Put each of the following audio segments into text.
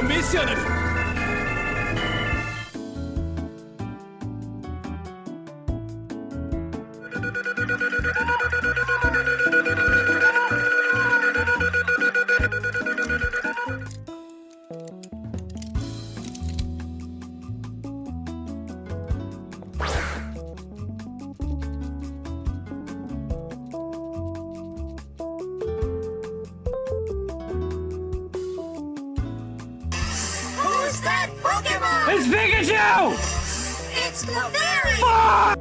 を召し上がる。Who's that Pokemon? It's Pikachu! It's Clefairy! Fuck!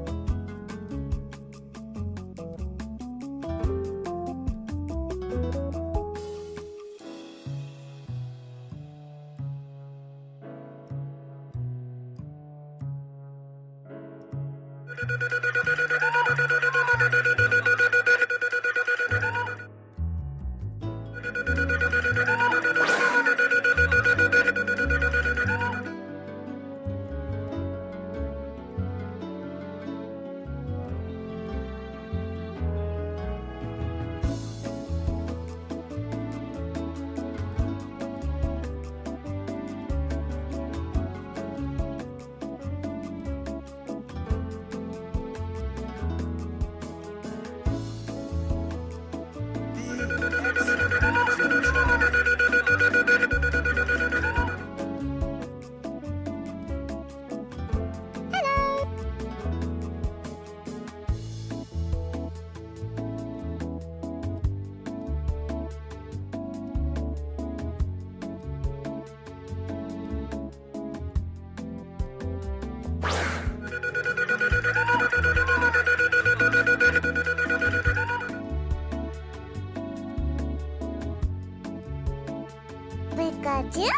Pikachu?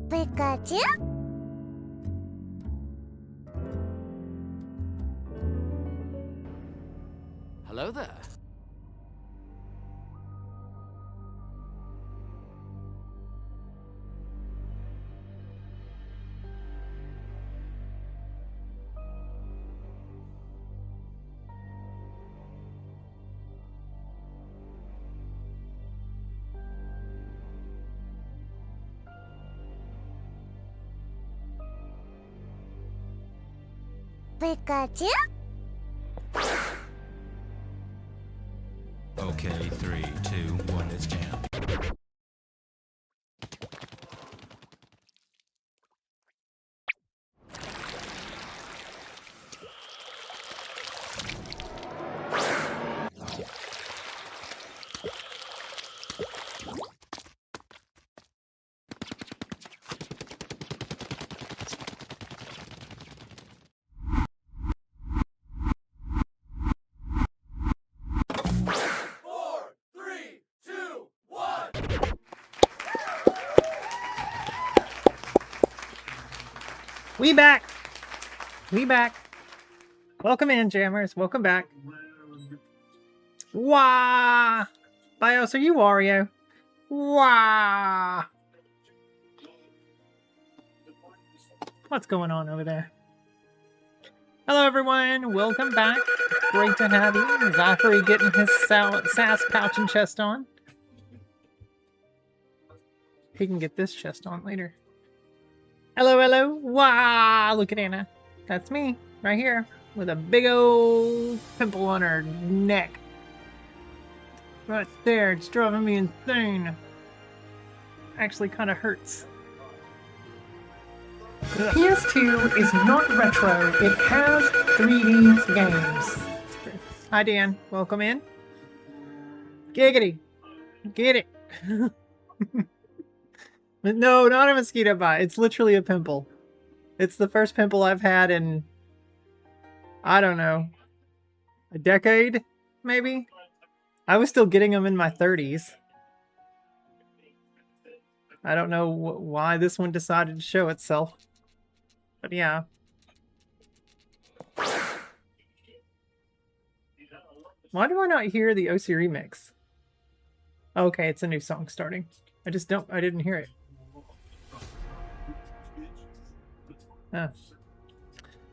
Pikachu? Hello there. Pikachu? Okay, 3, 2, 1, let's jam. We back! We back. Welcome in, jammers. Welcome back. Wah! Bios, are you Wario? Wah! What's going on over there? Hello, everyone. Welcome back. Great to have you. Zachary getting his sass pouch and chest on. He can get this chest on later. Hello, hello. Wow, look at Anna. That's me, right here, with a big old pimple on her neck. Right there, it's driving me insane. Actually kind of hurts. The PS2 is not retro, it has 3D games. Hi, Dan. Welcome in. Giggity. Get it. No, not a mosquito bite. It's literally a pimple. It's the first pimple I've had in, I don't know, a decade, maybe? I was still getting them in my 30s. I don't know why this one decided to show itself. But yeah. Why do I not hear the OC remix? Okay, it's a new song starting. I didn't hear it. Huh.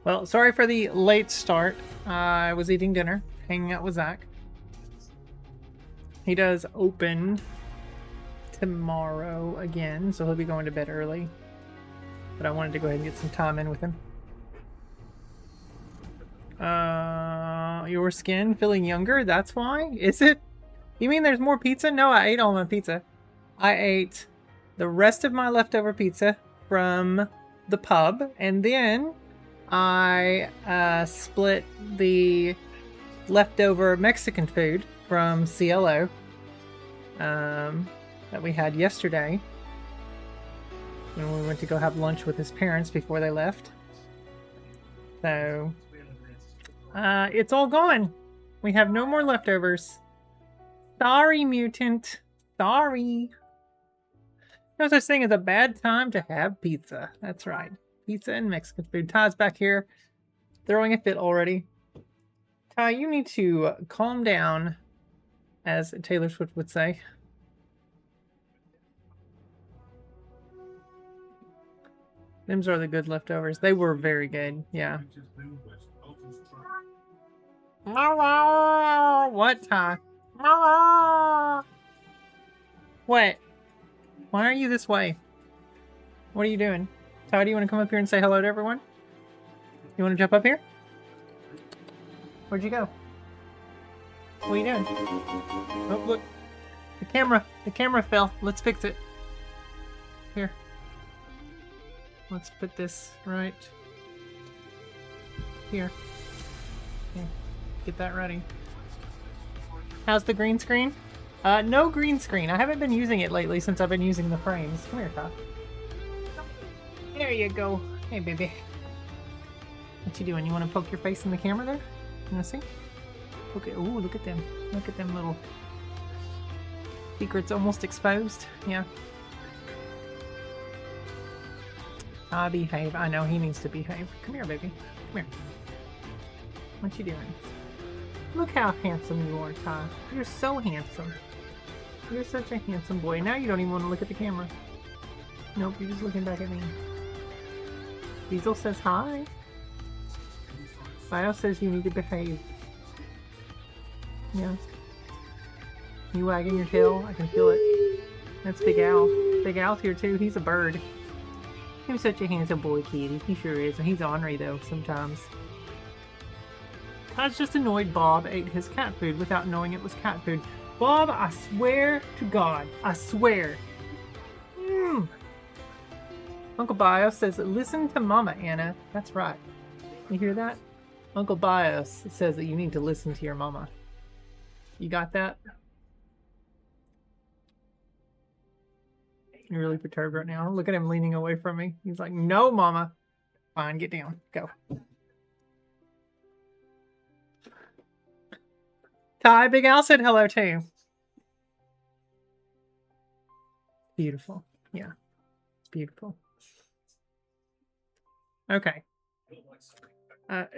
Well, sorry for the late start. I was eating dinner, hanging out with Zach. He does open tomorrow again, so he'll be going to bed early. But I wanted to go ahead and get some time in with him. Your skin feeling younger? That's why? Is it? You mean there's more pizza? No, I ate all my pizza. I ate the rest of my leftover pizza from the pub, and then I split the leftover Mexican food from CLO that we had yesterday when we went to go have lunch with his parents before they left. So it's all gone. We have no more leftovers. Sorry, mutant. Sorry. No such thing as a bad time to have pizza. That's right. Pizza and Mexican food. Ty's back here throwing a fit already. Ty, you need to calm down, as Taylor Swift would say. Them's are the good leftovers. They were very good. Yeah. What, Ty? What? Why are you this way? What are you doing? Ty, do you want to come up here and say hello to everyone? You want to jump up here? Where'd you go? What are you doing? Oh, look. The camera fell. Let's fix it. Here. Let's put this right here. Okay. Get that ready. How's the green screen? No green screen. I haven't been using it lately since I've been using the frames. Come here, Ty. There you go. Hey, baby. What you doing? You want to poke your face in the camera there? You want to see? Okay. Ooh, look at them. Look at them little secrets almost exposed. Yeah. I behave. I know he needs to behave. Come here, baby. Come here. What you doing? Look how handsome you are, Ty. You're so handsome. You're such a handsome boy. Now you don't even want to look at the camera. Nope, you're just looking back at me. Diesel says hi. Bio says you need to behave. Yeah. You wagging your tail? I can feel it. That's Big Al. Big Al's here too. He's a bird. He's such a handsome boy, kitty. He sure is. He's ornery though, sometimes. Ty's just annoyed Bob ate his cat food without knowing it was cat food. Bob, I swear to God. I swear. Uncle Bios says, listen to Mama, Anna. That's right. You hear that? Uncle Bios says that you need to listen to your mama. You got that? You're really perturbed right now. Look at him leaning away from me. He's like, no, Mama. Fine, get down. Go. Ty, Big Al said hello too. Beautiful. Yeah. It's beautiful. Okay.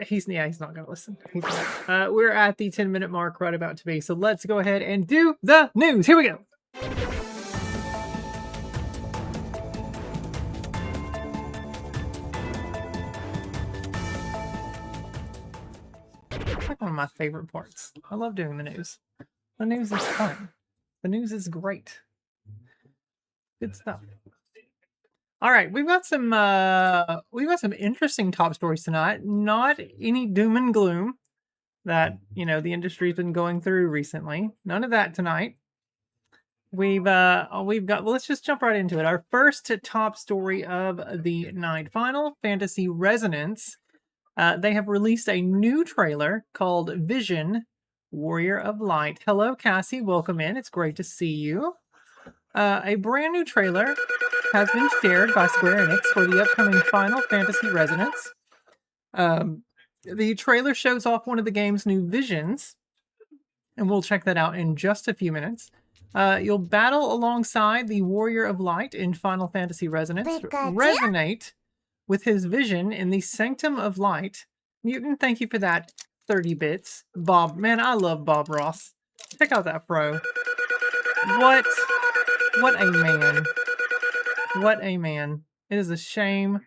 He's not gonna listen. He's not. We're at the 10-minute mark right about to be, so let's go ahead and do the news. Here we go. It's like one of my favorite parts. I love doing the news. The news is fun. The news is great. Good stuff. All right, we've got some interesting top stories tonight. Not any doom and gloom that, you know, the industry's been going through recently. None of that tonight. We've got, well, let's just jump right into it. Our first top story of the night, Final Fantasy Resonance. They have released a new trailer called Vision, Warrior of Light. Hello, Cassie. Welcome in. It's great to see you. A brand new trailer has been shared by Square Enix for the upcoming Final Fantasy Resonance. The trailer shows off one of the game's new visions, and we'll check that out in just a few minutes. You'll battle alongside the Warrior of Light in Final Fantasy Resonance. Resonate with his vision in the Sanctum of Light. Mutant, thank you for that 30 bits. Bob, man, I love Bob Ross. Check out that fro. What a man. What a man. It is a shame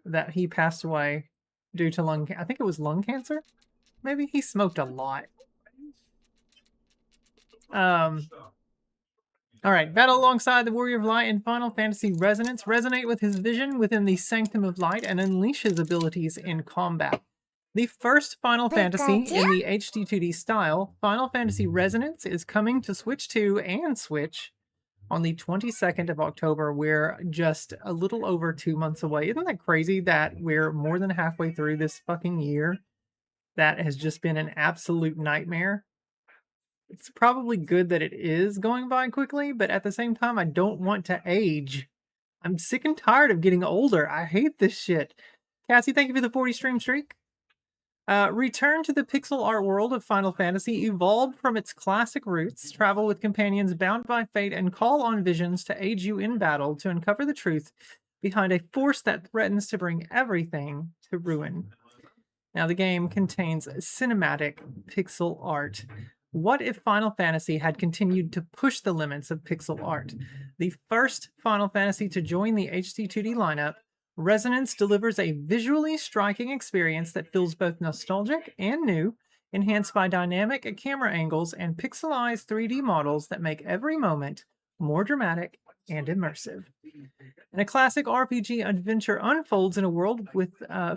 that he passed away due to I think it was lung cancer. Maybe he smoked a lot. All right, battle alongside the Warrior of Light in Final Fantasy Resonance. Resonate with his vision within the Sanctum of Light and unleash his abilities in combat. The first Final Fantasy in the HD 2D style, Final Fantasy Resonance, is coming to Switch 2 and Switch on the 22nd of October. We're just a little over 2 months away. Isn't that crazy that we're more than halfway through this fucking year? That has just been an absolute nightmare. It's probably good that it is going by quickly, but at the same time, I don't want to age. I'm sick and tired of getting older. I hate this shit. Cassie, thank you for the 40 stream streak. Return to the pixel art world of Final Fantasy, evolved from its classic roots, travel with companions bound by fate, and call on visions to aid you in battle to uncover the truth behind a force that threatens to bring everything to ruin. Now, the game contains cinematic pixel art. What if Final Fantasy had continued to push the limits of pixel art? The first Final Fantasy to join the HD2D lineup, Resonance delivers a visually striking experience that feels both nostalgic and new, enhanced by dynamic camera angles and pixelized 3D models that make every moment more dramatic and immersive. And a classic RPG adventure unfolds in a world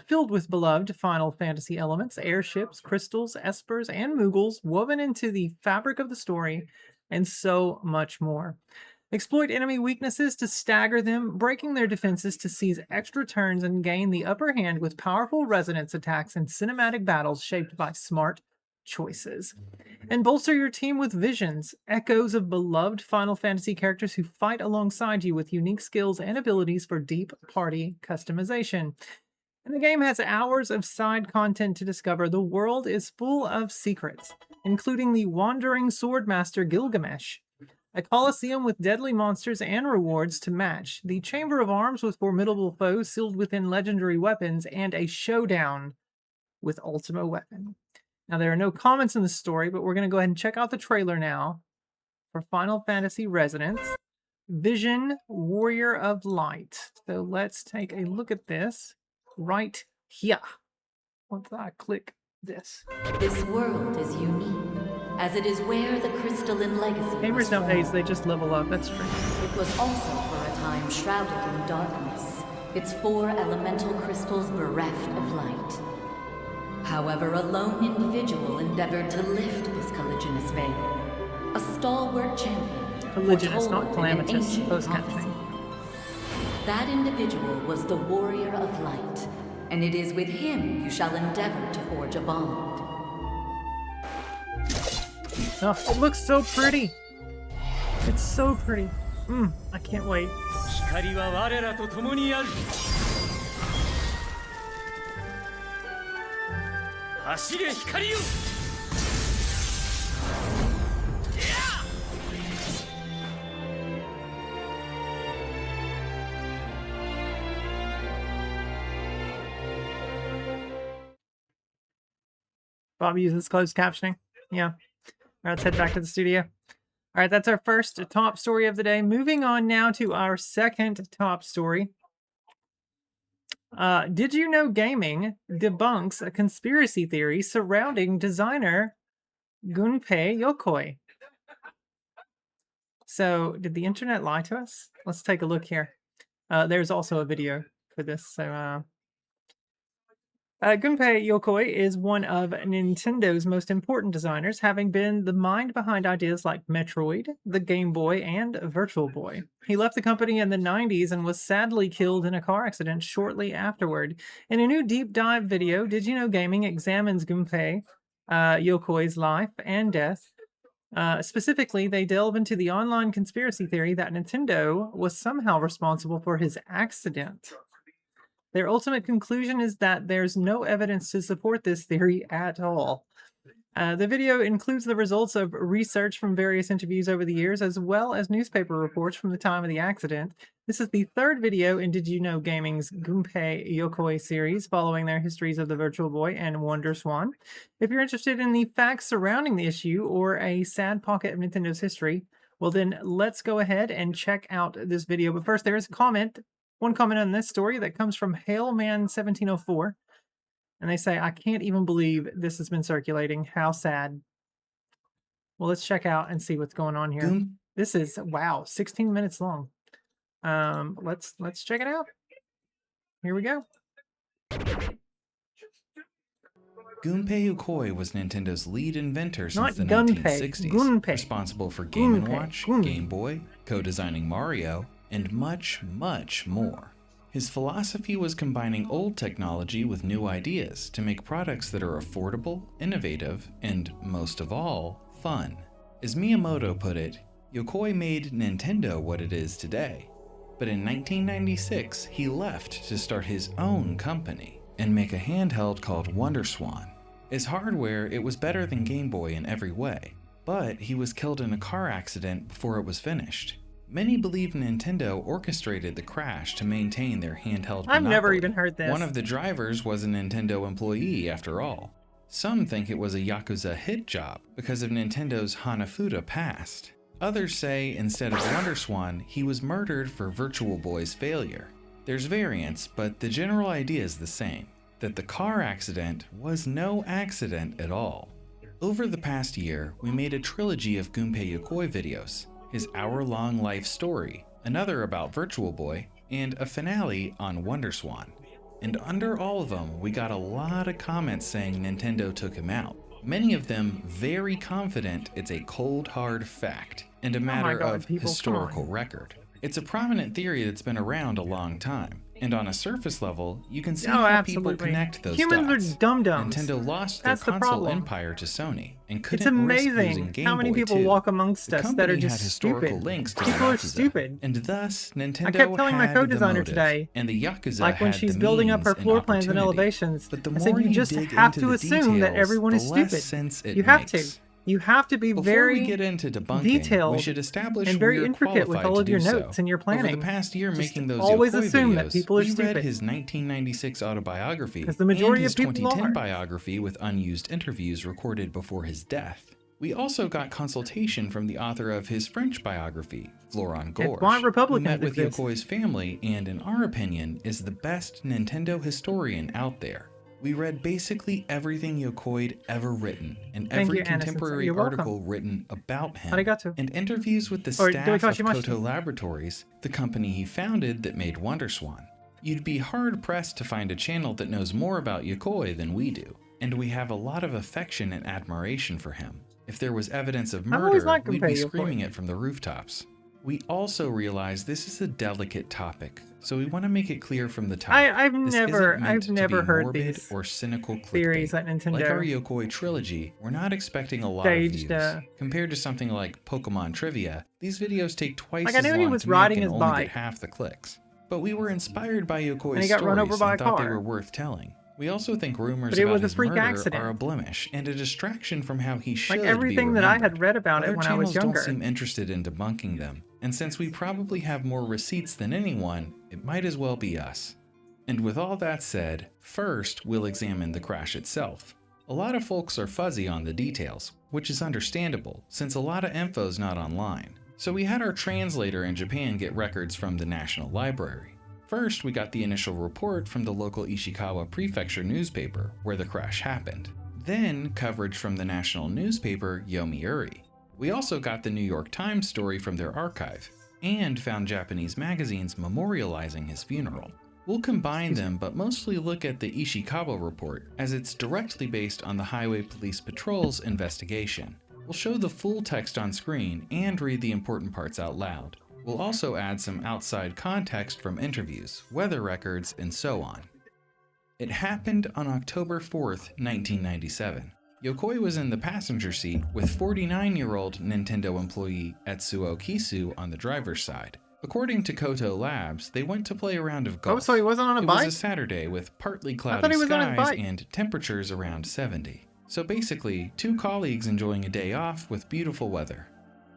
filled with beloved Final Fantasy elements, airships, crystals, espers, and moogles woven into the fabric of the story, and so much more. Exploit enemy weaknesses to stagger them, breaking their defenses to seize extra turns and gain the upper hand with powerful resonance attacks and cinematic battles shaped by smart choices. And bolster your team with visions, echoes of beloved Final Fantasy characters who fight alongside you with unique skills and abilities for deep party customization. And the game has hours of side content to discover. The world is full of secrets, including the wandering swordmaster Gilgamesh, a coliseum with deadly monsters and rewards to match, the chamber of arms with formidable foes sealed within legendary weapons, and a showdown with Ultima Weapon. Now, there are no comments in the story, but we're going to go ahead and check out the trailer now for Final Fantasy Resonance. Vision, Warrior of Light. So let's take a look at this right here. Once I click this. This world is unique, as it is where the crystalline legacy Gamers was nowadays, formed. they just level up. That's true. It was also for a time shrouded in darkness, its 4 elemental crystals bereft of light. However, a lone individual endeavored to lift this colliginous veil. A stalwart champion, Colliginous, not foretold in an calamitous. ancient Post-captioning. prophecy. That individual was the Warrior of Light, and it is with him you shall endeavor to forge a bond. Oh, it looks so pretty. It's so pretty. I can't wait. 光は我らと共にある。走れ光よ。Bob uses closed captioning. Yeah. All right, let's head back to the studio. All right, that's our first top story of the day. Moving on now to our second top story. Did you know gaming debunks a conspiracy theory surrounding designer Gunpei Yokoi? So, did the internet lie to us? Let's take a look here. There's also a video for this. So, Gunpei Yokoi is one of Nintendo's most important designers, having been the mind behind ideas like Metroid, the Game Boy, and Virtual Boy. He left the company in the 90s and was sadly killed in a car accident shortly afterward. In a new deep dive video, Did You Know Gaming examines Gunpei Yokoi's life and death. Specifically, they delve into the online conspiracy theory that Nintendo was somehow responsible for his accident. Their ultimate conclusion is that there's no evidence to support this theory at all. The video includes the results of research from various interviews over the years, as well as newspaper reports from the time of the accident. This is the third video in Did You Know Gaming's Gunpei Yokoi series, following their histories of the Virtual Boy and Wonder Swan. If you're interested in the facts surrounding the issue or a sad pocket of Nintendo's history, well then let's go ahead and check out this video. But first, there is a comment. One comment on this story that comes from Hailman1704. And they say, I can't even believe this has been circulating. How sad. Well, let's check out and see what's going on here. Goom- This is, wow, 16 minutes long. Let's check it out. Here we go. Gunpei Yokoi was Nintendo's lead inventor Not since the Gunpei, 1960s, Gunpei. responsible for Game & Gunpei, Watch, Gun. Game Boy, co-designing Mario, and much, much more. His philosophy was combining old technology with new ideas to make products that are affordable, innovative, and, most of all, fun. As Miyamoto put it, Yokoi made Nintendo what it is today. But in 1996, he left to start his own company and make a handheld called WonderSwan. As hardware, it was better than Game Boy in every way, but he was killed in a car accident before it was finished. Many believe Nintendo orchestrated the crash to maintain their handheld I've never monopoly. even heard this. One of the drivers was a Nintendo employee after all. Some think it was a Yakuza hit job because of Nintendo's Hanafuda past. Others say instead of WonderSwan, he was murdered for Virtual Boy's failure. There's variance, but the general idea is the same, that the car accident was no accident at all. Over the past year, we made a trilogy of Gunpei Yokoi videos, his hour-long life story, another about Virtual Boy, and a finale on WonderSwan. And under all of them, we got a lot of comments saying Nintendo took him out. Many of them very confident it's a cold hard fact and a matter God, of people, come historical on. record. It's a prominent theory that's been around a long time, and on a surface level, you can see Oh, how absolutely. people connect those Humans dots. are dum-dums. Nintendo lost That's their the console problem. empire to Sony and It's couldn't risk losing amazing Game how many Boy people too. walk amongst The us that are company had just historical stupid. links to People are Yakuza, stupid. and thus Nintendo I kept telling my had the co-designer motive, today, and the Yakuza like when had she's the building up her means floor plans and opportunity. elevations, But the I said more you just dig have into to the assume that details, everyone is the less stupid. sense it You have to. makes. You have to be Before very we get into debunking, detailed we should establish and very we're intricate with qualified all to of your do so. notes and your planning. Over the past year Just making those always Yokoi assume videos, that people are we read stupid. his 1996 autobiography 'Cause the majority and his of people 2010 are. biography with unused interviews recorded before his death. We also got consultation from the author of his French biography, Florent That's why Gorge, who Republicans met with exist. Yokoi's family and, in our opinion, is the best Nintendo historian out there. We read basically everything Yokoi'd ever written, and Thank every you, Anderson. contemporary You're welcome. article written about him, Arigato. and interviews with the Or staff of doikashimasu. Koto Laboratories, the company he founded that made WonderSwan. You'd be hard-pressed to find a channel that knows more about Yokoi than we do, and we have a lot of affection and admiration for him. If there was evidence of I've always murder, liked we'd be Gunpei Yokoi. screaming it from the rooftops. We also realize this is a delicate topic, so we want to make it clear from the top. I've This never isn't meant to heard be morbid these or cynical theories clickbait. that Nintendo Like our Yokoi trilogy, we're not expecting a lot staged, of views. Compared to something like Pokemon Trivia, these videos take twice Like, I as knew long he was to make riding and his only bike. get half the clicks. But we were inspired by And Yokoi's he got run over stories by and a thought they car. were worth telling. We also think rumors But it about was a his freak murder accident. are a blemish and a distraction from how he should like be everything that I had remembered. read about it Other when I was channels younger. don't seem interested in debunking them, and since we probably have more receipts than anyone, it might as well be us. And with all that said, first we'll examine the crash itself. A lot of folks are fuzzy on the details, which is understandable, since a lot of info's not online. So we had our translator in Japan get records from the National Library. First, we got the initial report from the local Ishikawa Prefecture newspaper, where the crash happened. Then, coverage from the national newspaper Yomiuri. We also got the New York Times story from their archive, and found Japanese magazines memorializing his funeral. We'll combine them, but mostly look at the Ishikawa report, as it's directly based on the Highway Police Patrol's investigation. We'll show the full text on screen and read the important parts out loud. We'll also add some outside context from interviews, weather records, and so on. It happened on October 4th, 1997. Yokoi was in the passenger seat with 49-year-old Nintendo employee Etsuo Kisu on the driver's side. According to Koto Labs, they went to play a round of golf. Oh, so he wasn't on a It bike? was a Saturday with partly thought cloudy he was on his skies bike. and temperatures around 70. So basically, two colleagues enjoying a day off with beautiful weather.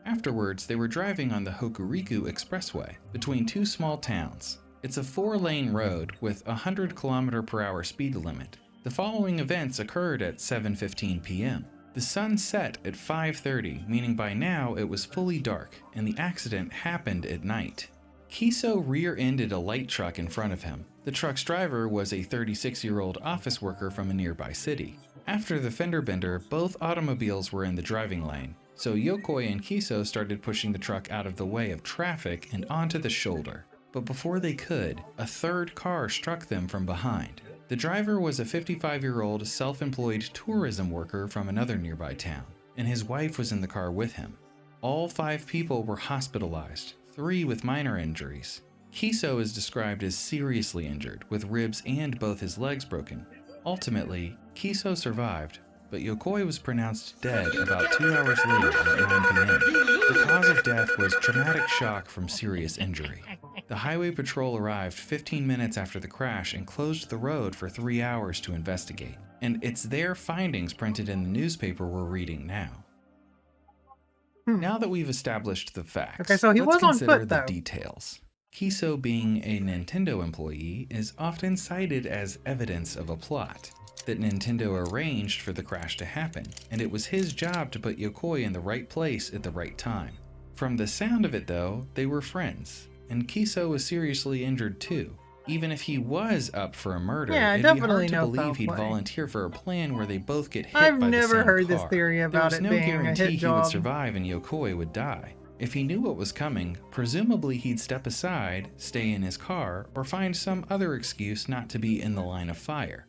Afterwards, they were driving on the Hokuriku Expressway between two small towns. It's a 4-lane road with a 100km/h speed limit. The following events occurred at 7:15 p.m. The sun set at 5:30, meaning by now it was fully dark, and the accident happened at night. Kiso rear-ended a light truck in front of him. The truck's driver was a 36-year-old office worker from a nearby city. After the fender bender, both automobiles were in the driving lane, so Yokoi and Kiso started pushing the truck out of the way of traffic and onto the shoulder. But before they could, a third car struck them from behind. The driver was a 55-year-old self-employed tourism worker from another nearby town, and his wife was in the car with him. All 5 people were hospitalized, 3 with minor injuries. Kiso is described as seriously injured, with ribs and both his legs broken. Ultimately, Kiso survived, but Yokoi was pronounced dead about 2 hours later at 9 p.m. The cause of death was traumatic shock from serious injury. The highway patrol arrived 15 minutes after the crash and closed the road for 3 hours to investigate. And it's their findings printed in the newspaper we're reading now. Now that we've established the facts, Okay, so he let's was on consider foot, the though. details. Kiso, being a Nintendo employee, is often cited as evidence of a plot, that Nintendo arranged for the crash to happen, and it was his job to put Yokoi in the right place at the right time. From the sound of it though, they were friends, and Kiso was seriously injured too. Even if he was up for a murder, Yeah, it'd be definitely hard to no foul believe he'd play. volunteer for a plan where they both get hit I've by the never same heard this car. theory There about was it no being a guarantee hit he job. would survive and Yokoi would die. If he knew what was coming, presumably he'd step aside, stay in his car, or find some other excuse not to be in the line of fire.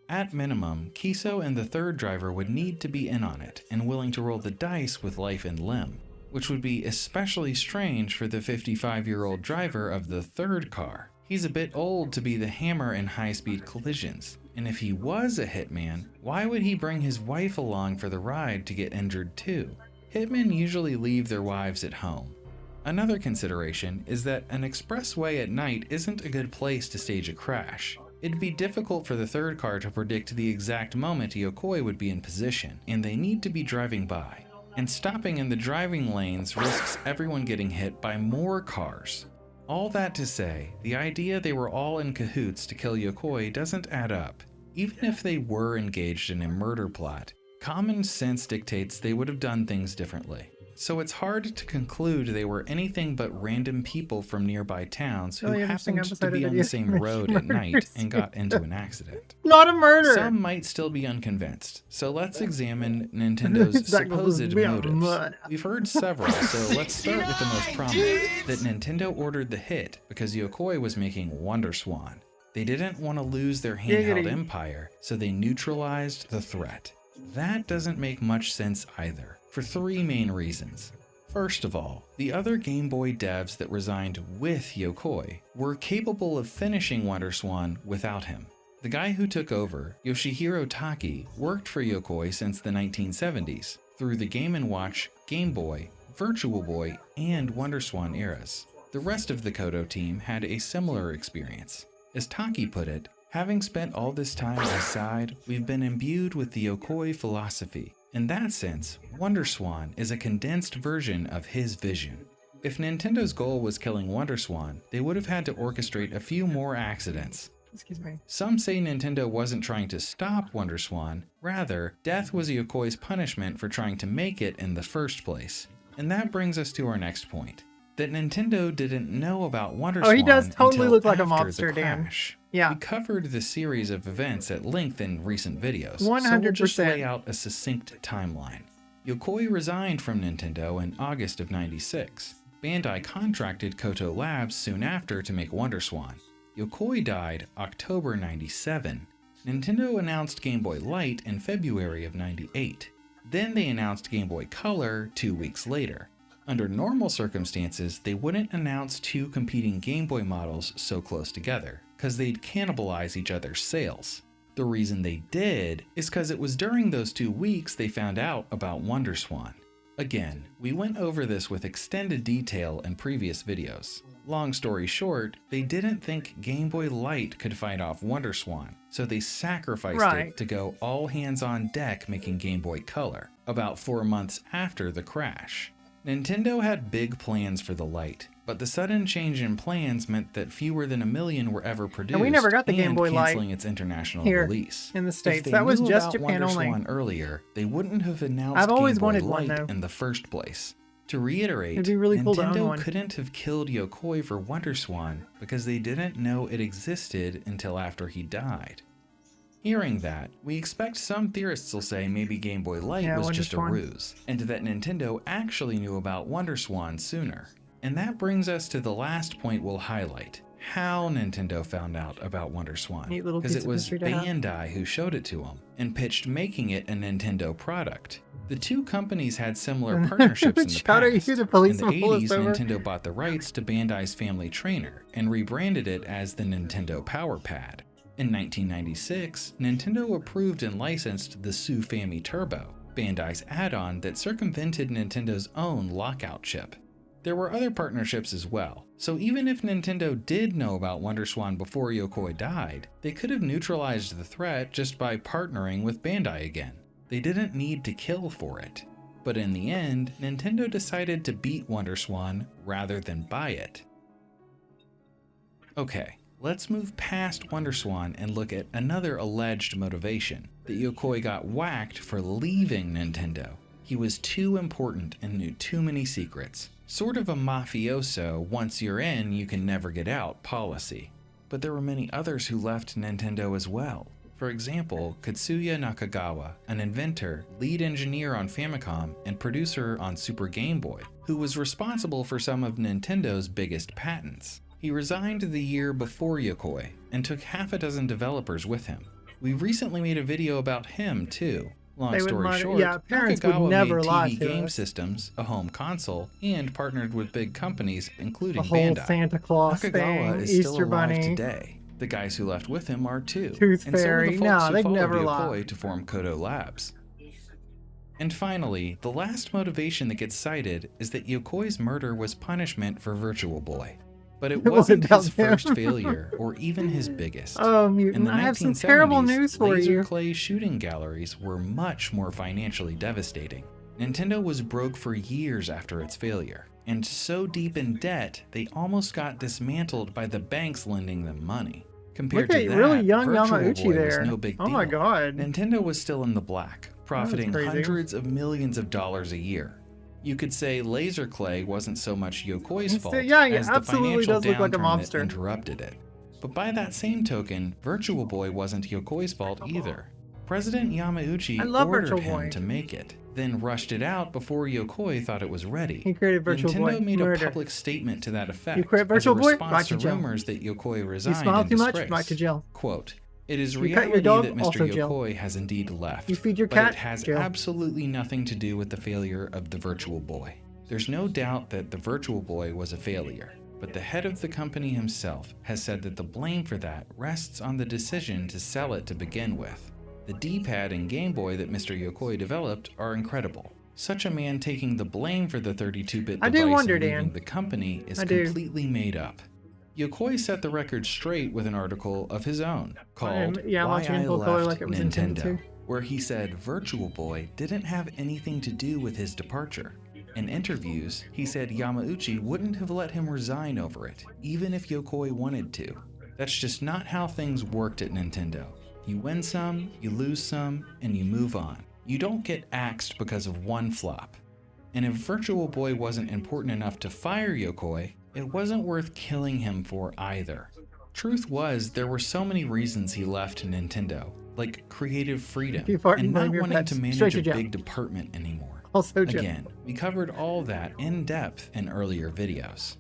At minimum, Kiso and the third driver would need to be in on it and willing to roll the dice with life and limb, which would be especially strange for the 55-year-old driver of the third car. He's a bit old to be the hammer in high-speed collisions, and if he was a hitman, why would he bring his wife along for the ride to get injured too? Hitmen usually leave their wives at home. Another consideration is that an expressway at night isn't a good place to stage a crash. It'd be difficult for the third car to predict the exact moment Yokoi would be in position, and they need to be driving by. And stopping in the driving lanes risks everyone getting hit by more cars. All that to say, the idea they were all in cahoots to kill Yokoi doesn't add up. Even if they were engaged in a murder plot, common sense dictates they would have done things differently. So it's hard to conclude they were anything but random people from nearby towns who Really interesting happened to episode of be on the Video same Game road at Murder night and got Scene. into an accident. Not a murder! Some might still be unconvinced, so let's examine Nintendo's That was supposed real motives. mud. We've heard several, so let's start with the most prominent, that Nintendo ordered the hit because Yokoi was making WonderSwan. They didn't want to lose their handheld Giggity. empire, so they neutralized the threat. That doesn't make much sense either, for 3 main reasons. First of all, the other Game Boy devs that resigned with Yokoi were capable of finishing WonderSwan without him. The guy who took over, Yoshihiro Taki, worked for Yokoi since the 1970s, through the Game & Watch, Game Boy, Virtual Boy, and WonderSwan eras. The rest of the Kodo team had a similar experience. As Taki put it, having spent all this time aside, we've been imbued with the Yokoi philosophy. In that sense, WonderSwan is a condensed version of his vision. If Nintendo's goal was killing WonderSwan, they would have had to orchestrate a few more accidents. Excuse me. Some say Nintendo wasn't trying to stop WonderSwan, rather, death was Yokoi's punishment for trying to make it in the first place. And that brings us to our next point, that Nintendo didn't know about WonderSwan Oh, he does totally until look like a after mobster, the Dan. crash. Yeah. We covered the series of events at length in recent videos, so 100%. we'll just lay out a succinct timeline. Yokoi resigned from Nintendo in August of '96. Bandai contracted Koto Labs soon after to make WonderSwan. Yokoi died October '97. Nintendo announced Game Boy Light in February of '98. Then they announced Game Boy Color 2 weeks later. Under normal circumstances, they wouldn't announce 2 competing Game Boy models so close together, because they'd cannibalize each other's sales. The reason they did is because it was during those 2 weeks they found out about WonderSwan. Again, we went over this with extended detail in previous videos. Long story short, they didn't think Game Boy Light could fight off WonderSwan, so they sacrificed it to go all hands on deck making Game Boy Color, about 4 months after the crash. Nintendo had big plans for the Light, but the sudden change in plans meant that fewer than 1 million were ever produced, we never got the Game Boy Light canceling its international here release. in the States. If they That was knew just about Japan only. WonderSwan earlier, they wouldn't have announced I've always Game Boy wanted one, Light though. in the first place. To reiterate, It'd be really cool to own Nintendo one. couldn't have killed Yokoi for WonderSwan because they didn't know it existed until after he died. Hearing that, we expect some theorists will say maybe Game Boy Light Yeah, was just a WonderSwan. ruse, and that Nintendo actually knew about WonderSwan sooner. And that brings us to the last point we'll highlight: how Nintendo found out about WonderSwan. Neat little Because piece it of was history to have. Bandai who showed it to them and pitched making it a Nintendo product. The two companies had similar partnerships in the Shout out past. you, the police In the will pull us 80s, over. Nintendo bought the rights to Bandai's Family Trainer and rebranded it as the Nintendo Power Pad. In 1996, Nintendo approved and licensed the Su Fami Turbo, Bandai's add-on that circumvented Nintendo's own lockout chip. There were other partnerships as well, so even if Nintendo did know about WonderSwan before Yokoi died, they could have neutralized the threat just by partnering with Bandai again. They didn't need to kill for it. But in the end, Nintendo decided to beat WonderSwan rather than buy it. Okay, let's move past WonderSwan and look at another alleged motivation: that Yokoi got whacked for leaving Nintendo. He was too important and knew too many secrets. Sort of a mafioso, once you're in, you can never get out policy. But there were many others who left Nintendo as well. For example, Katsuya Nakagawa, an inventor, lead engineer on Famicom, and producer on Super Game Boy, who was responsible for some of Nintendo's biggest patents. He resigned the year before Yokoi, and took half a dozen developers with him. We recently made a video about him too. Long They would story monitor- short, yeah, parents would Nakagawa never made lie TV to game us. systems, a home console, and partnered with big companies, including The whole Bandai. Santa Claus Nakagawa thing, is still Easter alive Bunny. today. The guys who left with him are too. Tooth and so are Fairy. the folks No, who they'd followed never Yokoi lie. to form Kodo Labs. And finally, the last motivation that gets cited is that Yokoi's murder was punishment for Virtual Boy. But it It wasn't wasn't his about him. first failure, or even his biggest. Oh, In Mutant, the I have some 1970s, terrible news for laser you. clay shooting galleries were much more financially devastating. Nintendo was broke for years after its failure, and so deep in debt, they almost got dismantled by the banks lending them money. Compared Look to at that, really young Virtual Yamauchi Boy there. was no big Oh deal. my god. Nintendo was still in the black, profiting crazy. hundreds of millions of dollars a year. You could say laser clay wasn't so much Yokoi's fault Yeah, he as the absolutely financial does look like a downturn that mobster. interrupted it. But by that same token, Virtual Boy wasn't Yokoi's fault either. President Yamauchi I love ordered Virtual him Boy. to make it, then rushed it out before Yokoi thought it was ready. He created Virtual Nintendo Boy. made Murder. a public statement to that effect You create Virtual as a Boy? response Right to to jail. rumors that Yokoi You resigned smile in too much, disgrace. right to jail. Quote, "It is You pet your reality dog, that Mr. also jail. Yokoi has indeed left, You feed your but cat, it has jail. absolutely nothing to do with the failure of the Virtual Boy. There's no doubt that the Virtual Boy was a failure, but the head of the company himself has said that the blame for that rests on the decision to sell it to begin with. The D-pad and Game Boy that Mr. Yokoi developed are incredible. Such a man taking the blame for the 32-bit I device do wonder, and leaving Dan. the company is I do. completely made up." Yokoi set the record straight with an article of his own called Yeah, I'm Why watching I in full color Left like it was intended Nintendo, to. where he said Virtual Boy didn't have anything to do with his departure. In interviews, he said Yamauchi wouldn't have let him resign over it, even if Yokoi wanted to. That's just not how things worked at Nintendo. You win some, you lose some, and you move on. You don't get axed because of one flop. And if Virtual Boy wasn't important enough to fire Yokoi, it wasn't worth killing him for either. Truth was, there were so many reasons he left Nintendo, like creative freedom, If you fart, and blame not your wanting pets. to manage Straight a to jail. big department anymore. Also jail. Again, we covered all that in depth in earlier videos.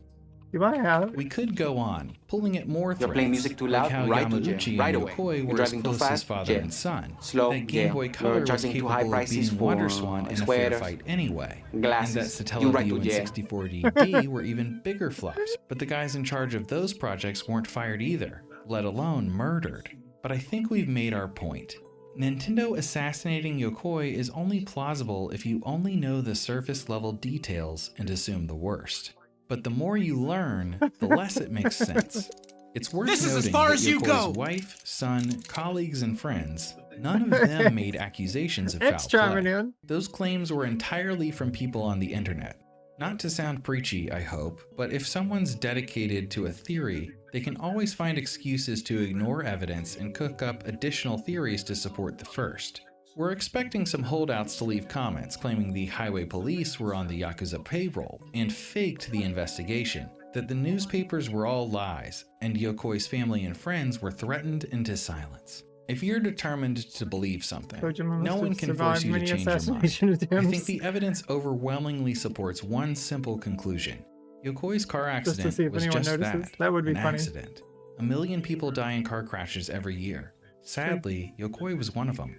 You might have. We could go on, pulling at more You're threads, playing music too like loud, how right to Yamauchi jail, and right away. Yokoi You're were as driving too close as fast, father jail. and son. Slow, That Game jail. Boy You're Color was charging too high capable of prices beating for WonderSwan in a fair sweaters, fight anyway. glasses. And that You right to Satellaview and jail. 64DD were even bigger flops, but the guys in charge of those projects weren't fired either, let alone murdered. But I think we've made our point. Nintendo assassinating Yokoi is only plausible if you only know the surface level details and assume the worst. But the more you learn, the less it makes sense. It's worth This is as noting far that as you Yokoi's go. wife, son, colleagues, and friends, none of them made accusations of foul Xtreme, play. dude. Those claims were entirely from people on the internet. Not to sound preachy, I hope, but if someone's dedicated to a theory, they can always find excuses to ignore evidence and cook up additional theories to support the first. We're expecting some holdouts to leave comments claiming the highway police were on the Yakuza payroll and faked the investigation, that the newspapers were all lies, and Yokoi's family and friends were threatened into silence. If you're determined to believe something, Kojima no must one have can survived force you to many change your mind. assassination I attempts. think the evidence overwhelmingly supports one simple conclusion. Yokoi's car Just to accident see if was anyone just notices. that, That would be an funny. accident. 1 million people die in car crashes every year. Sadly, Yokoi was one of them.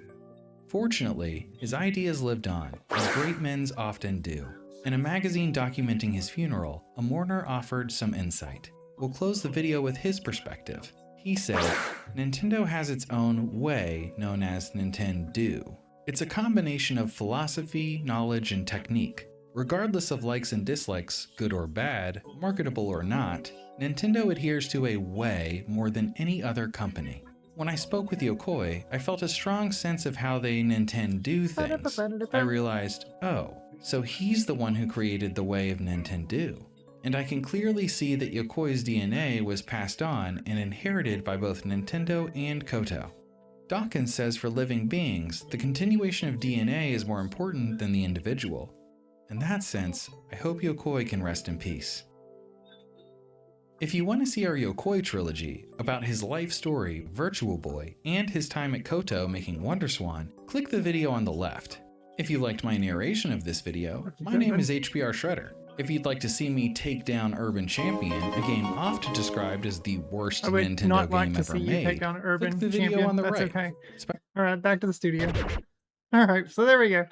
Fortunately, his ideas lived on, as great men's often do. In a magazine documenting his funeral, a mourner offered some insight. We'll close the video with his perspective. He said, Nintendo has its own way known as Nintendo. It's a combination of philosophy, knowledge, and technique. Regardless of likes and dislikes, good or bad, marketable or not, Nintendo adheres to a way more than any other company. When I spoke with Yokoi, I felt a strong sense of how they Nintendo things. I realized, oh, so he's the one who created the way of Nintendo. And I can clearly see that Yokoi's DNA was passed on and inherited by both Nintendo and Koto. Dawkins says for living beings, the continuation of DNA is more important than the individual. In that sense, I hope Yokoi can rest in peace. If you want to see our Yokoi trilogy, about his life story, Virtual Boy, and his time at Koto making WonderSwan, click the video on the left. If you liked my narration of this video, my name is HBR Shredder. If you'd like to see me take down Urban Champion, a game often described as the worst I would Nintendo not like game to ever see you made, take down Urban click the video Champion. on the That's right. okay. All right, back to the studio. All right, so there we go.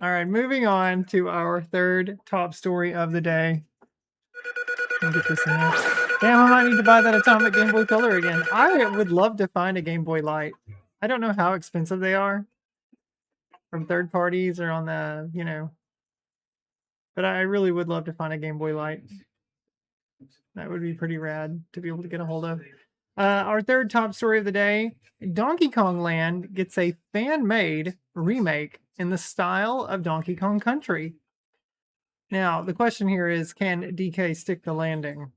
All right, moving on to our third top story of the day. Let me get this in here. Damn, I might need to buy that Atomic Game Boy Color again. I would love to find a Game Boy Light. I don't know how expensive they are from third parties or on the, but I really would love to find a Game Boy Light. That would be pretty rad to be able to get a hold of. Our third top story of the day, Donkey Kong Land gets a fan-made remake in the style of Donkey Kong Country. Now, the question here is, can DK stick the landing?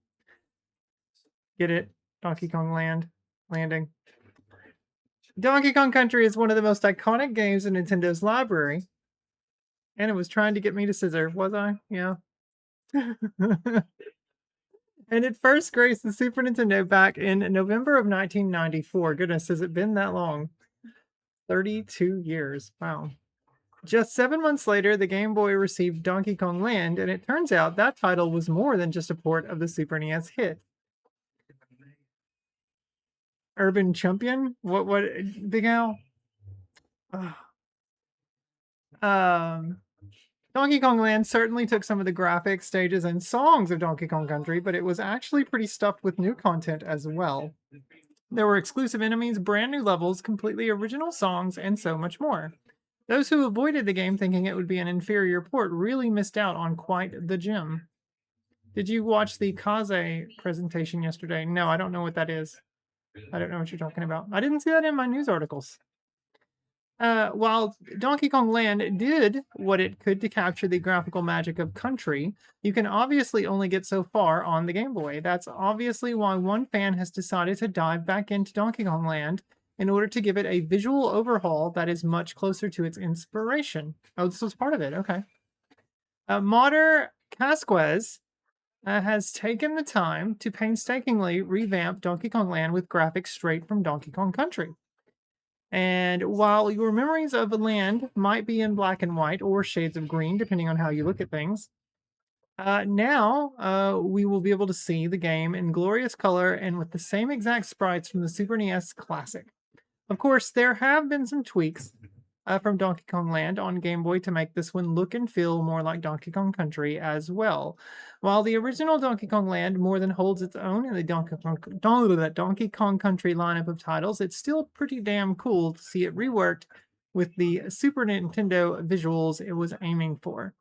Get it? Donkey Kong landing. Donkey Kong Country is one of the most iconic games in Nintendo's library. And it was trying to get me to scissor, was I? Yeah. And it first graced the Super Nintendo back in November of 1994. Goodness, has it been that long? 32 years. Wow. Just 7 months later, the Game Boy received Donkey Kong Land, and it turns out that title was more than just a port of the Super NES hit. Urban Champion? What, Big Al? Donkey Kong Land certainly took some of the graphics, stages, and songs of Donkey Kong Country, but it was actually pretty stuffed with new content as well. There were exclusive enemies, brand new levels, completely original songs, and so much more. Those who avoided the game thinking it would be an inferior port really missed out on quite the gem. Did you watch the Kaze presentation yesterday? No, I don't know what that is. I don't know what you're talking about. I didn't see that in my news articles. While Donkey Kong Land did what it could to capture the graphical magic of Country, you can obviously only get so far on the Game Boy. That's obviously why one fan has decided to dive back into Donkey Kong Land in order to give it a visual overhaul that is much closer to its inspiration. Oh, this was part of it. Okay. Modder Casquez has taken the time to painstakingly revamp Donkey Kong Land with graphics straight from Donkey Kong Country. And while your memories of the land might be in black and white or shades of green, depending on how you look at things, now we will be able to see the game in glorious color and with the same exact sprites from the Super NES Classic. Of course, there have been some tweaks from Donkey Kong Land on Game Boy to make this one look and feel more like Donkey Kong Country as well. While the original Donkey Kong Land more than holds its own in the Donkey Kong Country lineup of titles, it's still pretty damn cool to see it reworked with the Super Nintendo visuals it was aiming for.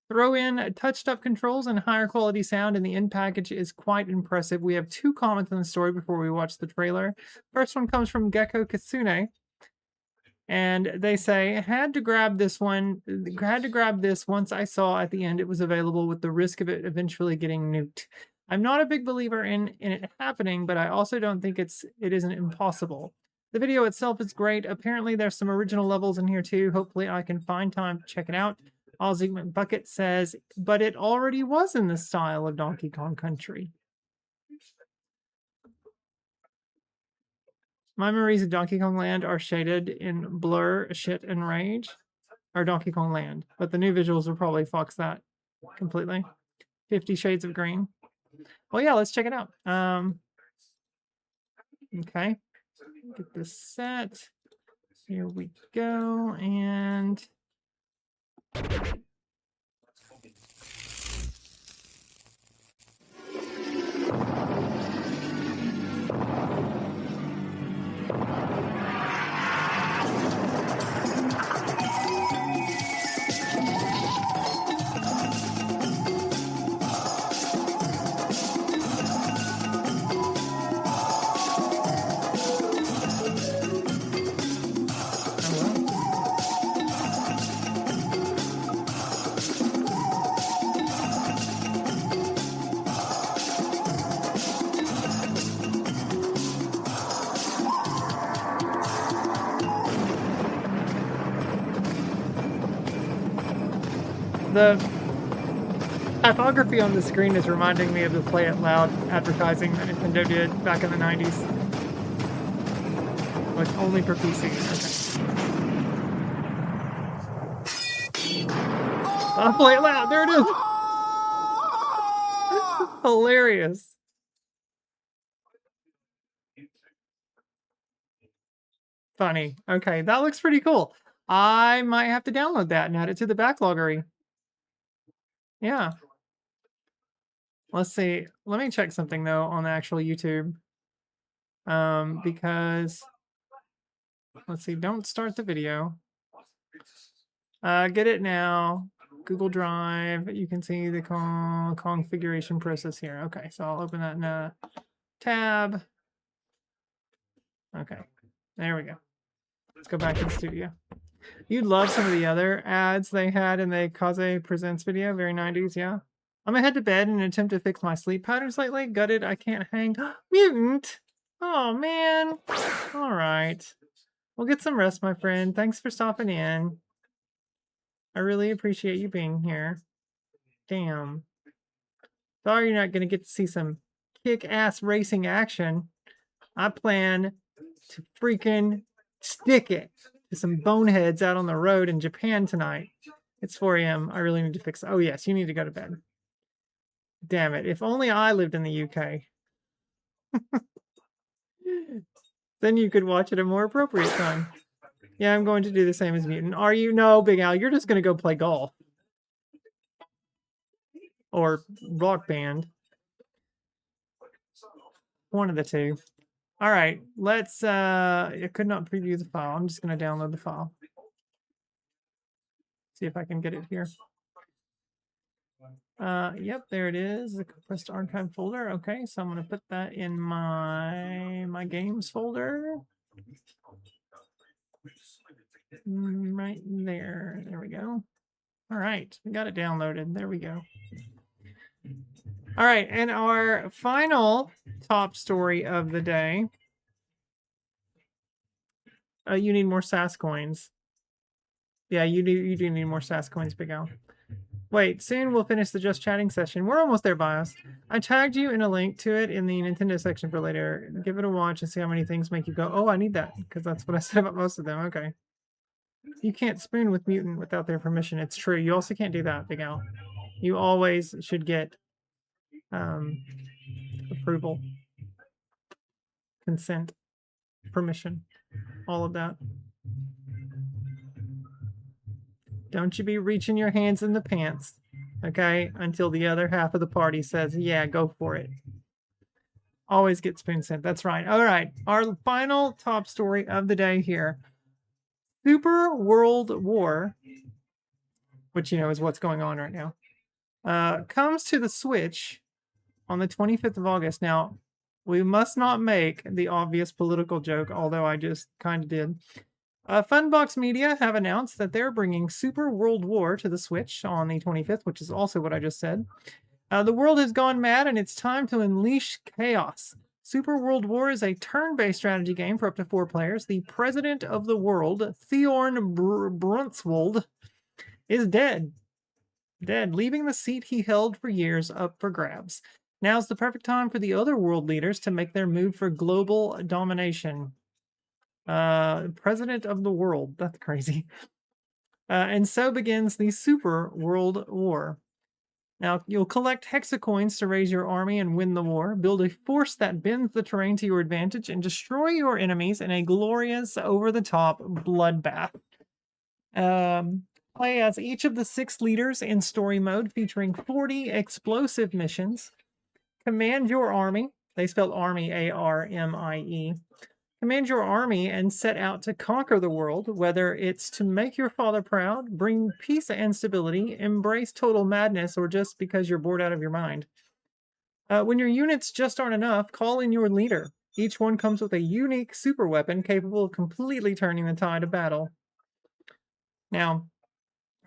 Throw in touched-up controls and higher quality sound, and the end package is quite impressive. We have 2 comments on the story before we watch the trailer. First one comes from Gecko Kitsune. And they say, had to grab this once I saw at the end it was available with the risk of it eventually getting nuked. I'm not a big believer in it happening, but I also don't think it isn't impossible. The video itself is great. Apparently, there's some original levels in here too. Hopefully, I can find time to check it out. Ozzy Bucket says, but it already was in the style of Donkey Kong Country. My memories of Donkey Kong Land are shaded in blur, shit, and rage. Or Donkey Kong Land. But the new visuals will probably fox that completely. 50 Shades of Green. Well, yeah, let's check it out. Okay. Get this set. Here we go. And the typography on the screen is reminding me of the Play It Loud advertising that Nintendo did back in the 90s. Like only for PC. Okay. Oh, Play It Loud. There it is. Hilarious. Funny. Okay, that looks pretty cool. I might have to download that and add it to the backloggery. Yeah. Let's see. Let me check something though on the actual YouTube. Because let's see, don't start the video. Get it now. Google Drive. You can see the configuration process here. Okay, so I'll open that in a tab. Okay, there we go. Let's go back to the studio. You'd love some of the other ads they had in the Kaze Presents video. Very 90s, yeah. I'm gonna head to bed in an attempt to fix my sleep patterns lately. Gutted, I can't hang. Mutant! Oh, man. All right. We'll get some rest, my friend. Thanks for stopping in. I really appreciate you being here. Damn. Sorry you're not gonna get to see some kick-ass racing action. I plan to freaking stick it to some boneheads out on the road in Japan tonight. It's 4 a.m. I really need to fix it. Oh, yes, you need to go to bed. Damn it. If only I lived in the UK. Then you could watch at a more appropriate time. Yeah, I'm going to do the same as Mutant. Are you? No, Big Al, you're just going to go play golf. Or rock band. One of the two. All right, let's, I could not preview the file. I'm just going to download the file. See if I can get it here. Yep, there it is. The compressed archive folder. Okay, so I'm going to put that in my games folder. Right there. There we go. All right, we got it downloaded. There we go. All right, and our final top story of the day. You need more SAS coins. Yeah, you do need more SAS coins, Big Al. Wait, soon we'll finish the Just Chatting session. We're almost there, Bios. I tagged you in a link to it in the Nintendo section for later. Give it a watch and see how many things make you go, oh, I need that, because that's what I said about most of them. Okay. You can't spoon with Mutant without their permission. It's true. You also can't do that, Big Al. You always should get approval, consent, permission, all of that. Don't you be reaching your hands in the pants, okay, until the other half of the party says, yeah, go for it. Always get spoon sent. That's right. All right. Our final top story of the day here. Super World War, which, you know, is what's going on right now, comes to the Switch on the 25th of August. Now, we must not make the obvious political joke, although I just kind of did. Funbox Media have announced that they're bringing Super World War to the Switch on the 25th, which is also what I just said. The world has gone mad, and it's time to unleash chaos. Super World War is a turn-based strategy game for up to 4 players. The president of the world, Theorn Brunswold, is dead. Leaving the seat he held for years up for grabs. Now's the perfect time for the other world leaders to make their move for global domination. President of the world. That's crazy. And so begins the Super World War. Now, you'll collect hexacoins to raise your army and win the war. Build a force that bends the terrain to your advantage and destroy your enemies in a glorious, over-the-top bloodbath. Play as each of the 6 leaders in story mode, featuring 40 explosive missions. Command your army. They spelled army, A-R-M-I-E. Command your army and set out to conquer the world, whether it's to make your father proud, bring peace and stability, embrace total madness, or just because you're bored out of your mind. When your units just aren't enough, call in your leader. Each one comes with a unique super weapon capable of completely turning the tide of battle. Now,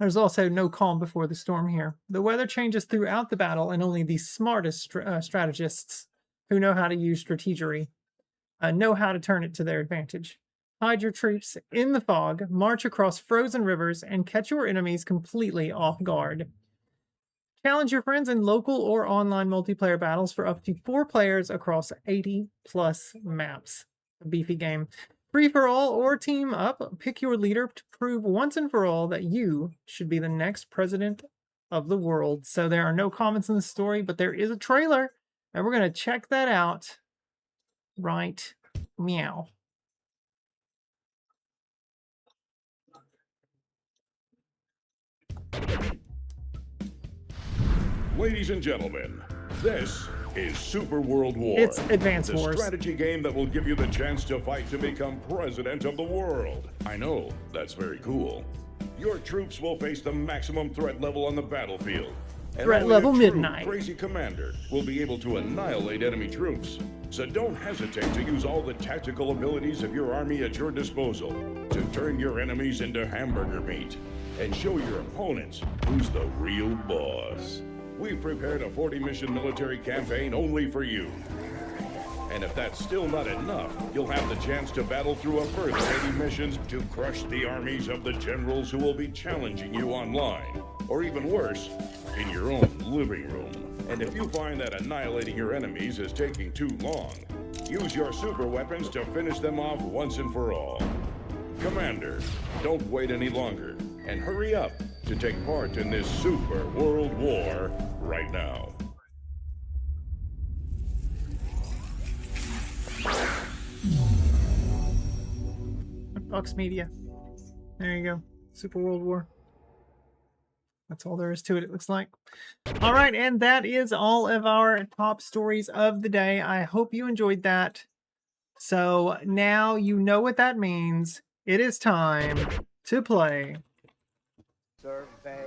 there's also no calm before the storm here. The weather changes throughout the battle, and only the smartest strategists who know how to use strategery know how to turn it to their advantage. Hide your troops in the fog, march across frozen rivers, and catch your enemies completely off guard. Challenge your friends in local or online multiplayer battles for up to 4 players across 80+ maps. A beefy game. Free for all or team up, pick your leader to prove once and for all that you should be the next president of the world. So there are no comments in the story, but there is a trailer, and we're going to check that out right meow. Ladies and gentlemen, this is Super World War. It's Advance the Wars. Strategy game that will give you the chance to fight to become president of the world. I know, that's very cool. Your troops will face the maximum threat level on the battlefield. And Threat only level a true midnight. Crazy commander will be able to annihilate enemy troops. So don't hesitate to use all the tactical abilities of your army at your disposal to turn your enemies into hamburger meat and show your opponents who's the real boss. We've prepared a 40-mission military campaign only for you. And if that's still not enough, you'll have the chance to battle through a further 80 missions to crush the armies of the generals who will be challenging you online. Or even worse, in your own living room. And if you find that annihilating your enemies is taking too long, use your super weapons to finish them off once and for all. Commander, don't wait any longer, and hurry up to take part in this Super World War right now. Fox Media. There you go. Super World War. That's all there is to it, it looks like. All right, and that is all of our top stories of the day. I hope you enjoyed that. So now you know what that means. It is time to play. Survey.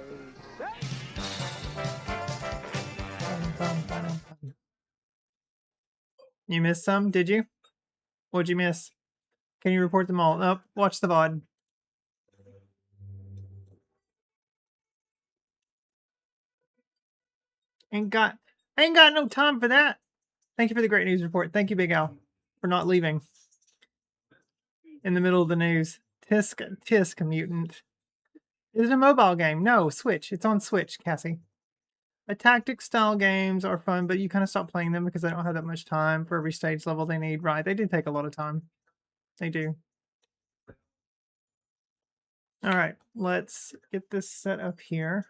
You missed some, did you? What'd you miss? Can you report them all? Nope, watch the VOD. Ain't got no time for that. Thank you for the great news report. Thank you, Big Al, for not leaving in the middle of the news. Tisk mutant. Is it a mobile game? No, Switch. It's on Switch, Cassie. The tactics style games are fun, but you kind of stop playing them because they don't have that much time for every stage level they need. Right, they do take a lot of time. They do. All right, let's get this set up here.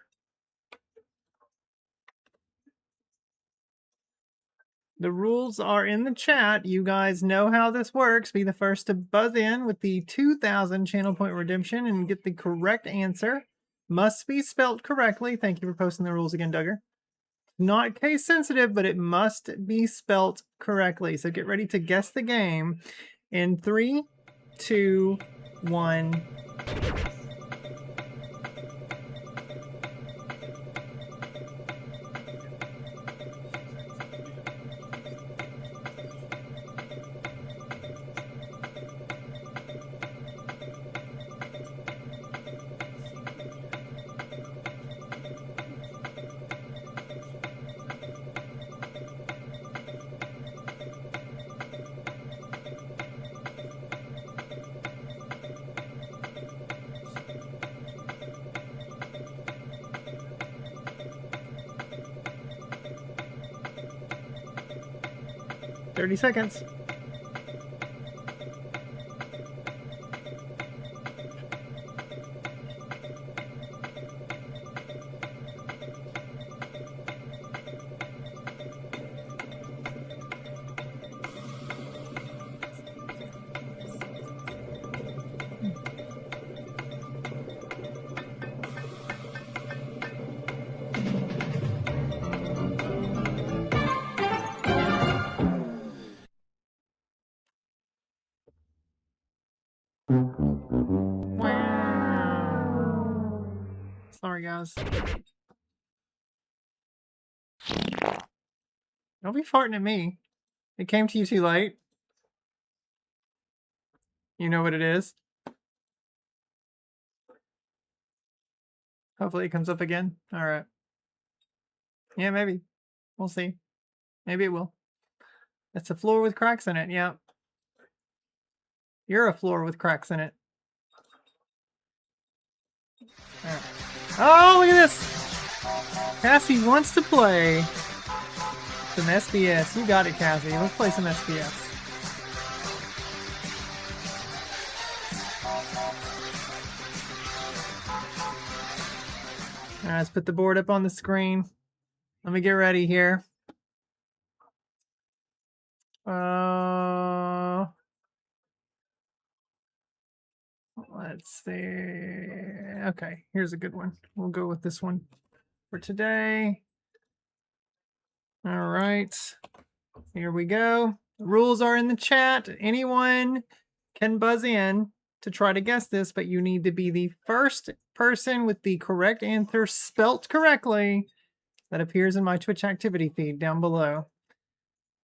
The rules are in the chat. You guys know how this works. Be the first to buzz in with the 2,000 channel point redemption and get the correct answer. Must be spelt correctly. Thank you for posting the rules again, Duggar. Not case sensitive, but it must be spelt correctly. So get ready to guess the game in 3, 2, 1. 30 seconds. Sorry, guys. Don't be farting at me. It came to you too late. You know what it is. Hopefully it comes up again. All right. Yeah, maybe. We'll see. Maybe it will. It's a floor with cracks in it. Yeah. You're a floor with cracks in it. All right. Oh, look at this. Cassie wants to play some SBS. You got it, Cassie. Let's play some SBS. All right, let's put the board up on the screen. Let me get ready here. Let's see. Okay, here's a good one. We'll go with this one for today. All right, here we go. The rules are in the chat. Anyone can buzz in to try to guess this, but you need to be the first person with the correct answer spelt correctly that appears in my Twitch activity feed down below.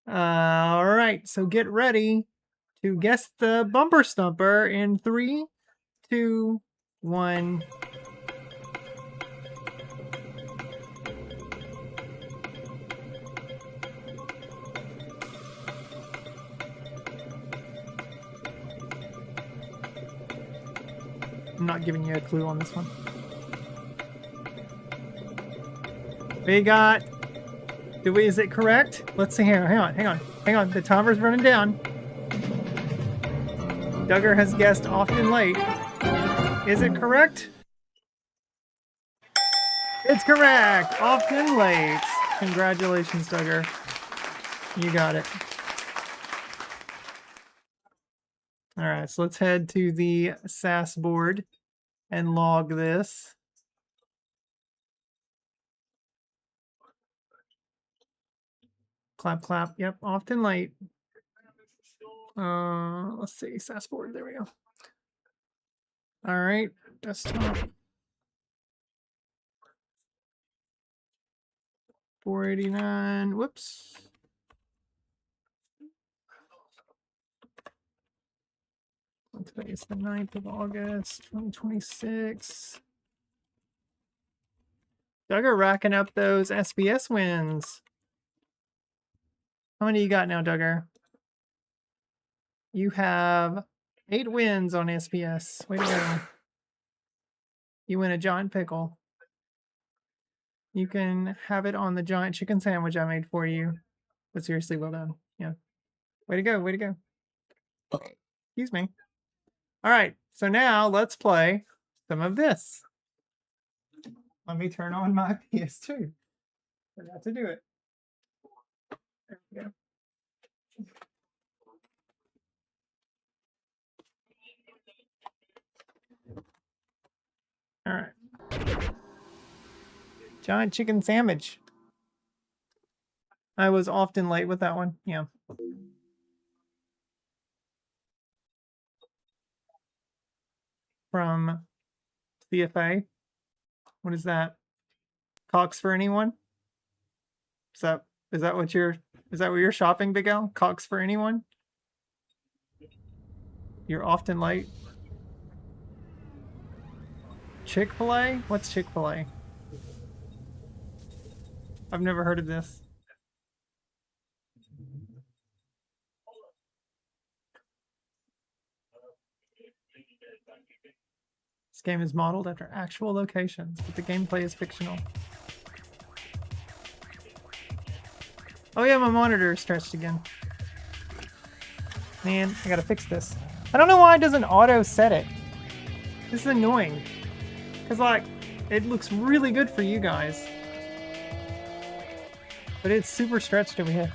All right, so get ready to guess the bumper stumper in 3, 2, 1. I'm not giving you a clue on this one. We got... Is it correct? Let's see here. Hang on. The timer's running down. Duggar has guessed often late. Is it correct? It's correct! Often late. Congratulations, Duggar. You got it. Alright, so let's head to the SAS board and log this. Clap, clap. Yep, often late. Let's see, SAS board. There we go. All right, desktop. 489. Whoops. Today is the 9th of August, 2026. Duggar racking up those SBS wins. How many you got now, Duggar? You have 8 wins on SBS. Way to go. You win a giant pickle. You can have it on the giant chicken sandwich I made for you. But seriously, well done. Yeah. Way to go. Way to go. Excuse me. All right. So now let's play some of this. Let me turn on my PS2. Forgot to do it. There we go. All right. Giant chicken sandwich. I was often late with that one. Yeah. From CFA. What is that? Cox for anyone? Is that what you're shopping, Big L? Cox for anyone? You're often late. Chick-fil-A? What's Chick-fil-A? I've never heard of this. This game is modeled after actual locations, but the gameplay is fictional. Oh yeah, my monitor is stretched again. Man, I gotta fix this. I don't know why it doesn't auto set it. This is annoying. Because, like, it looks really good for you guys. But it's super stretched over here.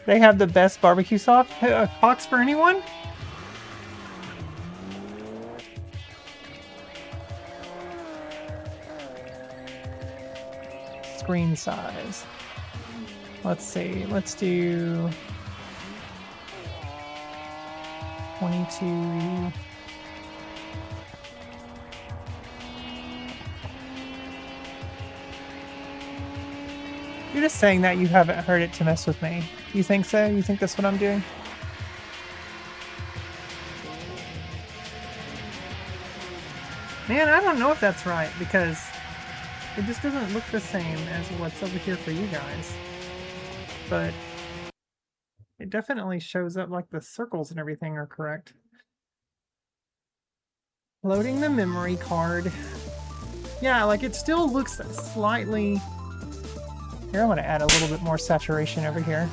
They have the best barbecue sauce. Cox for anyone? Screen size. Let's see. Let's do 22. You're just saying that you haven't heard it to mess with me. You think so? You think that's what I'm doing? Man, I don't know if that's right because it just doesn't look the same as what's over here for you guys. But it definitely shows up like the circles and everything are correct. Loading the memory card. Yeah, like it still looks slightly... Here, I'm going to add a little bit more saturation over here.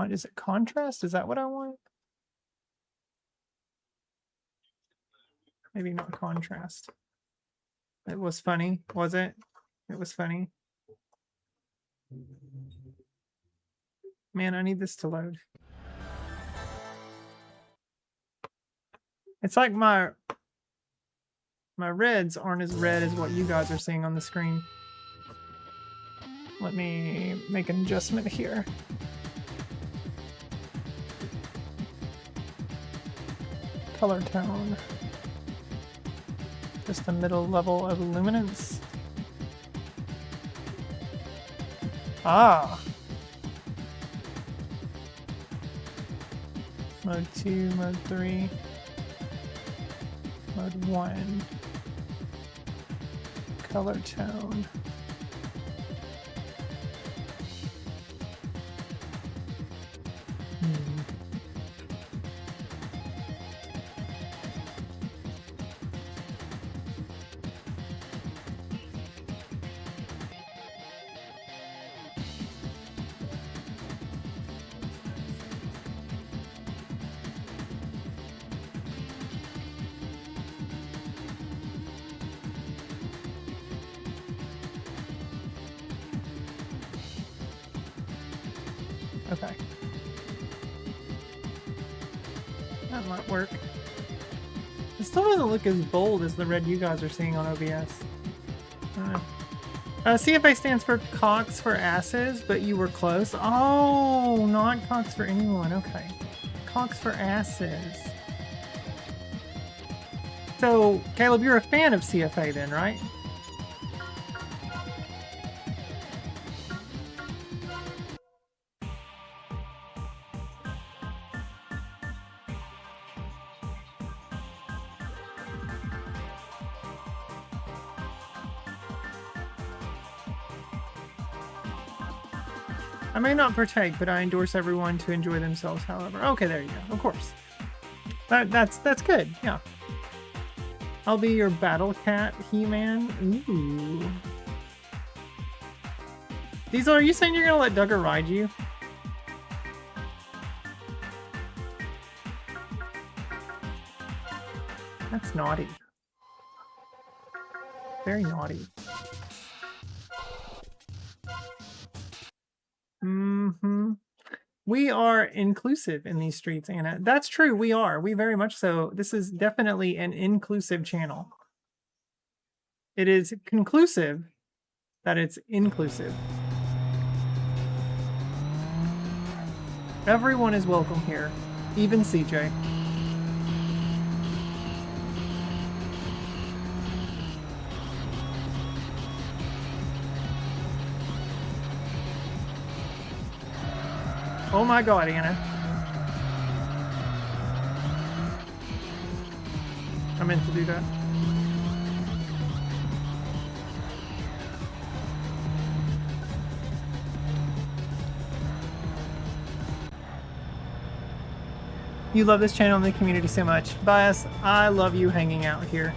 Is it contrast? Is that what I want? Maybe not contrast. It was funny, was it? It was funny. Man, I need this to load. It's like my reds aren't as red as what you guys are seeing on the screen. Let me make an adjustment here. Color tone. Just the middle level of luminance. Ah! Mode 2, mode 3. Mode 1. Color tone. Okay. That might work. It still doesn't look as bold as the red you guys are seeing on OBS. CFA stands for Cox for asses, but you were close. Oh, not Cox for anyone. Okay. Cox for asses. So, Caleb, you're a fan of CFA then, right? I may not partake, but I endorse everyone to enjoy themselves, however. Okay, there you go. Of course. That's good, yeah. I'll be your battle cat, He-Man. Ooh. Diesel, are you saying you're gonna let Duggar ride you? That's naughty. Very naughty. We are inclusive in these streets, Anna. That's true, we are. We very much so. This is definitely an inclusive channel. It is conclusive that it's inclusive. Everyone is welcome here, even CJ. Oh my god, Anna. I meant to do that. You love this channel and the community so much. Bias, I love you hanging out here.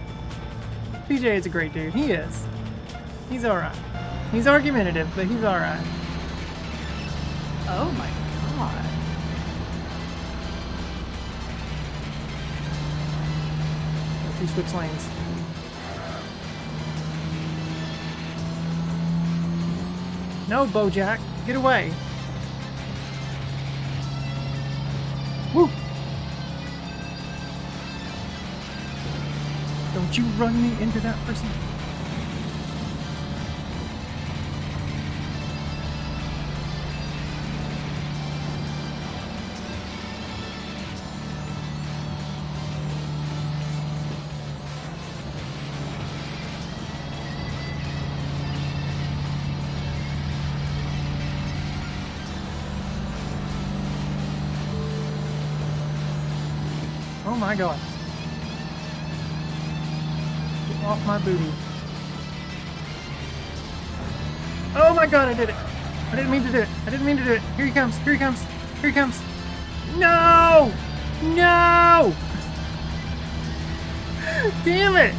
PJ is a great dude. He is. He's alright. He's argumentative, but he's alright. Oh my god. Let's do switch lanes. No, Bojack. Get away. Woo! Don't you run me into that person. Oh my god. Get off my booty. Oh my god, I did it. I didn't mean to do it. I didn't mean to do it. Here he comes. Here he comes. Here he comes. No! No! Damn it!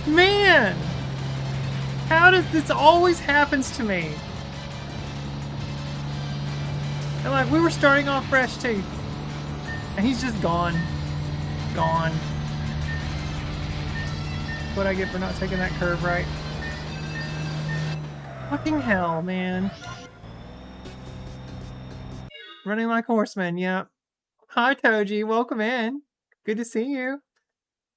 Man! How does this always happens to me? And like, we were starting off fresh too. And he's just gone. Gone. What I get for not taking that curve right. Fucking hell, man. Running like a horseman, yep. Hi, Toji. Welcome in. Good to see you.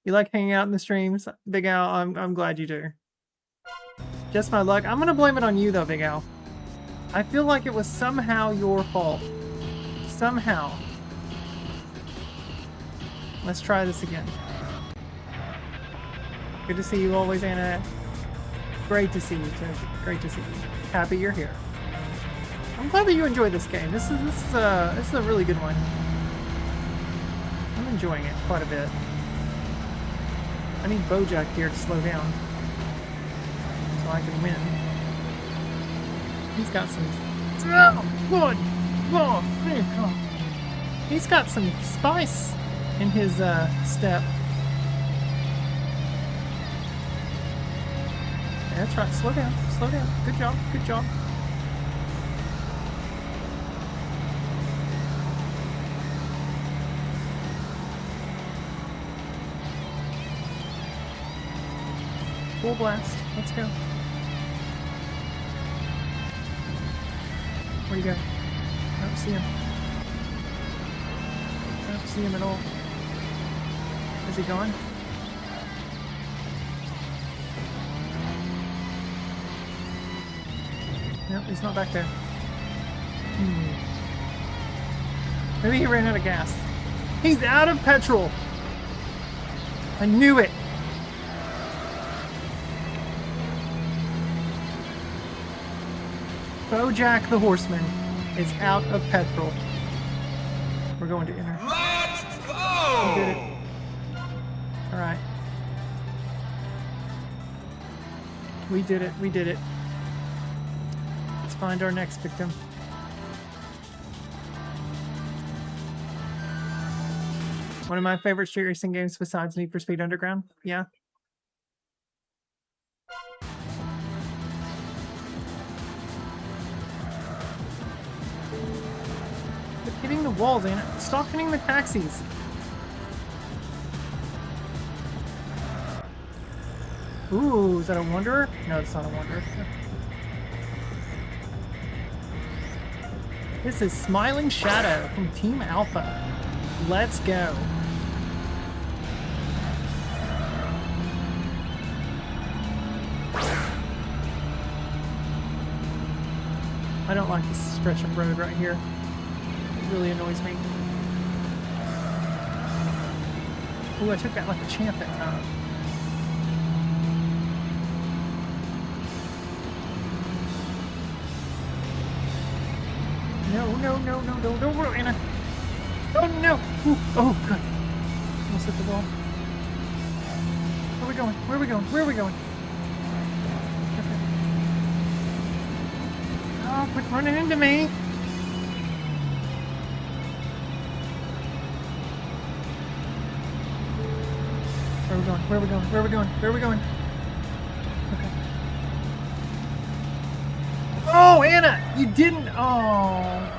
You like hanging out in the streams? Big Al, I'm glad you do. Just my luck. I'm gonna blame it on you though, Big Al. I feel like it was somehow your fault. Somehow. Let's try this again. Good to see you always, Anna. Great to see you, Toji. Great to see you. Happy you're here. I'm glad that you enjoy this game. This is a really good one. I'm enjoying it quite a bit. I need Bojack here to slow down so I can win. He's got some. Oh, good. Oh, he's got some spice in his step. Yeah, that's right. Slow down. Slow down. Good job. Good job. Full blast. Let's go. Where'd he go? I don't see him. I don't see him at all. Is he gone? Nope, he's not back there. Maybe he ran out of gas. He's out of petrol! I knew it! Bojack the Horseman is out of petrol. We're going to enter. Let's go! We did it. Alright. We did it. We did it. Let's find our next victim. One of my favorite street racing games besides Need for Speed Underground. Yeah. Quit hitting the walls, Anna. Stop hitting the taxis. Ooh, is that a Wanderer? No, it's not a Wanderer. This is Smiling Shadow from Team Alpha. Let's go. I don't like this stretch of road right here. It really annoys me. Ooh, I took that like a champ that time. No, don't worry, Anna. Oh, no. Ooh, oh, good. Almost hit the wall. Where are we going? Where are we going? Where are we going? Okay. Oh, quit running into me. Where are we going? Where are we going? Where are we going? Where are we going? No, Anna, you didn't. Oh,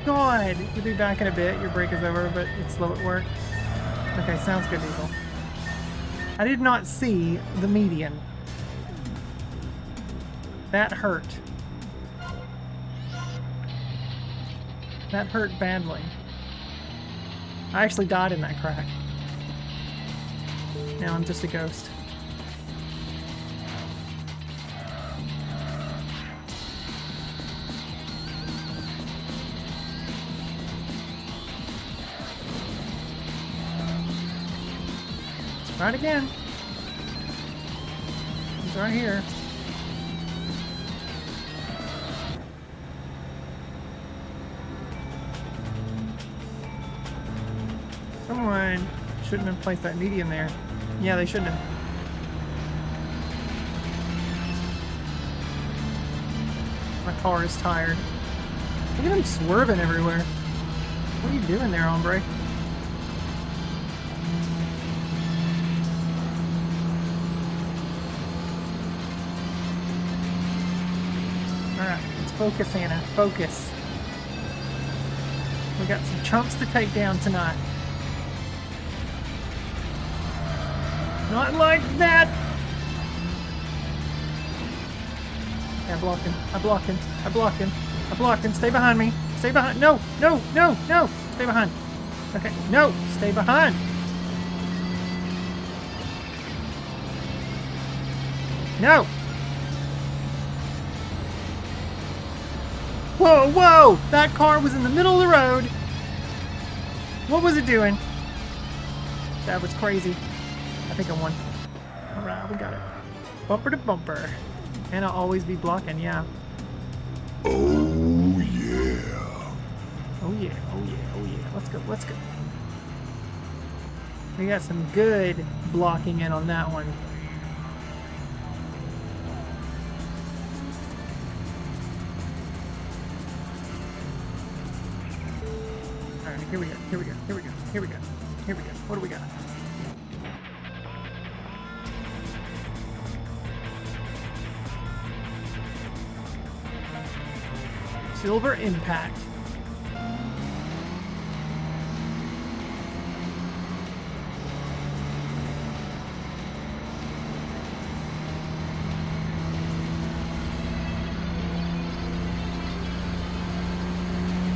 God. You'll be back in a bit. Your break is over, but it's slow at work. Okay, sounds good, Diesel. I did not see the median. That hurt. That hurt badly. I actually died in that crack. Now I'm just a ghost. Let's try it again. He's right here. Someone shouldn't have placed that median there. Yeah, they shouldn't have. My car is tired. Look at him swerving everywhere. What are you doing there, hombre? Alright, let's focus, Anna. Focus. We got some chumps to take down tonight. Not like that! Yeah, I blocked him. I blocked him. I blocked him. I blocked him. Stay behind me. Stay behind. No! No! No! No! Stay behind. Okay. No! Stay behind! No! Whoa! Whoa! That car was in the middle of the road! What was it doing? That was crazy. I think I won. Alright, we got it. Bumper to bumper. And I'll always be blocking, yeah. Oh, yeah. Oh yeah, oh yeah, oh yeah. Let's go, let's go. We got some good blocking in on that one. Alright, here we go, here we go, here we go, here we go, here we go. What do we got? Silver Impact.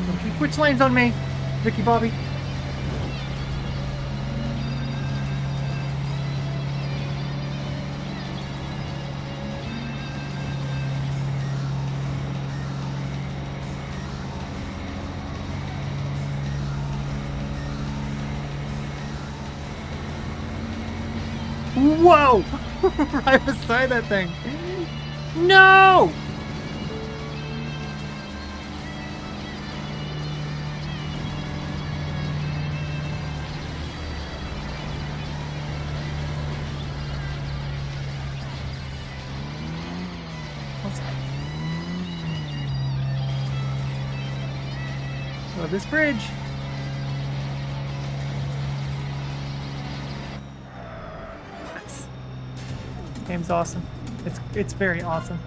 Don't you switch lanes on me, Ricky Bobby. Whoa! Right beside that thing. No! Love this bridge. Game's awesome. It's very awesome.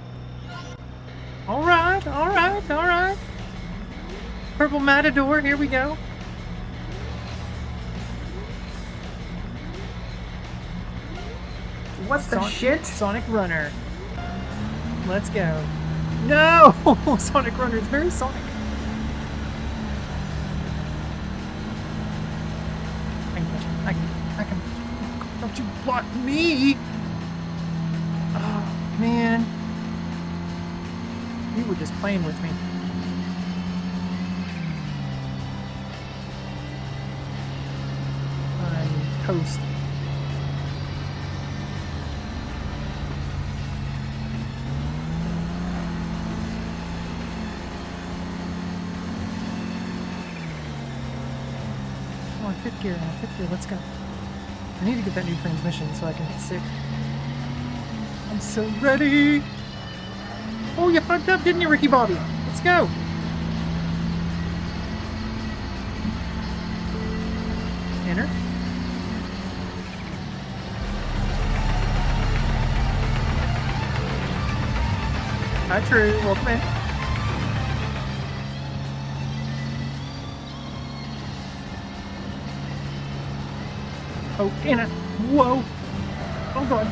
Alright, alright, alright. Purple Matador, here we go. What the shit? Sonic Runner. Let's go. No! Sonic Runner is very Sonic. I can. Don't you block me! Oh, man. You were just playing with me. I'm toast. Come on, fifth gear, let's go. I need to get that new transmission so I can get sick. I'm so ready! Oh, you fucked up, didn't you, Ricky Bobby? Let's go! Enter. Hi, True. Welcome in. Oh, Anna. Whoa. Oh, God.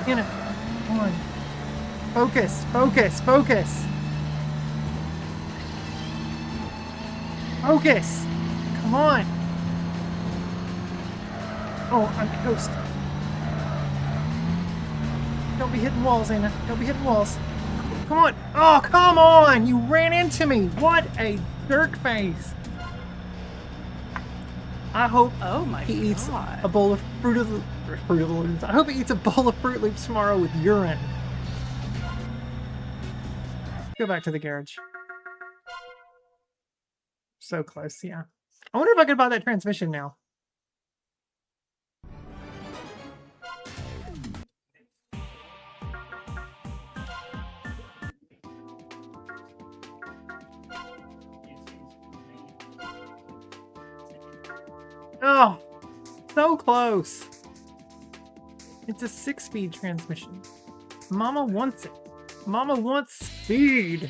Anna. Come on. Focus. Focus. Focus. Focus. Come on. Oh, I'm toast. Don't be hitting walls, Anna. Don't be hitting walls. Come on. Oh, come on. You ran into me. What a jerk face. I hope he eats a bowl of Fruit of the Loops. I hope he eats a bowl of Fruit Loops tomorrow with urine. Go back to the garage. So close, yeah. I wonder if I could buy that transmission now. Oh, so close. It's a 6-speed transmission. Mama wants it. Mama wants speed.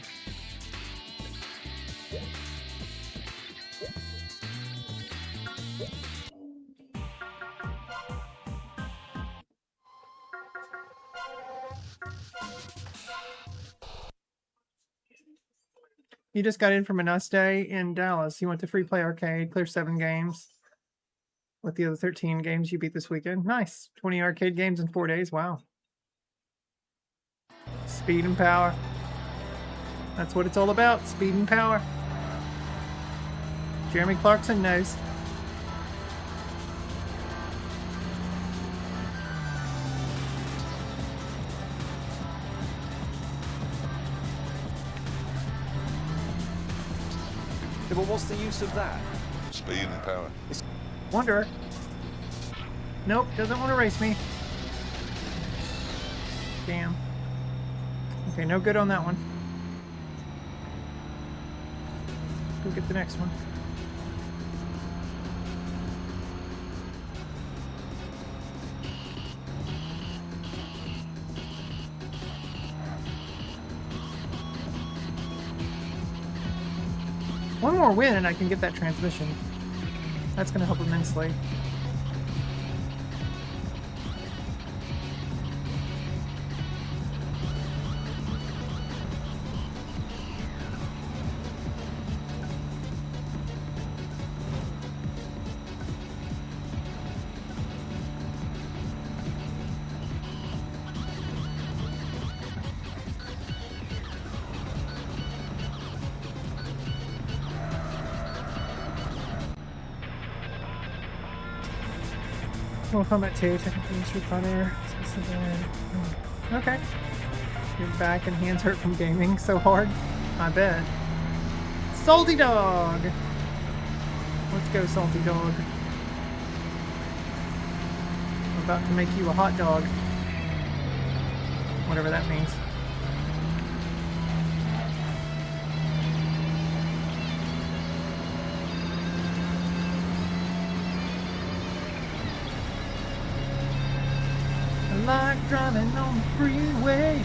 You just got in from a nice day in Dallas. You went to Free Play Arcade, clear 7 games. With the other 13 games you beat this weekend. Nice. 20 arcade games in 4 days. Wow. Speed and power. That's what it's all about. Speed and power. Jeremy Clarkson knows. Yeah, but what's the use of that? Speed and power. Wanderer. Nope, doesn't want to race me. Damn. Okay, no good on that one. Go get the next one. One more win and I can get that transmission. That's going to help immensely. Mortal Kombat 2, technically Street Fighter. Okay. Your back and hands hurt from gaming so hard. I bet. Salty Dog! Let's go, Salty Dog. I'm about to make you a hot dog. Whatever that means. I like driving on the freeway.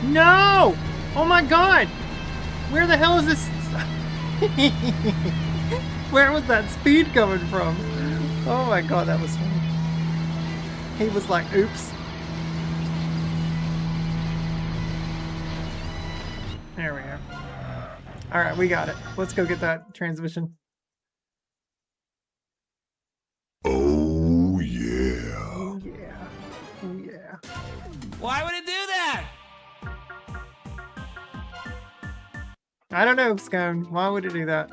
No! Oh my god! Where the hell is this? Where was that speed coming from? Oh my god, that was funny. He was like, oops. There we go. Alright, we got it. Let's go get that transmission. Oh yeah. Oh yeah. Oh yeah. Why would it do that? I don't know, Scone. Why would it do that?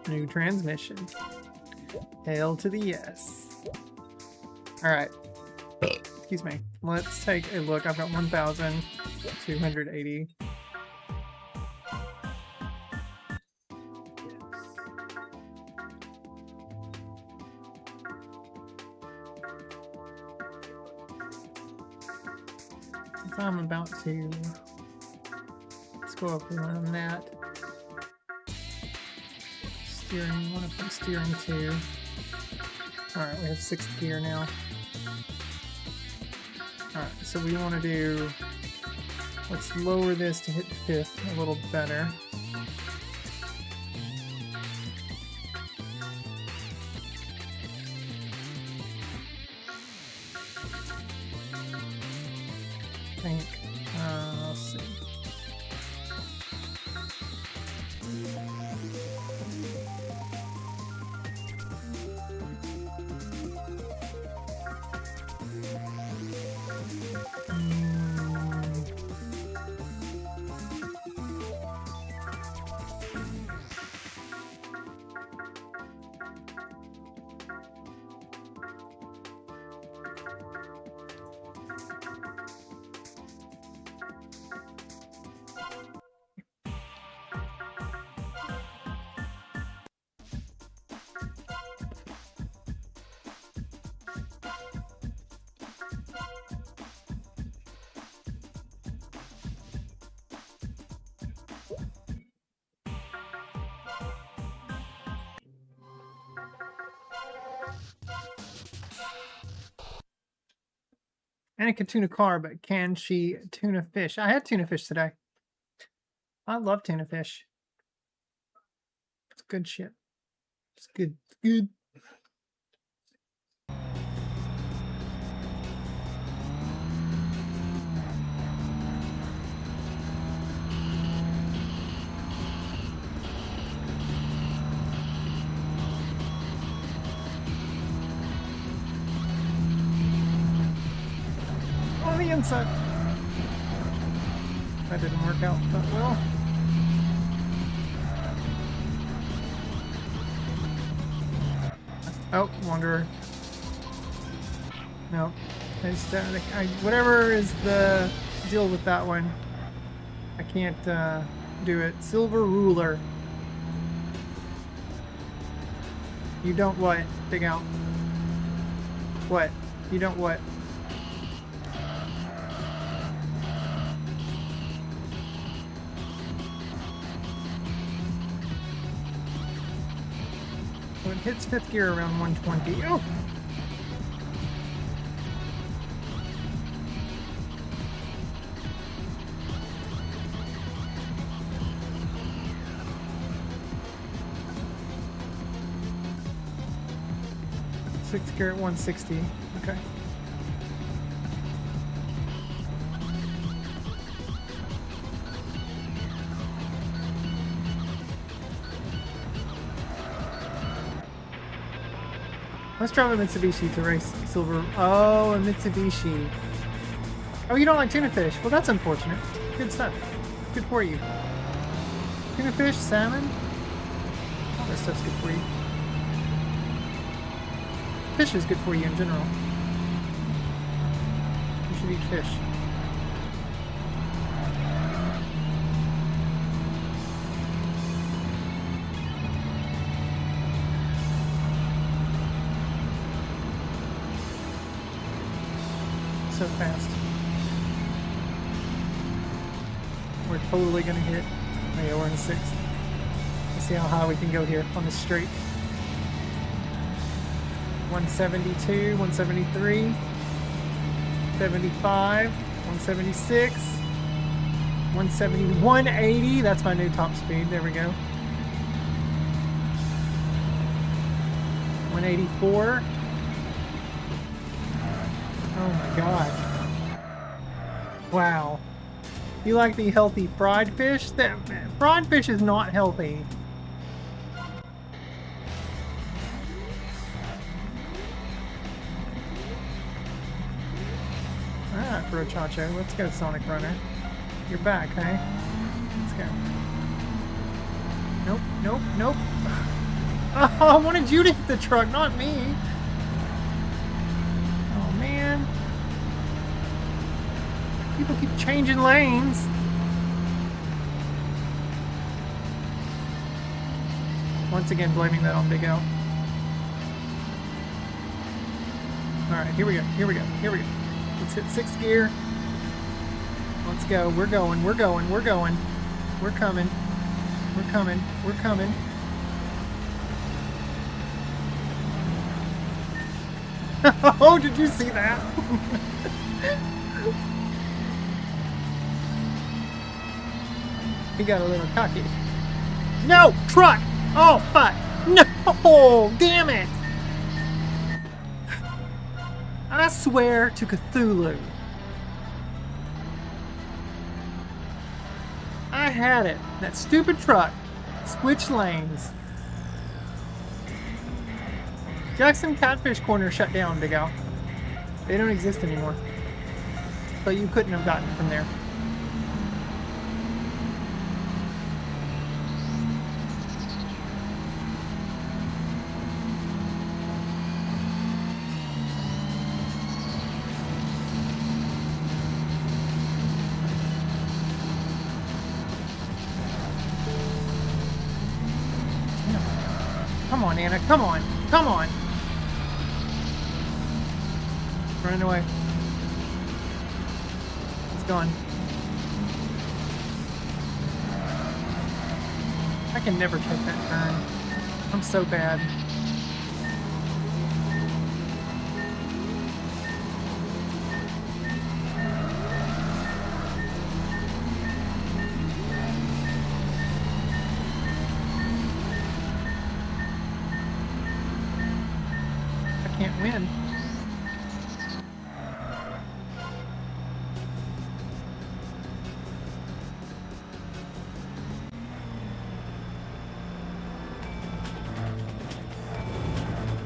New transmission. Hail to the yes. Alright. Excuse me. Let's take a look. I've got 1,280. So I'm about to let's go up on that. Steering, want to put steering 2. Alright, we have 6th gear now. Alright, so we want to do, let's lower this to hit 5th a little better. I think, let's see. Anna can tune a car, but can she tune a fish? I had tuna fish today. I love tuna fish. It's good shit. It's good. It's good. On the inside. That didn't work out that well. Oh, Wanderer. No. Whatever is the deal with that one. I can't do it. Silver Ruler. You don't what? Big out. What? You don't what? So it hits 5th gear around 120. Oh! Sixth gear at 160. Okay. Let's drive a Mitsubishi to race silver. Oh, a Mitsubishi. Oh, you don't like tuna fish? Well, that's unfortunate. Good stuff. Good for you. Tuna fish, salmon. All this stuff's good for you. Fish is good for you in general. You should eat fish. So fast. We're totally gonna hit. Oh yeah, we're in 6th. Let's see how high we can go here on this straight. 172, 173, 75, 176, 170, 180. That's my new top speed. There we go. 184. Oh my god. Wow. You like the healthy fried fish? That fried fish is not healthy. Alright, Bro Chacho. Let's go, Sonic Runner. You're back, hey? Let's go. Nope, nope, nope. Oh, I wanted you to hit the truck, not me. People keep changing lanes. Once again, blaming that on Big L. Alright, here we go, here we go, here we go. Let's hit 6th gear. Let's go. We're going. We're going. We're going. We're coming. We're coming. We're coming. Oh, did you see that? He got a little cocky. No! Truck! Oh, fuck! No! Damn it! I swear to Cthulhu. I had it. That stupid truck. Switch lanes. Jackson Catfish Corner shut down, Big Al. They don't exist anymore. But you couldn't have gotten from there. Come on, Anna. Come on. Come on. Running away. He's gone. I can never take that turn. I'm so bad. I can't win.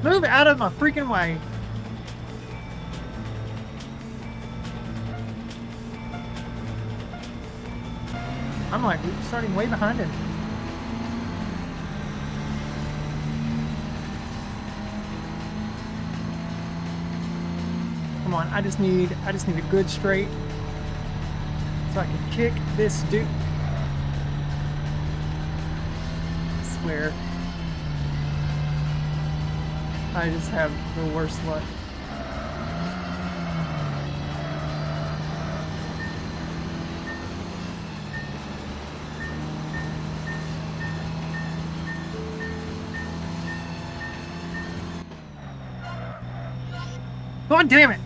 Move out of my freaking way. I'm like starting way behind him. Come on, I just need a good straight so I can kick this dude. I swear. I just have the worst luck. God damn it!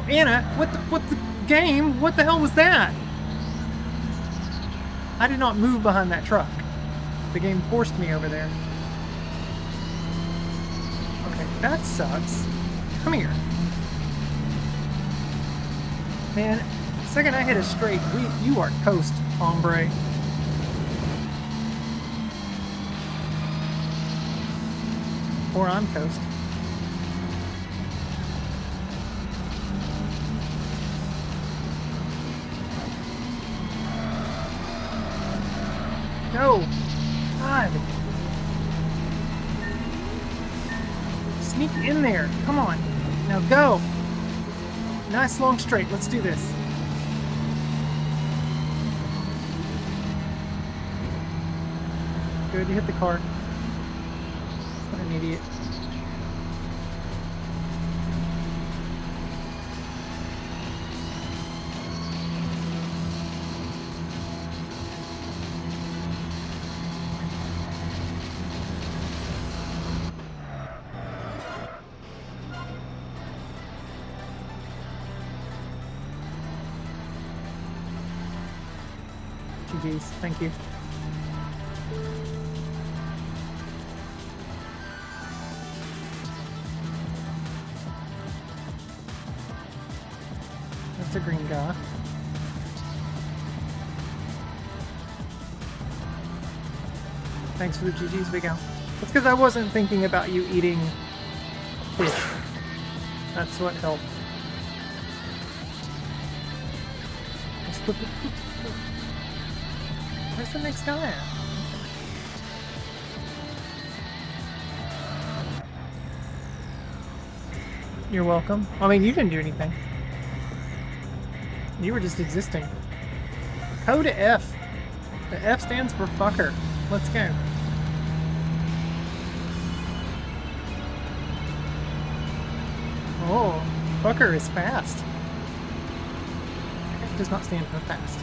Anna, what the game? What the hell was that? I did not move behind that truck. The game forced me over there. Okay, that sucks. Come here. Man, the second I hit a straight, you are toast, hombre. Or I'm toast. No! God! Sneak in there! Come on! Now go! Nice long straight, let's do this. Good, you hit the car. What an idiot. GG's, thank you. That's a green guy. Thanks for the GG's, Big Al. That's because I wasn't thinking about you eating fish. That's what helped. Where's the next guy at? You're welcome. I mean, you didn't do anything. You were just existing. Code F. The F stands for fucker. Let's go. Oh, fucker is fast. F does not stand for fast.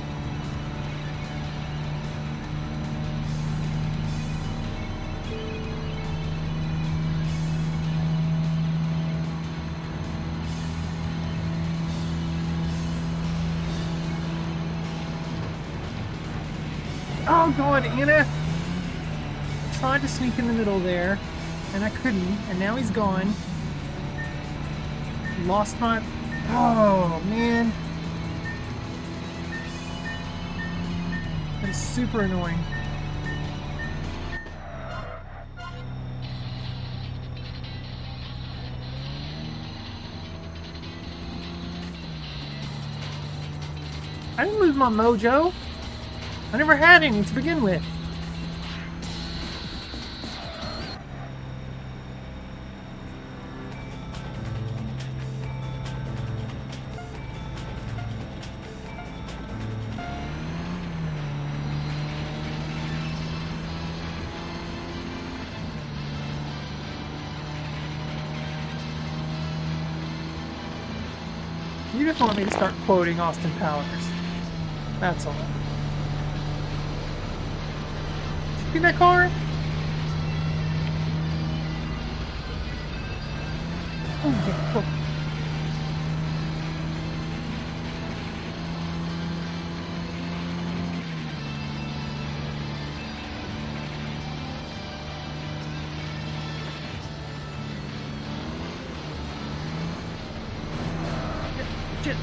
Oh god, Anna! I tried to sneak in the middle there, and I couldn't, and now he's gone. Lost my... Oh, man. That is super annoying. I didn't lose my mojo. I never had any to begin with. You just want me to start quoting Austin Powers. That's all. In that car? Oh, yeah, cool. Shit.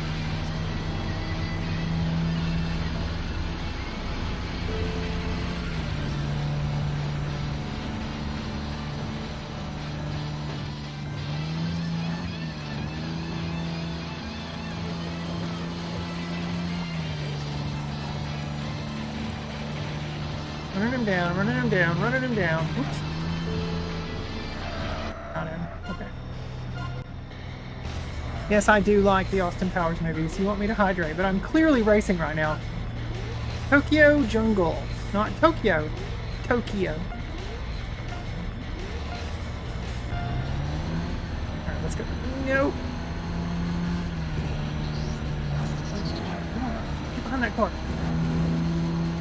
Running him down, running him down, running him down. Oops. Got him. Okay. Yes, I do like the Austin Powers movies. You want me to hydrate, but I'm clearly racing right now. Tokyo Jungle. Not Tokyo. Tokyo. Alright, let's go. No! Come on. Get behind that car.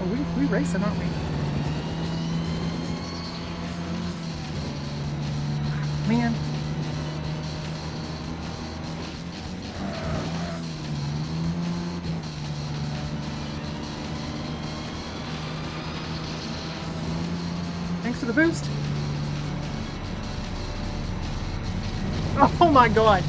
Oh, we racing, aren't we? Man. Thanks for the boost. Oh my god.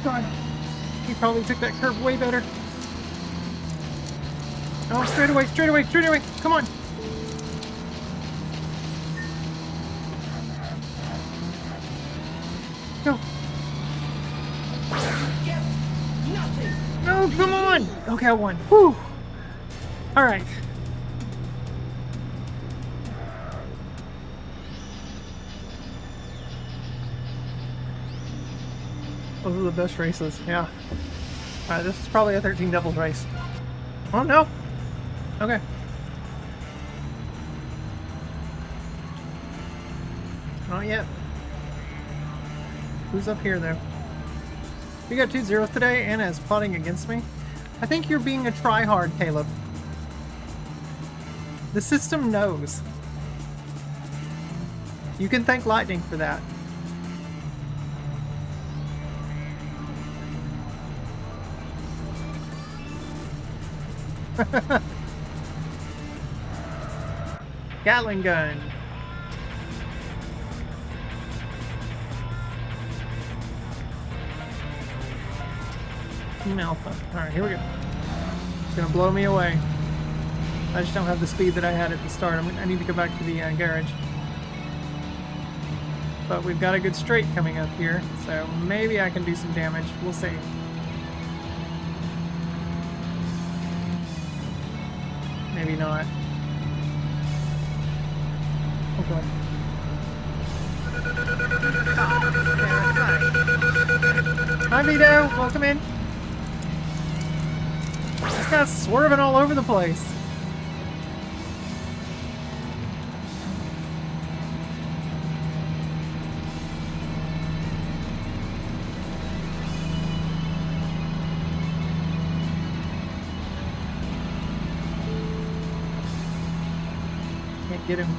God, he probably took that curve way better. Oh, straight away, straight away, straight away. Come on. Go. No, come on. Okay, I won. Whew. All right. Those are the best races, yeah. Alright, this is probably a 13 Devils race. Oh no! Okay. Not yet. Who's up here though? We got 2 zeros today. Anna is plotting against me. I think you're being a tryhard, Caleb. The system knows. You can thank Lightning for that. Gatling gun. Team Alpha. Alright, here we go. It's gonna blow me away. I just don't have the speed that I had at the start. I need to go back to the garage. But we've got a good straight coming up here, so maybe I can do some damage. We'll see. Maybe not. Oh god. Hi Vito, welcome in. This guy's swerving all over the place. Can't get him.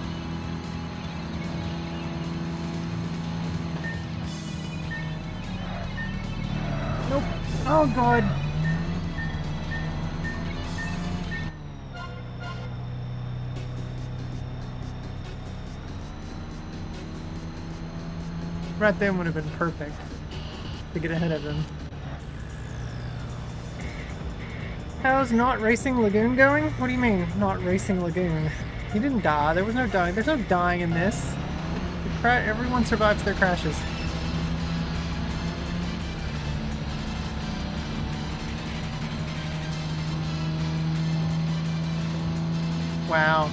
Nope. Oh god. Right then would have been perfect to get ahead of him. How's Not Racing Lagoon going? What do you mean, Not Racing Lagoon? He didn't die. There was no dying. There's no dying in this. Everyone survives their crashes. Wow.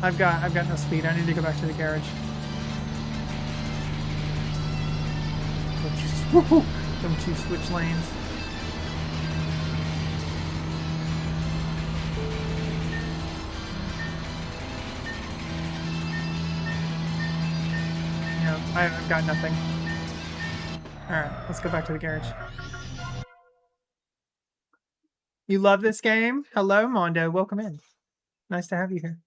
I've got no speed. I need to go back to the garage. Don't you switch lanes. No, I've got nothing. Alright, let's go back to the garage. You love this game? Hello, Mondo. Welcome in. Nice to have you here.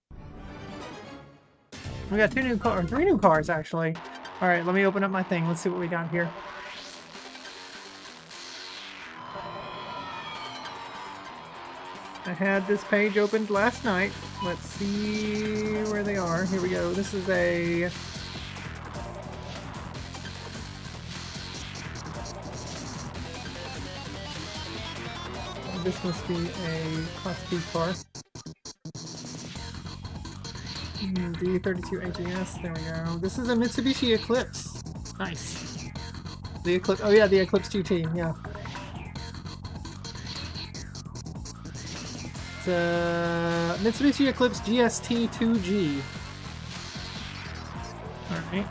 We got 2 new cars, 3 new cars actually. All right, let me open up my thing. Let's see what we got here. I had this page opened last night. Let's see where they are. Here we go. This is a... This must be a Class B car. D32 AGS, there we go. This is a Mitsubishi Eclipse. Nice. The Eclipse, oh yeah, the Eclipse GT, yeah. It's a Mitsubishi Eclipse GST 2G. Alright.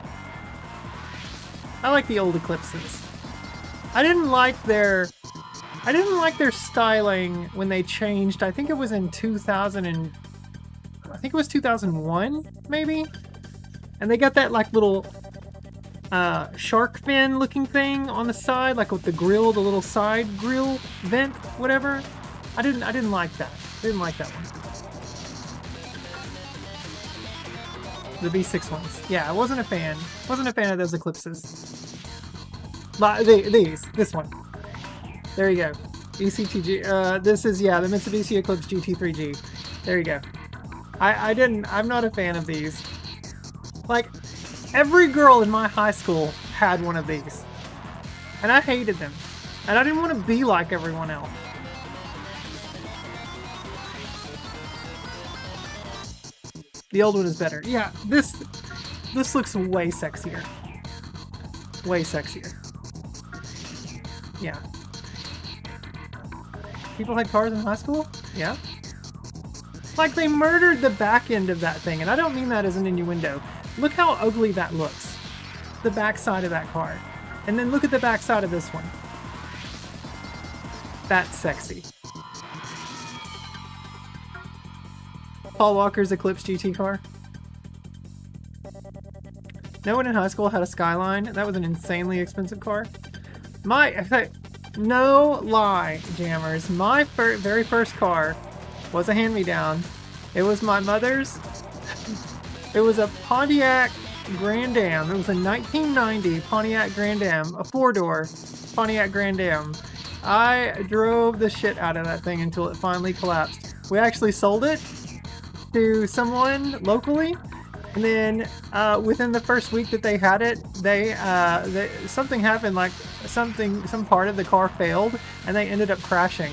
I like the old Eclipses. I didn't like their styling when they changed. I think it was in 2001, maybe? And they got that like little shark fin looking thing on the side, like with the grill, the little side grill vent, whatever. I didn't like that. Didn't like that one. The B6 ones. Yeah, I wasn't a fan. Wasn't a fan of those Eclipses. This one. There you go. ECTG. This is, yeah, the Mitsubishi Eclipse GT3G. There you go. I'm not a fan of these. Like, every girl in my high school had one of these. And I hated them. And I didn't want to be like everyone else. The old one is better. Yeah, this looks way sexier. Way sexier. Yeah. People had cars in high school? Yeah. Like, they murdered the back end of that thing, and I don't mean that as an innuendo. Look how ugly that looks. The back side of that car. And then look at the back side of this one. That's sexy. Paul Walker's Eclipse GT car. No one in high school had a Skyline. That was an insanely expensive car. No lie, Jammers. My very first car was a hand-me-down. It was my mother's. It was a Pontiac Grand Am. It was a 1990 Pontiac Grand Am, a 4-door Pontiac Grand Am. I drove the shit out of that thing until it finally collapsed. We actually sold it to someone locally, And then within the first week that they had it, something happened, like some part of the car failed, and they ended up crashing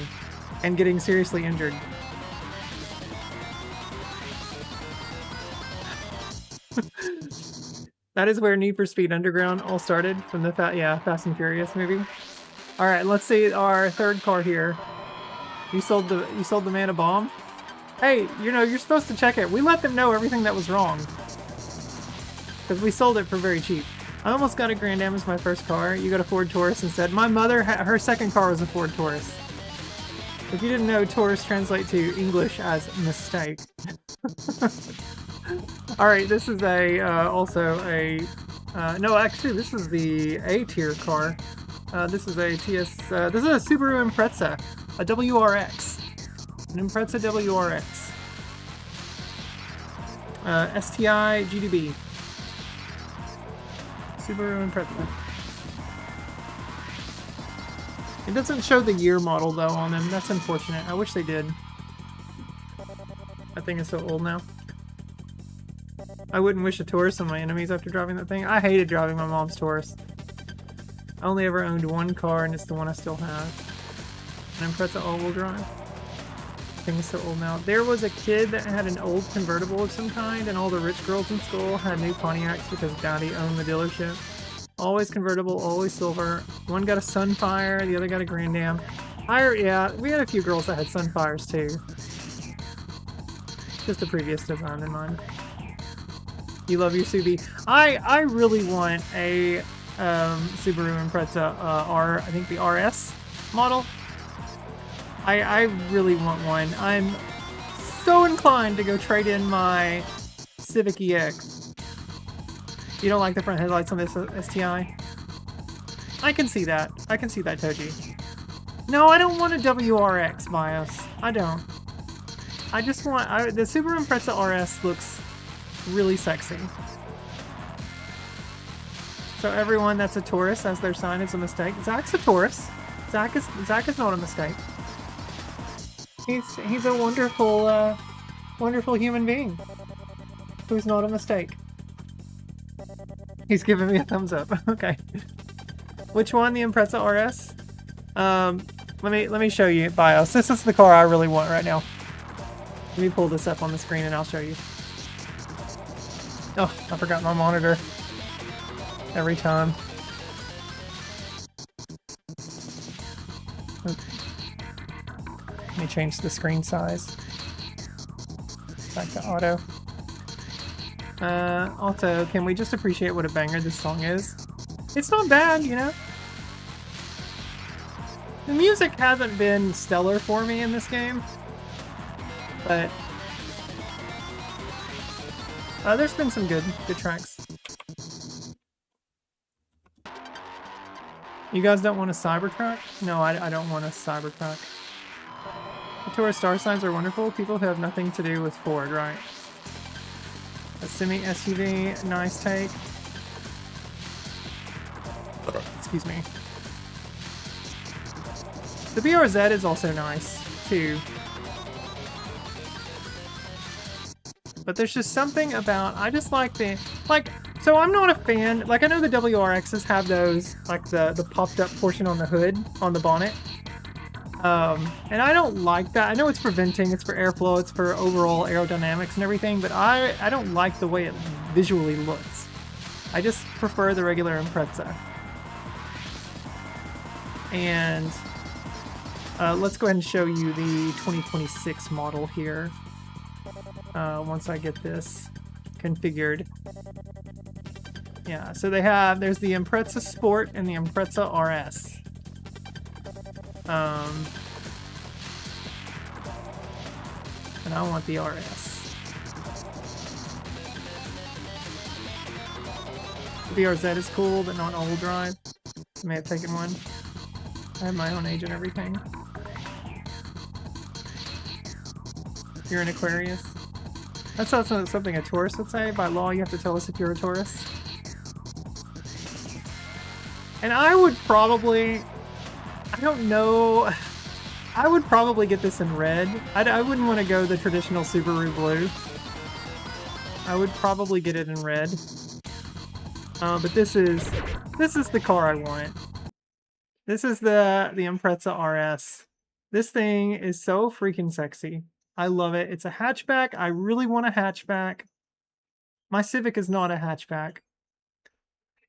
and getting seriously injured. That is where Need for Speed Underground all started, from the Fast and Furious movie. All right, let's see our third car here. You sold the man a bomb. Hey, you're supposed to check it. We let them know everything that was wrong because we sold it for very cheap. I almost got a Grand Am as my first car. You got a Ford Taurus instead. My mother, her second car was a Ford Taurus. If you didn't know, Taurus translate to English as mistake. All right, this is also a no, actually this is the A tier car. This is a this is a Subaru Impreza, a WRX, an Impreza WRX, STI GDB, Subaru Impreza. It doesn't show the year model though on them. That's unfortunate. I wish they did. That thing is so old now. I wouldn't wish a Taurus on my enemies after driving that thing. I hated driving my mom's Taurus. I only ever owned one car, and it's the one I still have. An Impreza all-wheel drive. The thing is so old now. There was a kid that had an old convertible of some kind, and all the rich girls in school had new Pontiacs because Daddy owned the dealership. Always convertible, always silver. One got a Sunfire, the other got a Grand Am. Yeah, we had a few girls that had Sunfires too. Just the previous design in mind. You love your Subi. I really want a Subaru Impreza I think the RS model. I really want one. I'm so inclined to go trade in my Civic EX. You don't like the front headlights on this STI? I can see that. I can see that, Toji. No, I don't want a WRX BIOS. I don't. I just want... the Subaru Impreza RS looks really sexy. So everyone that's a Taurus as their sign is a mistake. Zach's a Taurus. Zach is not a mistake. He's a wonderful wonderful human being who's not a mistake. He's giving me a thumbs up. Okay. Which one? The Impreza RS? Let me show you BIOS. This is the car I really want right now. Let me pull this up on the screen and I'll show you. Oh, I forgot my monitor. Every time. Okay. Let me change the screen size. Back to auto. Also, can we just appreciate what a banger this song is? It's not bad, you know? The music hasn't been stellar for me in this game. But there's been some good tracks. You guys don't want a Cybertruck? No, I don't want a Cybertruck. The Taurus star signs are wonderful. People who have nothing to do with Ford, right? A semi-SUV, nice take. Excuse me. The BRZ is also nice, too. But there's just something about... I just like the... So I'm not a fan... I know the WRXs have those, the popped-up portion on the hood, on the bonnet. And I don't like that. I know it's for venting, it's for airflow, it's for overall aerodynamics and everything, but I don't like the way it visually looks. I just prefer the regular Impreza. And let's go ahead and show you the 2026 model here. Once I get this configured. Yeah, so there's the Impreza Sport and the Impreza RS. And I want the RS. The BRZ is cool, but not all-wheel drive. I may have taken one. I have my own age and everything. You're an Aquarius. That's not something a Taurus would say. By law, you have to tell us if you're a Taurus. And I would probably... I don't know... I would probably get this in red. I wouldn't want to go the traditional Subaru blue. I would probably get it in red. But this is the car I want. This is the Impreza RS. This thing is so freaking sexy. I love it. It's a hatchback. I really want a hatchback. My Civic is not a hatchback.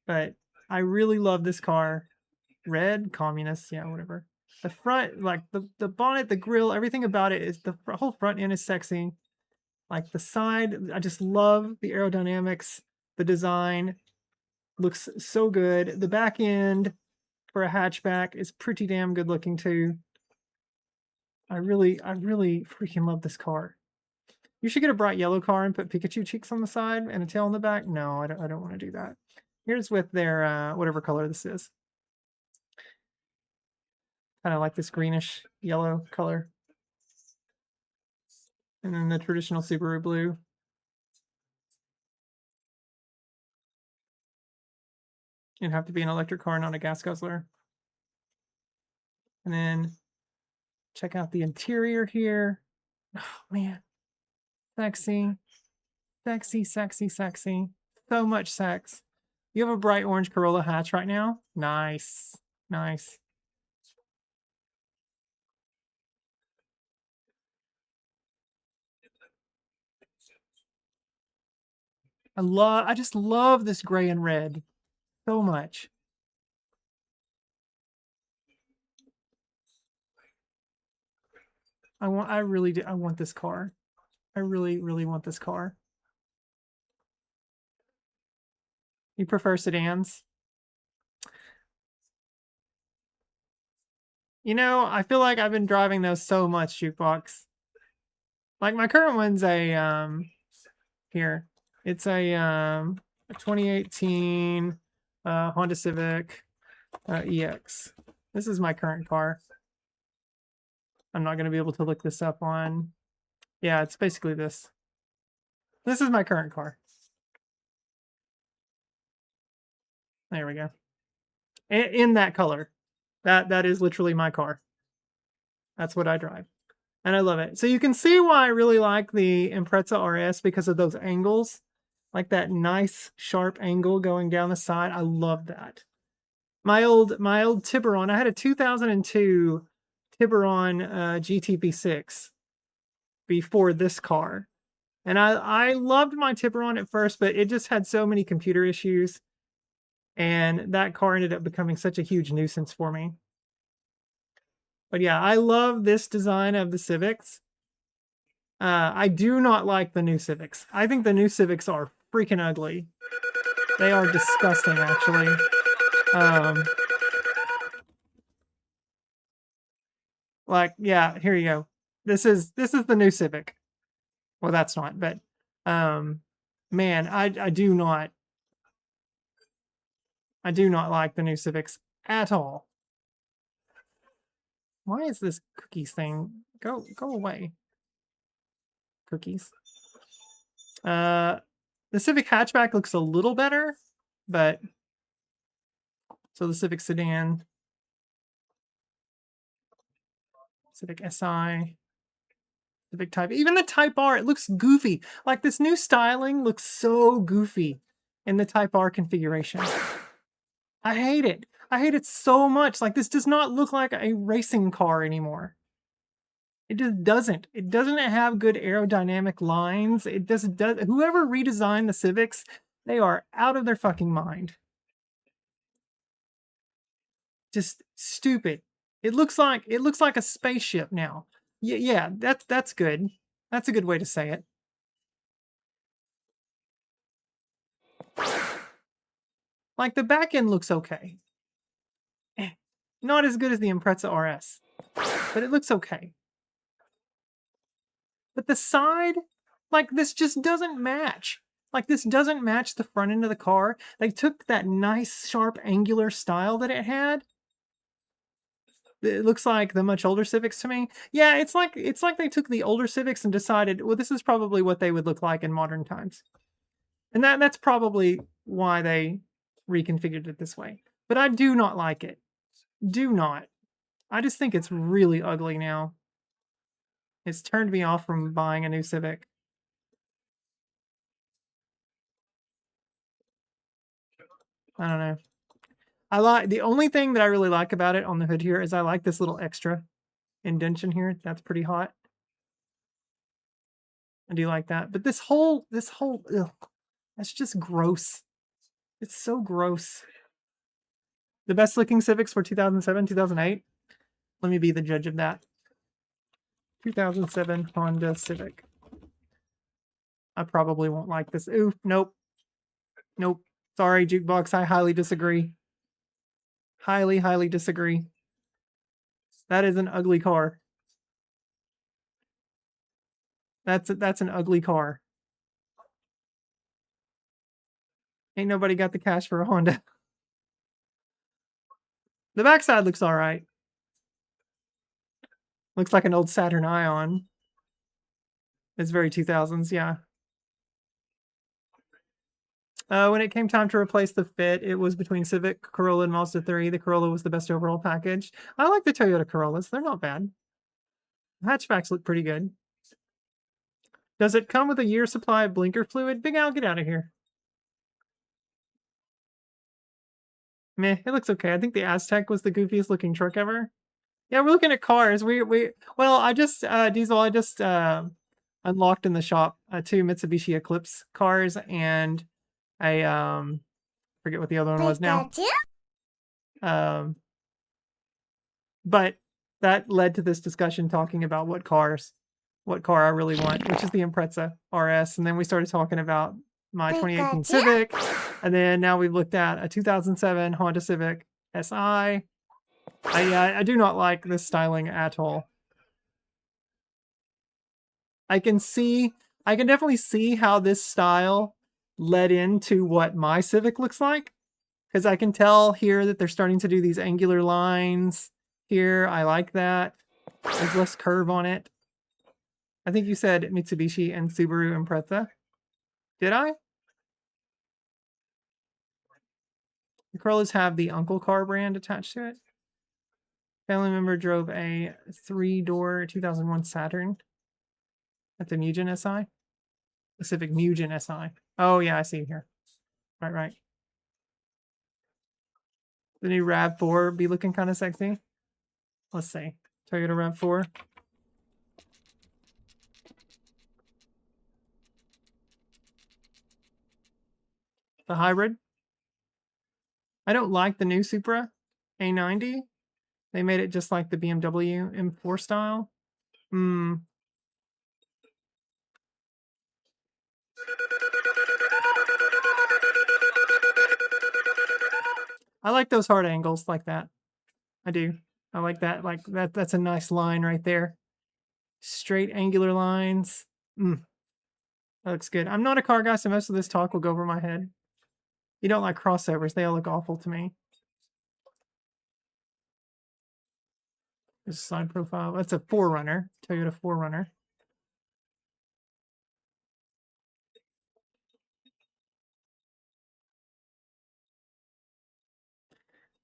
But I really love this car. Red, communist, yeah, whatever. The front, like the bonnet, the grille, everything about it is the whole front end is sexy. Like the side, I just love the aerodynamics, the design looks so good. The back end for a hatchback is pretty damn good looking too. I really freaking love this car. You should get a bright yellow car and put Pikachu cheeks on the side and a tail on the back. No, I don't want to do that. Here's with their whatever color this is. Kind of like this greenish yellow color. And then the traditional Subaru blue. It'd have to be an electric car, not a gas guzzler. And then check out the interior here. Oh, man. Sexy. Sexy, sexy, sexy. So much sex. You have a bright orange Corolla hatch right now? Nice. Nice. I just love this gray and red so much. I really do. I want this car. I really want this car. You prefer sedans? You know, I feel like I've been driving those so much, Jukebox. Like my current one's a here. It's a 2018 Honda Civic EX. This is my current car. I'm not going to be able to look this up on. Yeah, it's basically this. This is my current car. There we go. In that color. That is literally my car. That's what I drive. And I love it. So you can see why I really like the Impreza RS because of those angles. Like that nice sharp angle going down the side. I love that. My old Tiburon, I had a 2002 Tiburon GTB6 before this car. And I loved my Tiburon at first, but it just had so many computer issues. And that car ended up becoming such a huge nuisance for me. But yeah, I love this design of the Civics. I do not like the new Civics. I think the new Civics are freaking ugly. They are disgusting, actually. Like, yeah, here you go. This is the new Civic. Well, that's not, but man, I do not like the new Civics at all. Why is this cookies thing? Go away. Cookies. The Civic hatchback looks a little better, but so the Civic sedan, Civic Si, Civic Type, even the Type R, it looks goofy. Like this new styling looks so goofy in the Type R configuration. I hate it. I hate it so much. Like this does not look like a racing car anymore. It just doesn't. It doesn't have good aerodynamic lines. It does. Whoever redesigned the Civics, they are out of their fucking mind. Just stupid. It looks like a spaceship now. Yeah, that's good. That's a good way to say it. Like the back end looks okay. Not as good as the Impreza RS, but it looks okay. But the side, like this just doesn't match. Like this doesn't match the front end of the car. They took that nice sharp angular style that it had. It looks like the much older Civics to me. Yeah, it's like they took the older Civics and decided, well, this is probably what they would look like in modern times. And that's probably why they reconfigured it this way. But I do not like it. Do not. I just think it's really ugly now. It's turned me off from buying a new Civic. I don't know. I like the only thing that I really like about it on the hood here is I like this little extra indentation here. That's pretty hot. I do like that. But this whole, ugh, that's just gross. It's so gross. The best looking Civics were 2007, 2008. Let me be the judge of that. 2007 Honda Civic. I probably won't like this. Ooh, nope. Nope. Sorry, Jukebox. I highly disagree. Highly, highly disagree. That is an ugly car. That's an ugly car. Ain't nobody got the cash for a Honda. The backside looks all right. Looks like an old Saturn Ion. It's very 2000s, yeah. When it came time to replace the Fit, it was between Civic, Corolla, and Mazda 3. The Corolla was the best overall package. I like the Toyota Corollas. They're not bad. The hatchbacks look pretty good. Does it come with a year supply of blinker fluid? Big Al, get out of here. Meh, it looks okay. I think the Aztec was the goofiest looking truck ever. Yeah, we're looking at cars. Well, I just Diesel, I just unlocked in the shop 2 Mitsubishi Eclipse cars and a forget what the other one was now. But that led to this discussion talking about what car I really want, which is the Impreza RS, and then we started talking about my 2018 Civic, and then now we've looked at a 2007 Honda Civic SI. I do not like this styling at all. I can definitely see how this style led into what my Civic looks like, because I can tell here that they're starting to do these angular lines here. I like that. There's less curve on it. I think you said Mitsubishi and Subaru Impreza. Did I? The Corollas have the Uncle Car brand attached to it. Family member drove a 3-door 2001 Saturn. That's a Mugen SI? Pacific Mugen SI. Oh, yeah, I see it here. Right. The new RAV4 be looking kind of sexy. Let's see. Toyota RAV4. The hybrid. I don't like the new Supra A90. They made it just like the BMW M4 style. I like those hard angles like that. I do. I like that. Like that's a nice line right there. Straight angular lines. That looks good. I'm not a car guy, so most of this talk will go over my head. You don't like crossovers. They all look awful to me. This side profile. That's a 4Runner. Toyota 4Runner.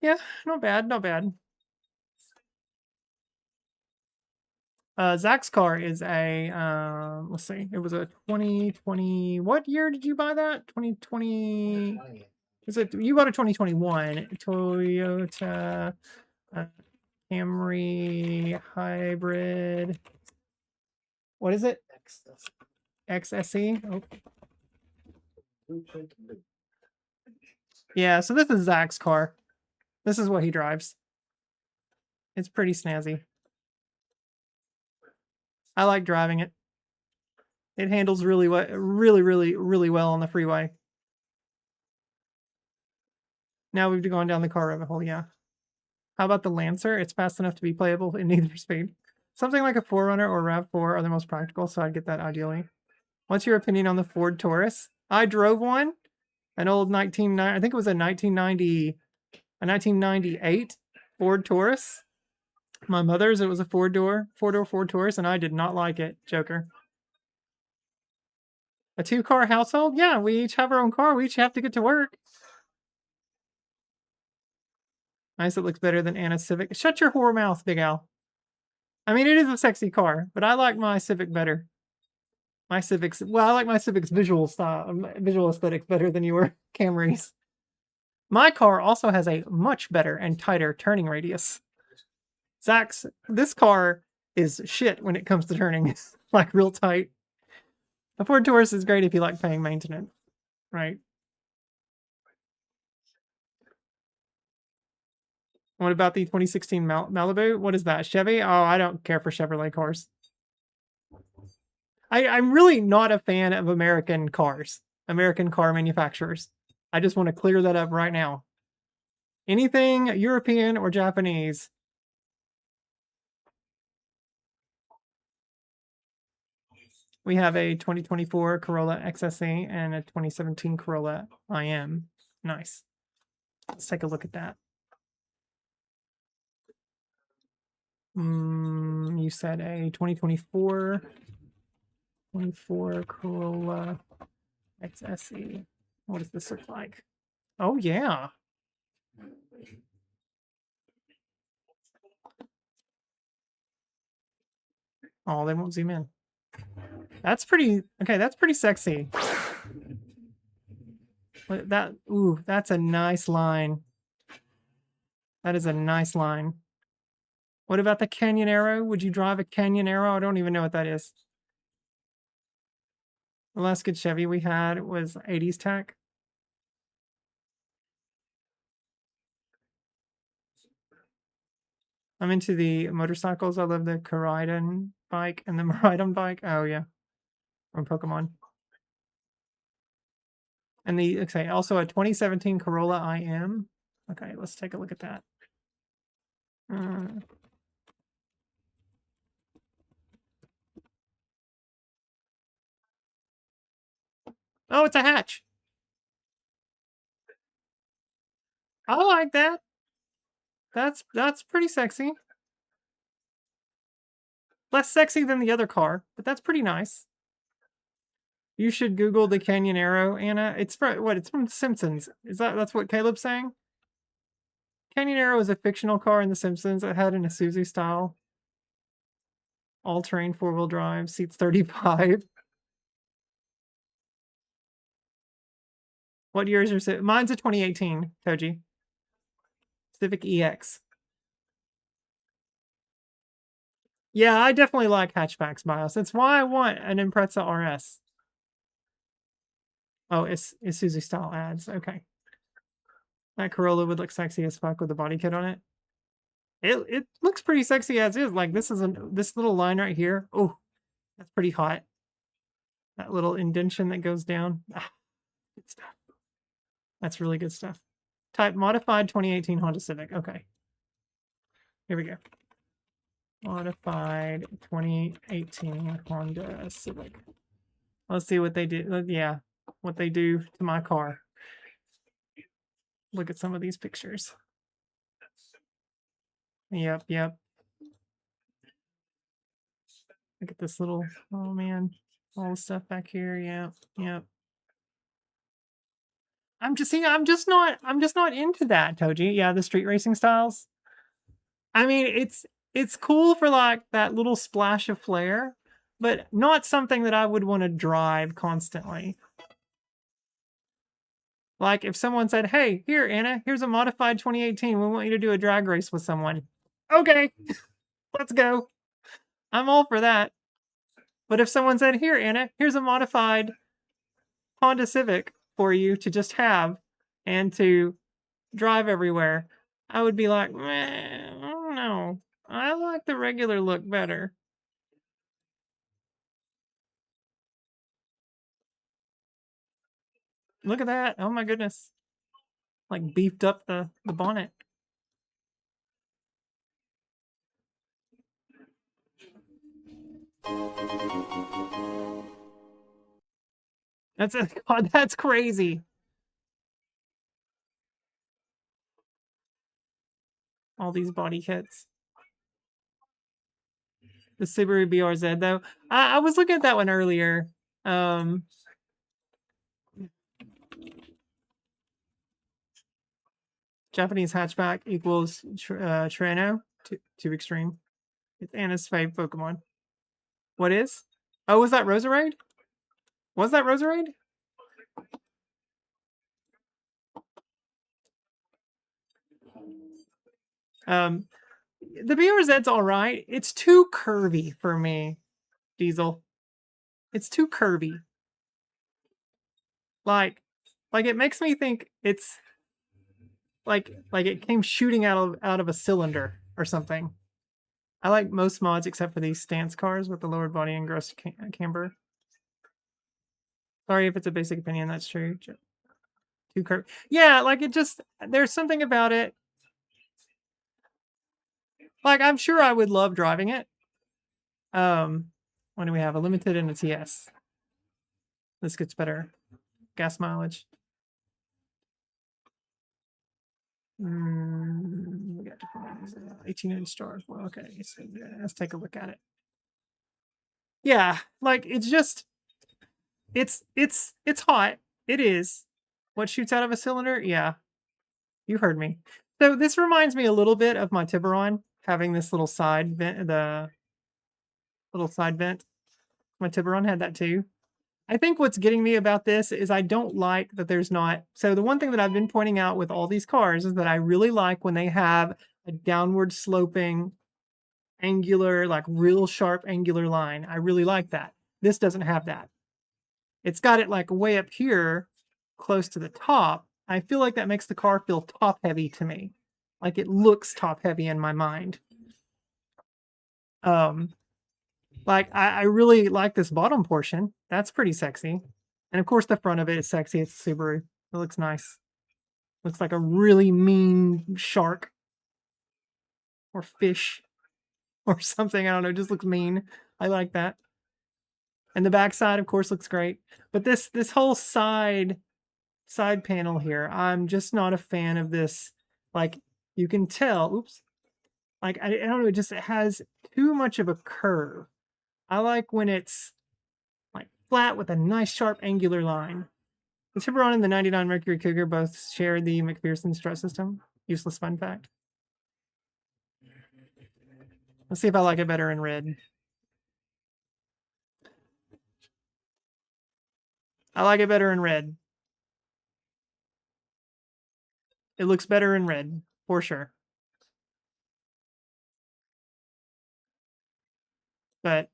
Yeah, not bad, not bad. Zach's car is a, let's see, it was a 2020, what year did you buy that? 2020, is it, you bought a 2021 Toyota Camry hybrid, what is it? XSE? Oh. Yeah, so this is Zach's car. This is what he drives. It's pretty snazzy. I like driving it. It handles really well on the freeway. Now we've gone down the car rabbit hole, yeah. How about the Lancer? It's fast enough to be playable in neither speed. Something like a 4Runner or RAV4 are the most practical, so I'd get that ideally. What's your opinion on the Ford Taurus? I drove one. An old I think it was a 1998 Ford Taurus. My mother's, it was a four-door Ford Taurus, and I did not like it, Joker. A 2-car household? Yeah, we each have our own car. We each have to get to work. Nice, it looks better than Anna's Civic. Shut your whore mouth, Big Al. I mean, it is a sexy car, but I like my Civic better. I like my Civic's visual style, visual aesthetics better than your Camrys. My car also has a much better and tighter turning radius. Zach's, this car is shit when it comes to turning. Like real tight. The Ford Taurus is great if you like paying maintenance, right? What about the 2016 Malibu? What is that, Chevy? Oh, I don't care for Chevrolet cars. I'm really not a fan of American cars, American car manufacturers. I just want to clear that up right now. Anything European or Japanese. We have a 2024 Corolla XSE and a 2017 Corolla IM. Nice. Let's take a look at that. You said a 2024 Corolla XSE. What does this look like? Oh, yeah. Oh, they won't zoom in. That's pretty, okay, that's pretty sexy. That, ooh, that's a nice line. That is a nice line. What about the Canyon Arrow? Would you drive a Canyon Arrow? I don't even know what that is. The last good Chevy we had was 80s tech. I'm into the motorcycles. I love the Ridin bike and the Ridin bike. Oh, yeah. From Pokemon. And the, okay, also a 2017 Corolla IM. Okay, let's take a look at that. Oh, it's a hatch. I like that. That's pretty sexy. Less sexy than the other car, but that's pretty nice. You should Google the Canyon Arrow, Anna. It's from what? It's from The Simpsons. That's what Caleb's saying? Canyon Arrow is a fictional car in The Simpsons. It had an Isuzu style. All-terrain four-wheel drive, seats 35. What year is your Mine's a 2018, Toji. Civic EX. Yeah, I definitely like hatchbacks, Miles. That's why I want an Impreza RS. Oh, it's Isuzu style ads. Okay. That Corolla would look sexy as fuck with the body kit on it. It looks pretty sexy as is. Like this little line right here. Oh, that's pretty hot. That little indentation that goes down. Ah, good stuff. That's really good stuff. Type modified 2018 Honda Civic. Okay. Here we go. Modified 2018 Honda Civic. Let's see what they do. Yeah, what they do to my car. Look at some of these pictures. Yep. Look at this little, oh man, all the stuff back here. Yep. I'm just not into that, Toji. Yeah, the street racing styles. I mean, it's cool for like that little splash of flair, but not something that I would want to drive constantly. Like if someone said, "Hey, here, Anna, here's a modified 2018. We want you to do a drag race with someone." Okay, let's go. I'm all for that. But if someone said, "Here, Anna, here's a modified Honda Civic for you to just have and to drive everywhere," I would be like, "I don't know. I like the regular look better." Look at that. Oh my goodness. Like beefed up the bonnet. God, that's crazy. All these body kits. The Subaru BRZ though. I was looking at that one earlier. Japanese hatchback equals Treno to Xtreme. It's Anna's fave Pokemon. What is? Oh, was that Roserade? Was that Roserade? The BRZ's all right. It's too curvy for me, Diesel. It's too curvy. Like it makes me think it's like it came shooting out of a cylinder or something. I like most mods except for these stance cars with the lowered body and gross camber. Sorry if it's a basic opinion, that's true. Too curvy. Yeah, like it just, there's something about it. Like, I'm sure I would love driving it. What do we have? A limited and a TS. This gets better. Gas mileage. We got 18-inch stars. Well, okay, so let's take a look at it. Yeah, like it's just, it's hot. It is. What shoots out of a cylinder? Yeah, you heard me. So this reminds me a little bit of my Tiburon having this little side vent, the little side vent. My Tiburon had that too. I think what's getting me about this is I don't like that there's not. So the one thing that I've been pointing out with all these cars is that I really like when they have a downward sloping angular, like real sharp angular line. I really like that. This doesn't have that. It's got it like way up here close to the top. I feel like that makes the car feel top heavy to me. Like it looks top heavy in my mind. Like I really like this bottom portion. That's pretty sexy. And of course the front of it is sexy. It's a Subaru. It looks nice. Looks like a really mean shark or fish or something. I don't know. It just looks mean. I like that. And the backside, of course, looks great. But this whole side panel here, I'm just not a fan of this. Like you can tell, oops. Like I don't know, it has too much of a curve. I like when it's like flat with a nice sharp angular line. The Tiburon and the 99 Mercury Cougar both share the McPherson strut system. Useless fun fact. Let's see if I like it better in red. I like it better in red. It looks better in red, for sure. But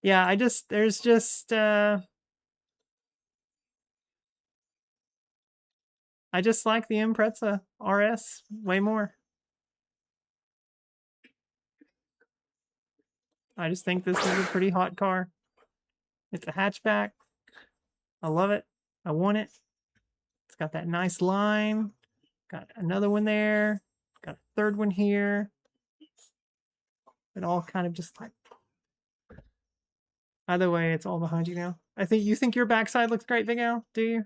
yeah, there's just I just like the Impreza RS way more. I just think this is a pretty hot car. It's a hatchback. I love it. I want it. It's got that nice line. Got another one there. Got a third one here. It all kind of just like. Either way, it's all behind you now. You think your backside looks great, Big Al? Do you?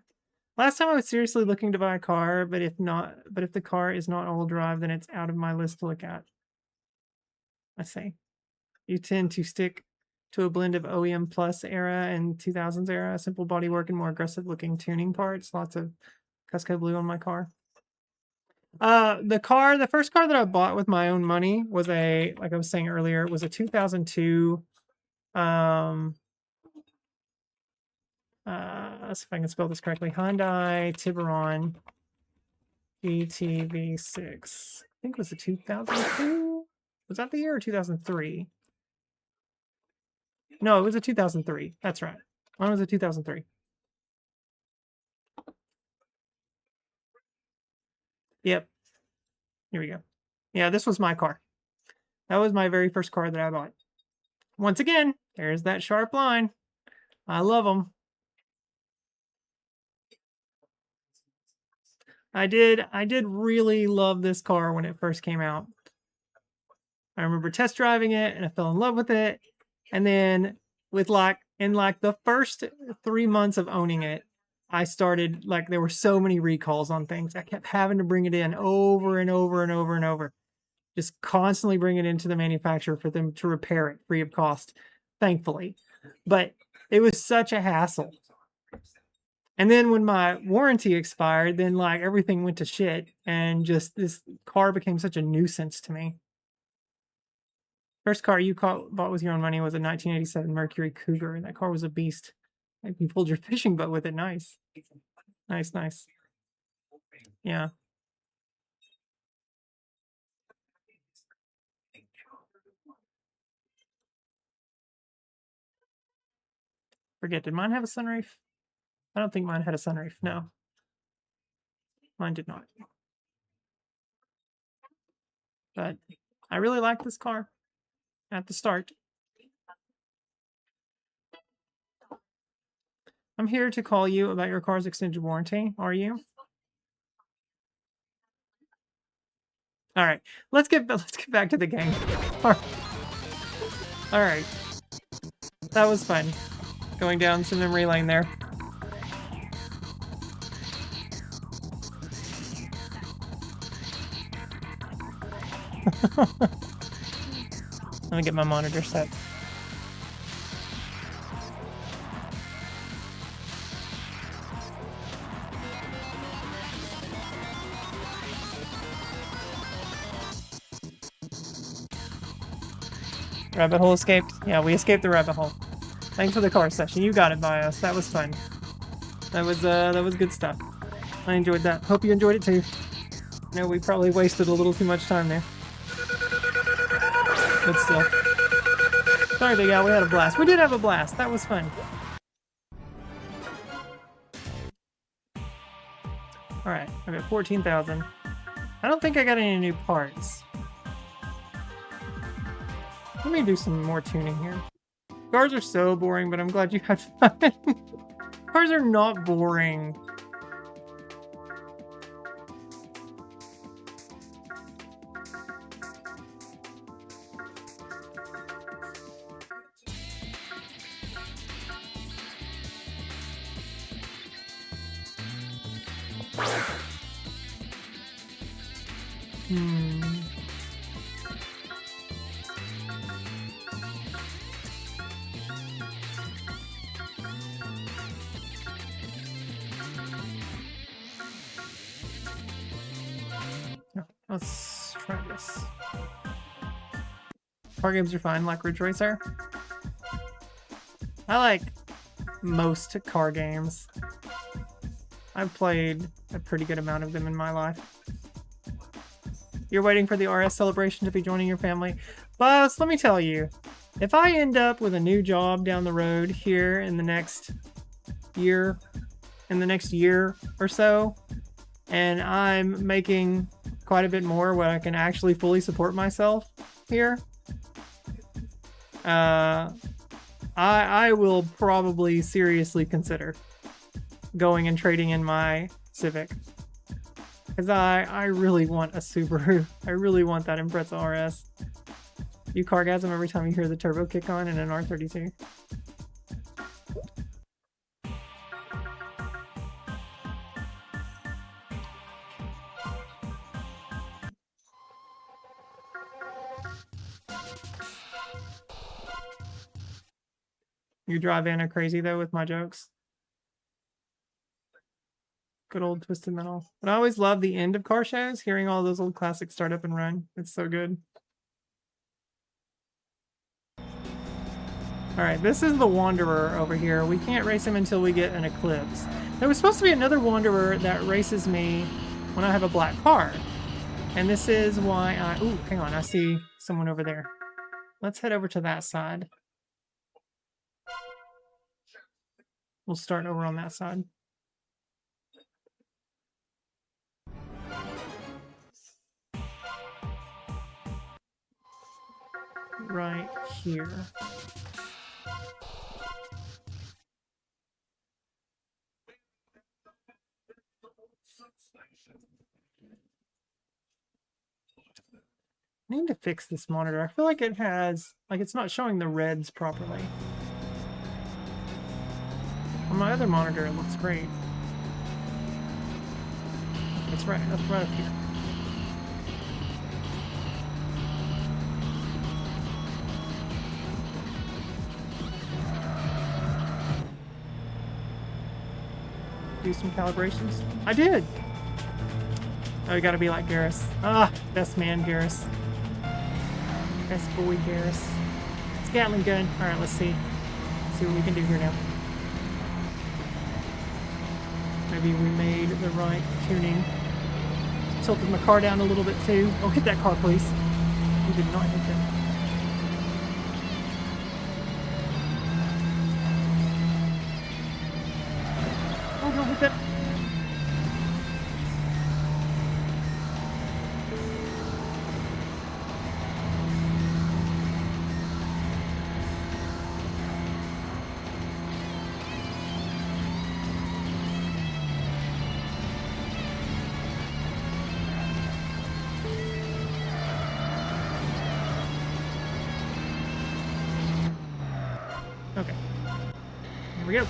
Last time I was seriously looking to buy a car, but if the car is not all drive, then it's out of my list to look at. I say. You tend to stick to a blend of OEM Plus era and 2000s era, simple bodywork and more aggressive looking tuning parts. Lots of Cusco Blue on my car. The first car that I bought with my own money was like I was saying earlier, it was a 2002 let's see if I can spell this correctly. Hyundai Tiburon GTV6. I think it was a 2002. Was that the year or 2003? No, it was a 2003. That's right. Mine was a 2003. Yep. Here we go. Yeah, this was my car. That was my very first car that I bought. Once again, there's that sharp line. I love them. I did really love this car when it first came out. I remember test driving it and I fell in love with it. And then in the first 3 months of owning it, I started there were so many recalls on things. I kept having to bring it in over and over and over and over. Just constantly bring it into the manufacturer for them to repair it free of cost, thankfully. But it was such a hassle. And then when my warranty expired, then everything went to shit and just this car became such a nuisance to me. First car you bought with your own money was a 1987 Mercury Cougar, and that car was a beast. You pulled your fishing boat with it. Nice. Nice. Yeah. Forget, did mine have a sunroof? I don't think mine had a sunroof. No. Mine did not. But I really like this car at the start. I'm here to call you about your car's extended warranty. Are you? All right, let's get back to the game. All right, that was fun. Going down some memory lane there. Let me get my monitor set. Rabbit hole escaped? Yeah, we escaped the rabbit hole. Thanks for the car session. You got it, Bios. That was fun. That was good stuff. I enjoyed that. Hope you enjoyed it too. I know we probably wasted a little too much time there. But still. Sorry, big Al, we had a blast. We did have a blast. That was fun. Alright, I got 14,000. I don't think I got any new parts. Let me do some more tuning here. Cars are so boring, but I'm glad you had fun. Cars are not boring. Let's try this. Car games are fine, like Ridge Racer. I like most car games. I've played a pretty good amount of them in my life. You're waiting for the RS celebration to be joining your family. Boss, let me tell you, if I end up with a new job down the road here in the next year or so, and I'm making quite a bit more where I can actually fully support myself here, I will probably seriously consider going and trading in my Civic. Because I really want a Subaru. I really want that Impreza RS. You cargasm every time you hear the turbo kick on in an R32. You drive Anna crazy though with my jokes. Good old Twisted Metal. But I always love the end of car shows, hearing all those old classics start up and run. It's so good. Alright, this is the Wanderer over here. We can't race him until we get an Eclipse. There was supposed to be another Wanderer that races me when I have a black car. And this is why I... Ooh, hang on. I see someone over there. Let's head over to that side. We'll start over on that side. Right here. I need to fix this monitor. I feel like it has, like it's not showing the reds properly. On my other monitor, it looks great. It's right up here. Do some calibrations. I did! Oh, you gotta be like Garrus. Ah, best man, Garrus. Best boy, Garrus. It's Gatling gun. Alright, let's see. Let's see what we can do here now. Maybe we made the right tuning. Tilted my car down a little bit too. Oh, hit that car, please. You did not hit that. Okay. Here we go.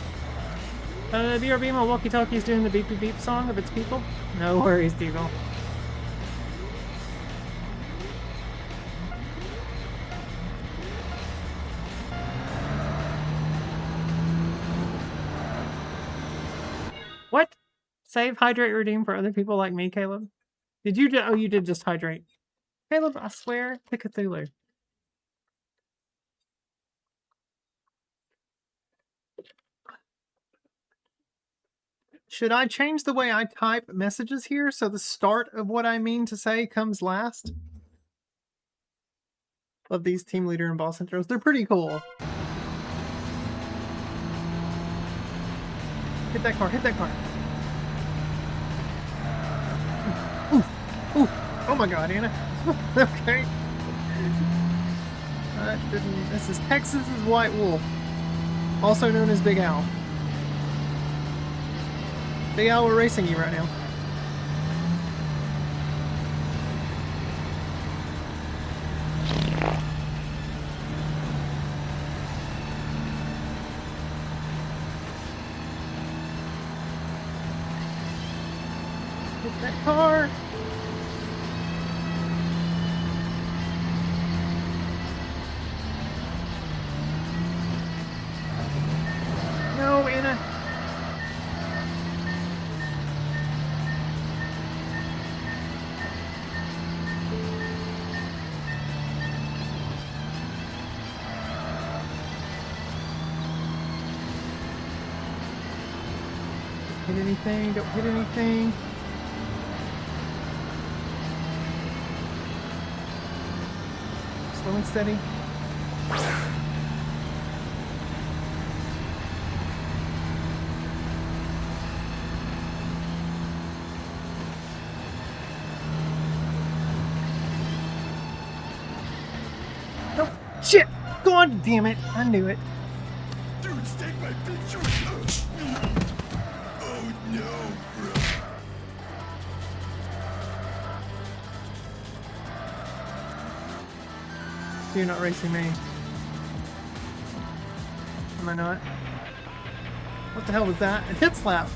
BRB, my walkie-talkie is doing the beep beep beep song of its people. No worries, Devo. What? Save, hydrate, redeem for other people like me, Caleb? Did you oh, you did just hydrate. Caleb, I swear to Cthulhu. Should I change the way I type messages here so the start of what I mean to say comes last? Love these team leader and boss intros. They're pretty cool. Hit that car, hit that car. Ooh, ooh. Oh my god, Anna. Okay. This is Texas's White Wolf, also known as Big Al. Big Al, we're racing you right now. Hit that car. No, Anna. Hit anything, don't hit anything. Slow and steady. Nope. Shit! God damn it! I knew it. Dude, take my picture. Oh no, bro. You're not racing me. Am I not? What the hell was that? A hit slap!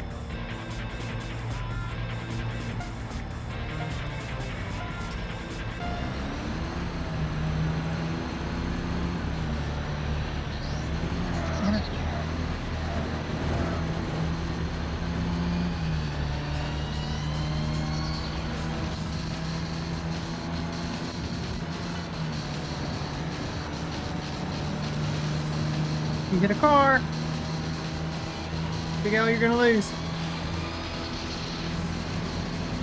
You hit a car. Big Al, you're gonna lose.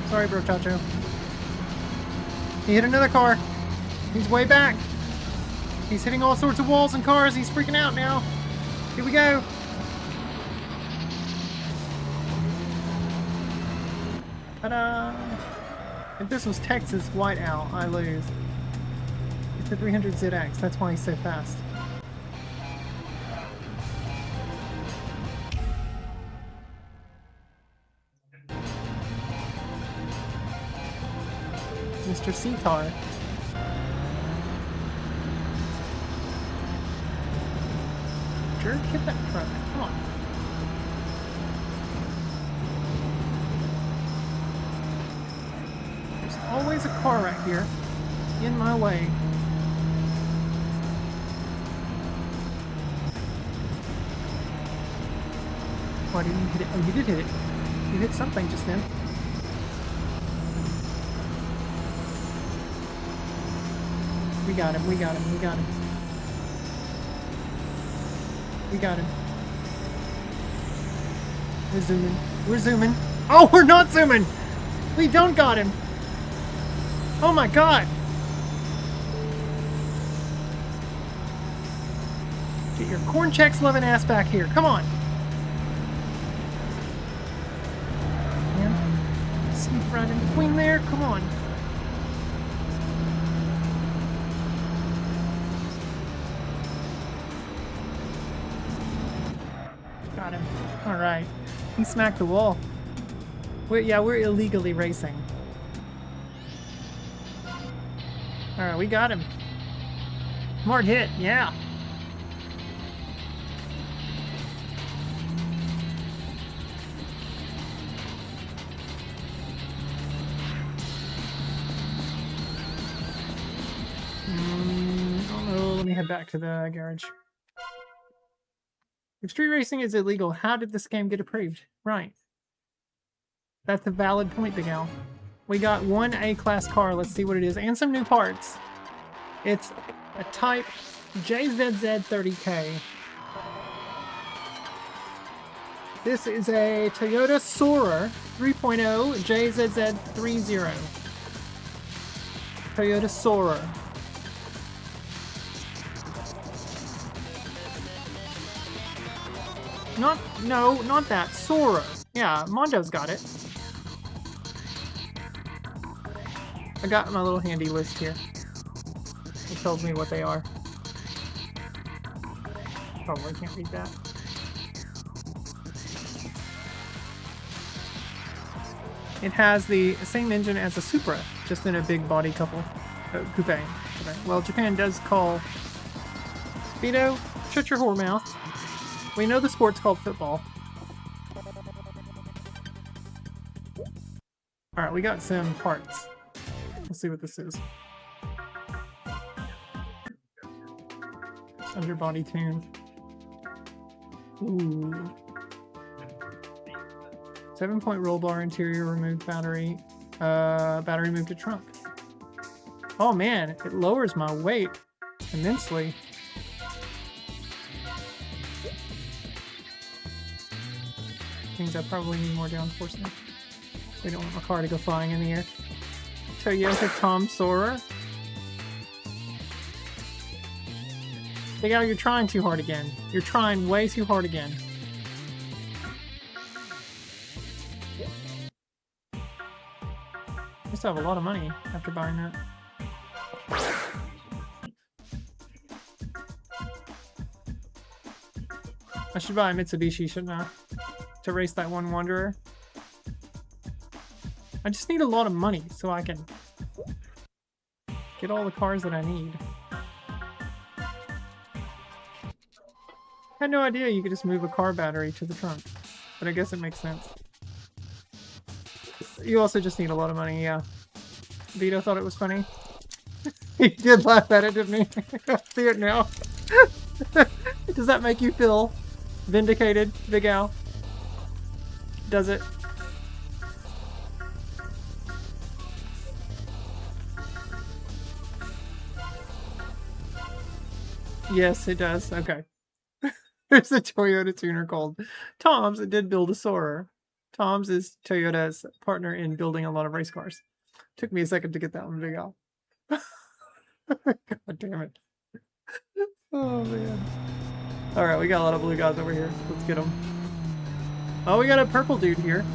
Sorry, bro, Chacho. He hit another car. He's way back. He's hitting all sorts of walls and cars. He's freaking out now. Here we go. Ta-da! If this was Texas White Owl, I lose. It's the 300 ZX. That's why he's so fast. Mr. Seatar. Jerk, hit that truck. Come on. There's always a car right here. In my way. Why didn't you hit it? Oh, you did hit it. You hit something just then. We got him, we got him, we got him. We got him. We're zooming. We're zooming. Oh, we're not zooming! We don't got him! Oh my god! Get your corn checks loving ass back here. Come on! Man, sneak right in between there. Come on. Got him. Alright. He smacked the wall. We're illegally racing. Alright, we got him. Smart hit, yeah. I don't know. Let me head back to the garage. If street racing is illegal, how did this game get approved? Right. That's a valid point, Big Al. We got one A-class car. Let's see what it is. And some new parts. It's a Type JZZ30K. This is a Toyota Sora 3.0 JZZ30. Toyota Sora. Not that. Sora. Yeah, Mondo's got it. I got my little handy list here. It tells me what they are. Probably can't read that. It has the same engine as a Supra, just in a big body coupe. Well, Japan does call Vito, shut your whore mouth. We know the sport's called football. Alright, we got some parts. Let's see what this is. Underbody tune. Ooh. 7-point roll bar, interior removed battery. Battery moved to trunk. Oh man, it lowers my weight immensely. Means I probably need more downforce now. We don't want my car to go flying in the air. Toyota Tom Sawyer. Big Al, you're trying too hard again. You're trying way too hard again. I used to have a lot of money after buying that. I should buy a Mitsubishi, shouldn't I? To race that one Wanderer. I just need a lot of money so I can get all the cars that I need. I had no idea you could just move a car battery to the trunk, but I guess it makes sense. You also just need a lot of money, yeah. Vito thought it was funny. He did laugh at it, didn't he? I see it now. Does that make you feel vindicated, Big Al? Does it? Yes, it does. Okay. There's a Toyota tuner called Tom's that did build a Soarer. Tom's is Toyota's partner in building a lot of race cars. Took me a second to get that one, Big Al. God damn it. Oh, man. Alright, we got a lot of blue guys over here. Let's get them. Oh, we got a purple dude here.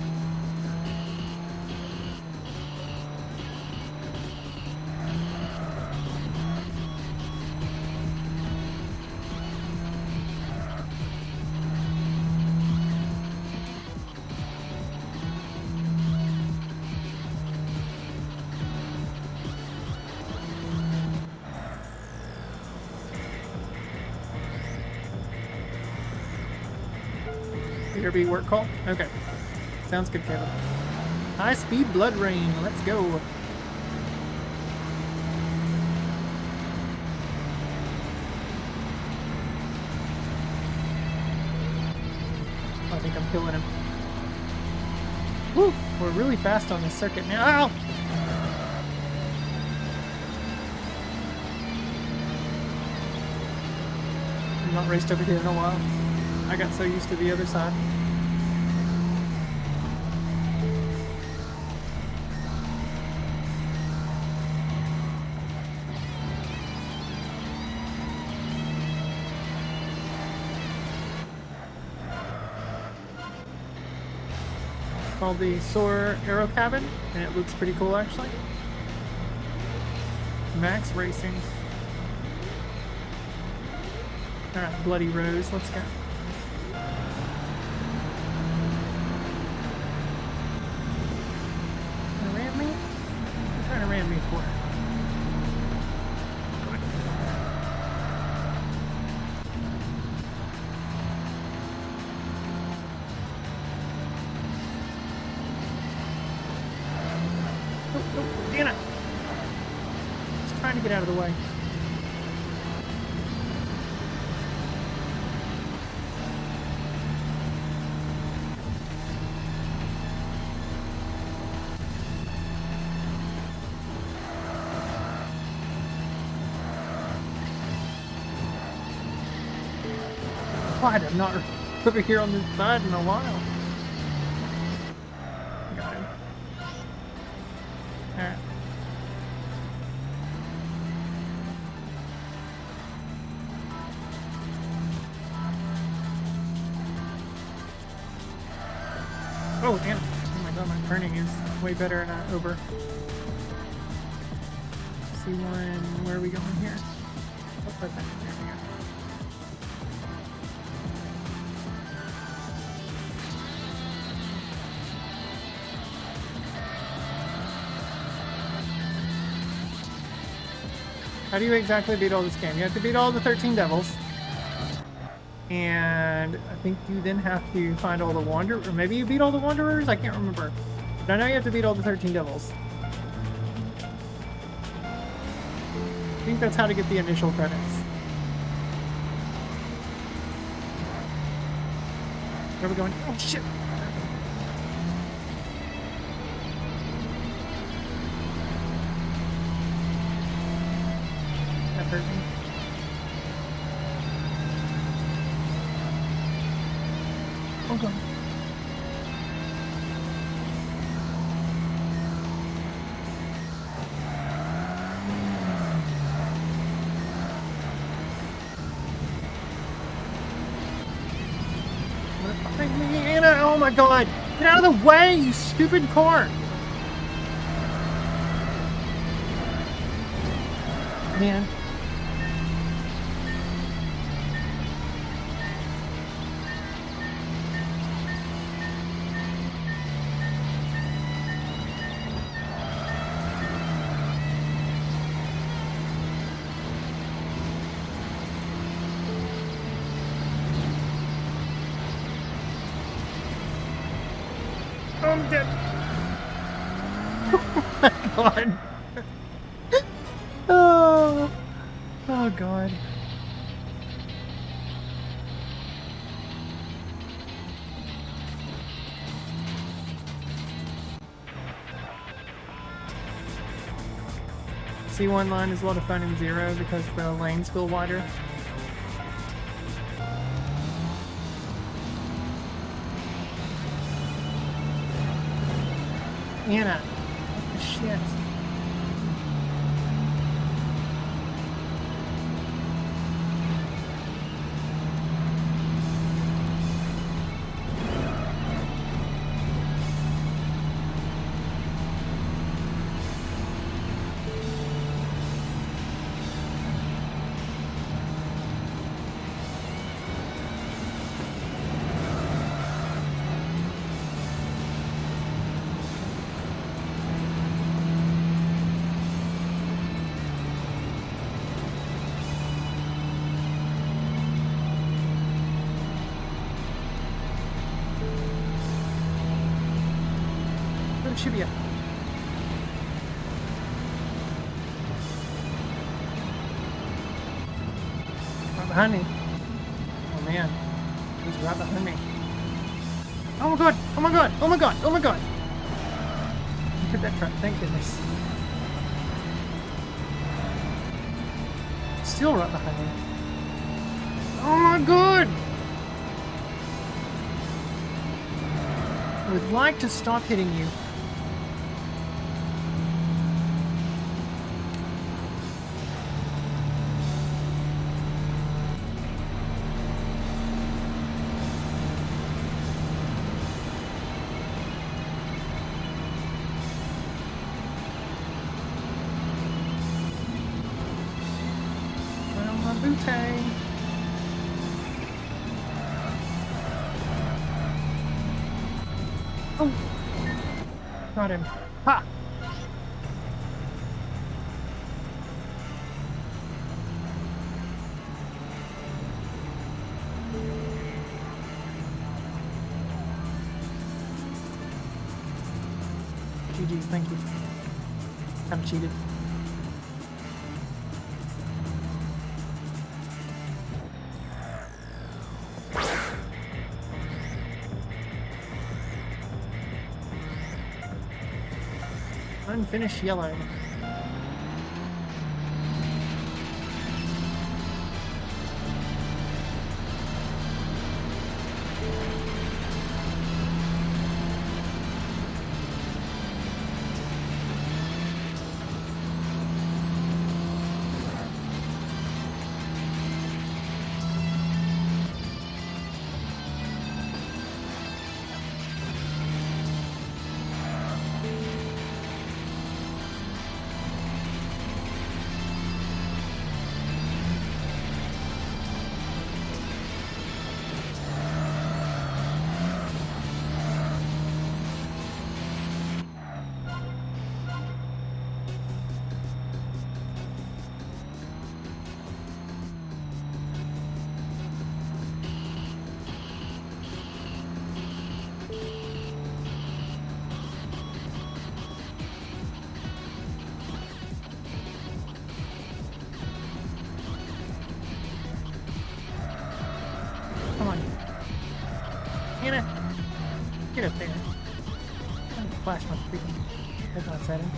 Be work call? Okay. Sounds good, Kevin. High speed blood rain. Let's go. I think I'm killing him. Woo! We're really fast on this circuit now. Ow! I've not raced over here in a while. I got so used to the other side. Called the Soarer Aero Cabin, and it looks pretty cool actually. Max Racing. Alright, Bloody Rose, let's go. Gonna ram me? You're trying to ram me for it. Damn it! Just trying to get out of the way. God, I'm not over here on this side in a while. Got him. Alright. Oh, damn. Oh my god, my turning is way better and over. C1, where are we going here? Oh, right there. There we go. How do you exactly beat all this game? You have to beat all the 13 devils. And I think you then have to find all the wanderers, or maybe you beat all the wanderers? I can't remember. But I know you have to beat all the 13 devils. I think that's how to get the initial credits. Where are we going? Oh shit! That hurt me. Oh god. Anna, oh my god! Get out of the way, you stupid car! Man. I'm dead. Oh my god. Oh. Oh god. C1 line is a lot of fun in Zero because the lanes feel wider. Anna. What the shit? Should be a right behind me. Oh man, he's right behind me. Oh my god! Oh my god! Oh my god! Oh my god! Hit that truck! Thank goodness. Still right behind me. Oh my god! I would like to stop hitting you. Booty. Oh! Got him. Ha! GG's, thank you. I'm cheated. Unfinished yellow. freaking headlight setting.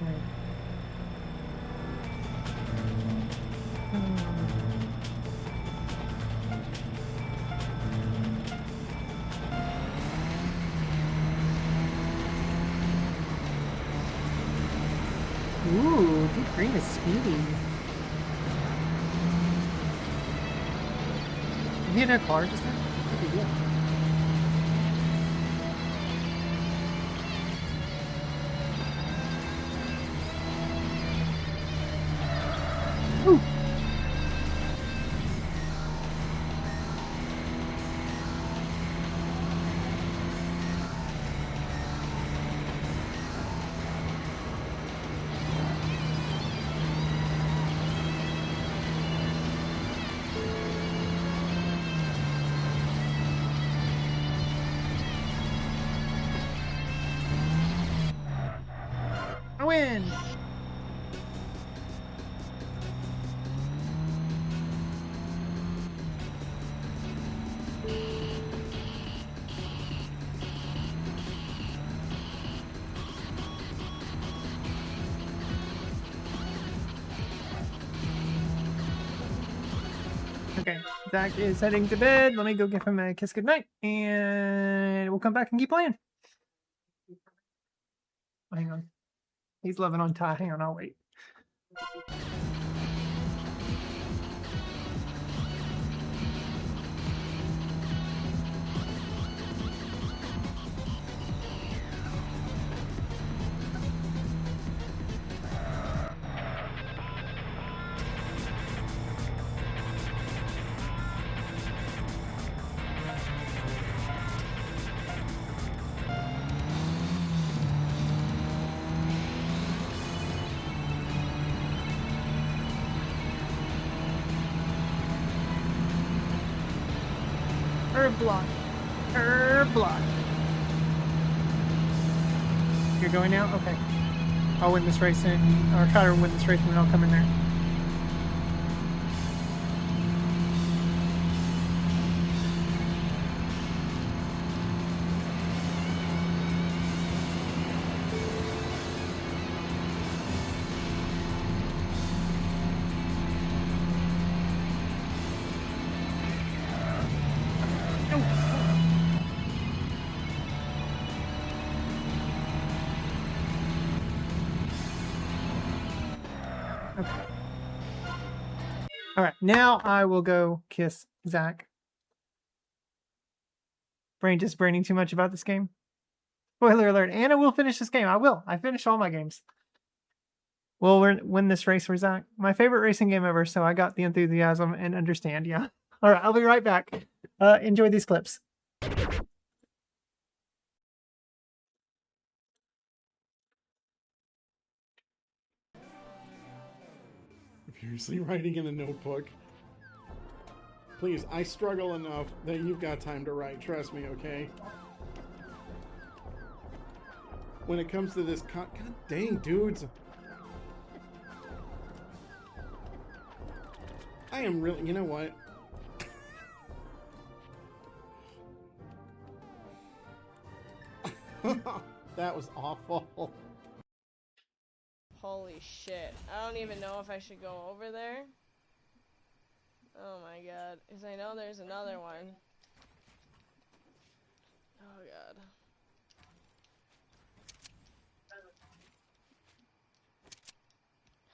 Alright. Ooh, deep green is speedy. You hit a car just now? What did you do? Ooh. I win! Okay, Zach is heading to bed. Let me go give him a kiss goodnight, and we'll come back and keep playing. Hang on. He's loving on Ty. Hang on, I'll wait. Herb block. Herb block. You're going now? Okay. I'll win this race and or try to win this race and then I'll come in there. Okay. Alright, now I will go kiss Zach. Brain just braining too much about this game. Spoiler alert, Anna will finish this game. I will. I finish all my games. We'll win this race for Zach. My favorite racing game ever, so I got the enthusiasm and understand, yeah. Alright, I'll be right back. Enjoy these clips. Seriously, writing in a notebook. Please, I struggle enough that you've got time to write. Trust me, okay? When it comes to this God dang, dudes. I am really... You know what? That was awful. Holy shit. I don't even know if I should go over there. Oh my god. Because I know there's another one. Oh god.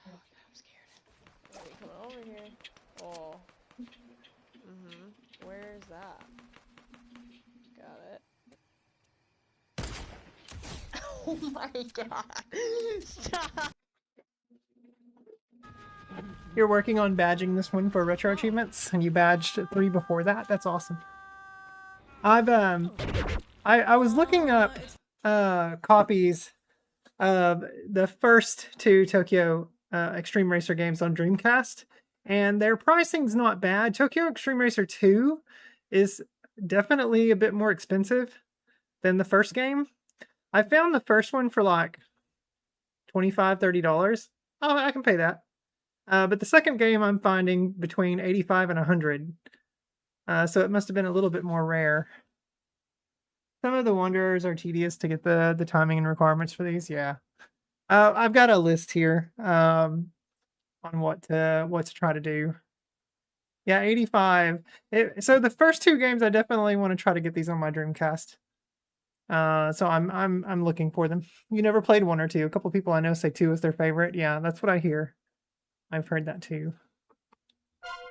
Oh god, I'm scared. Are we coming over here? Oh. Where is that? Got it. Oh my god. Stop. You're working on badging this one for retro achievements, and you badged 3 before that. That's awesome. I've I was looking up copies of the first 2 Tokyo Xtreme Racer games on Dreamcast, and their pricing's not bad. Tokyo Xtreme Racer 2 is definitely a bit more expensive than the first game. I found the first one for like $25, $30. Oh, I can pay that. But the second game I'm finding between $85 and $100. So it must have been a little bit more rare. Some of the Wanderers are tedious to get the timing and requirements for these. Yeah. I've got a list here on what to try to do. Yeah, 85. So the first two games, I definitely want to try to get these on my Dreamcast. So I'm looking for them. You never played 1 or 2. A couple people I know say 2 is their favorite. Yeah, that's what I hear. I've heard that too.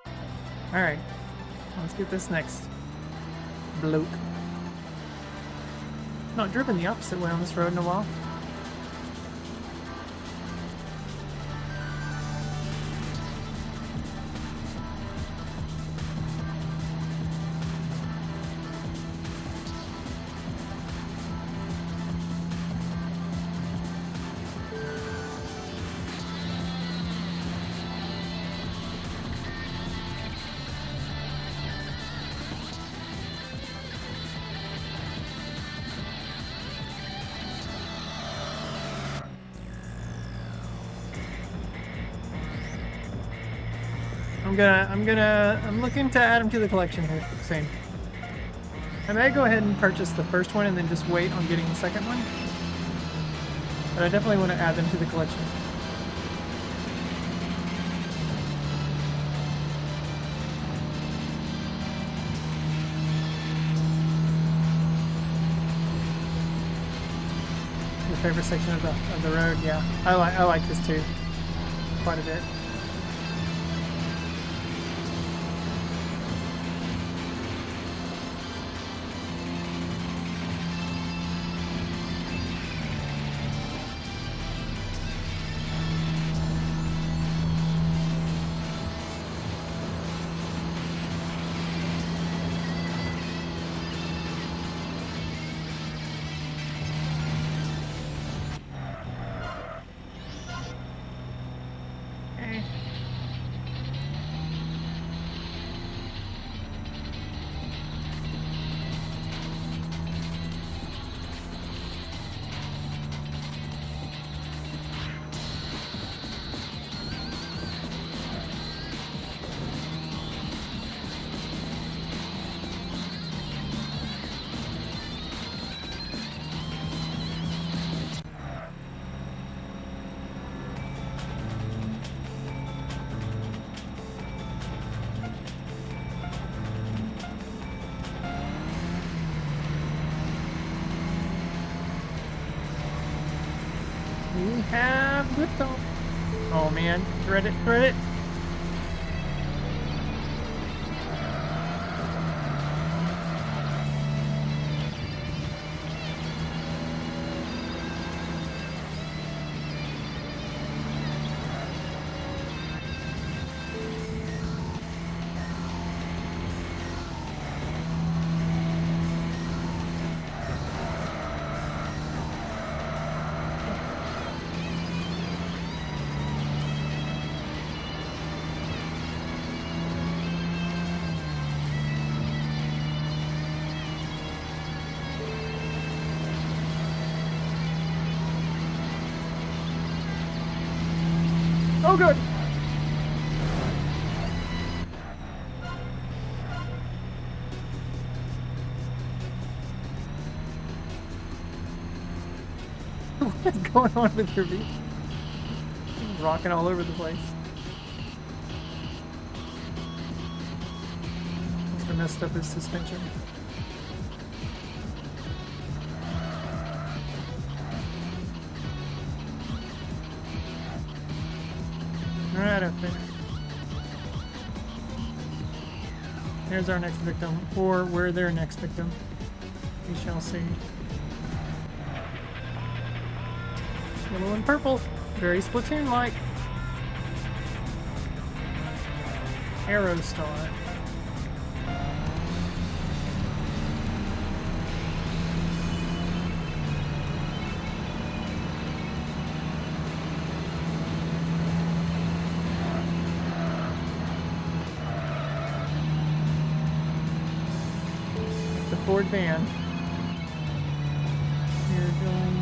All right, let's get this next bloke. Not driven the opposite way on this road in a while. I'm looking to add them to the collection here soon. I may go ahead and purchase the first one and then just wait on getting the second one. But I definitely want to add them to the collection. Your favorite section of the road? Yeah, I like this too, quite a bit. We have crypto. Oh man, thread it, thread it. Oh, good. What's going on with your beat? Rocking all over the place. Must have messed up his suspension. Right up there. There's our next victim, or we're their next victim. We shall see. Yellow and purple, very Splatoon-like. Arrow Star. Ford van. You're going.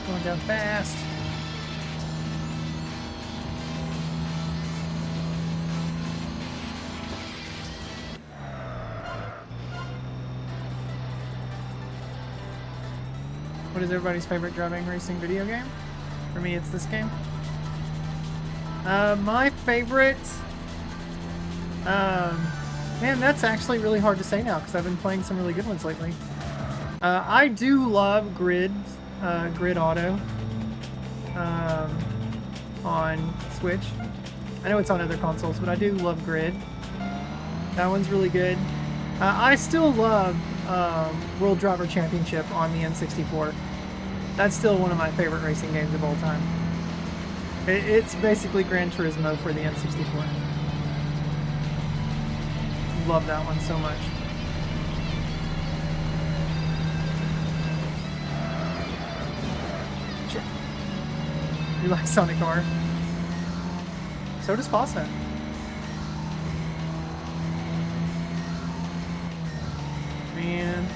Going down fast. What is everybody's favorite driving racing video game? For me, it's this game. My favorite... man, that's actually really hard to say now because I've been playing some really good ones lately. I do love Grid Auto on Switch. I know it's on other consoles, but I do love Grid. That one's really good. I still love World Driver Championship on the N64. That's still one of my favorite racing games of all time. It's basically Gran Turismo for the N64. Love that one so much. Sure. You like Sonic R? So does Pasta. Man.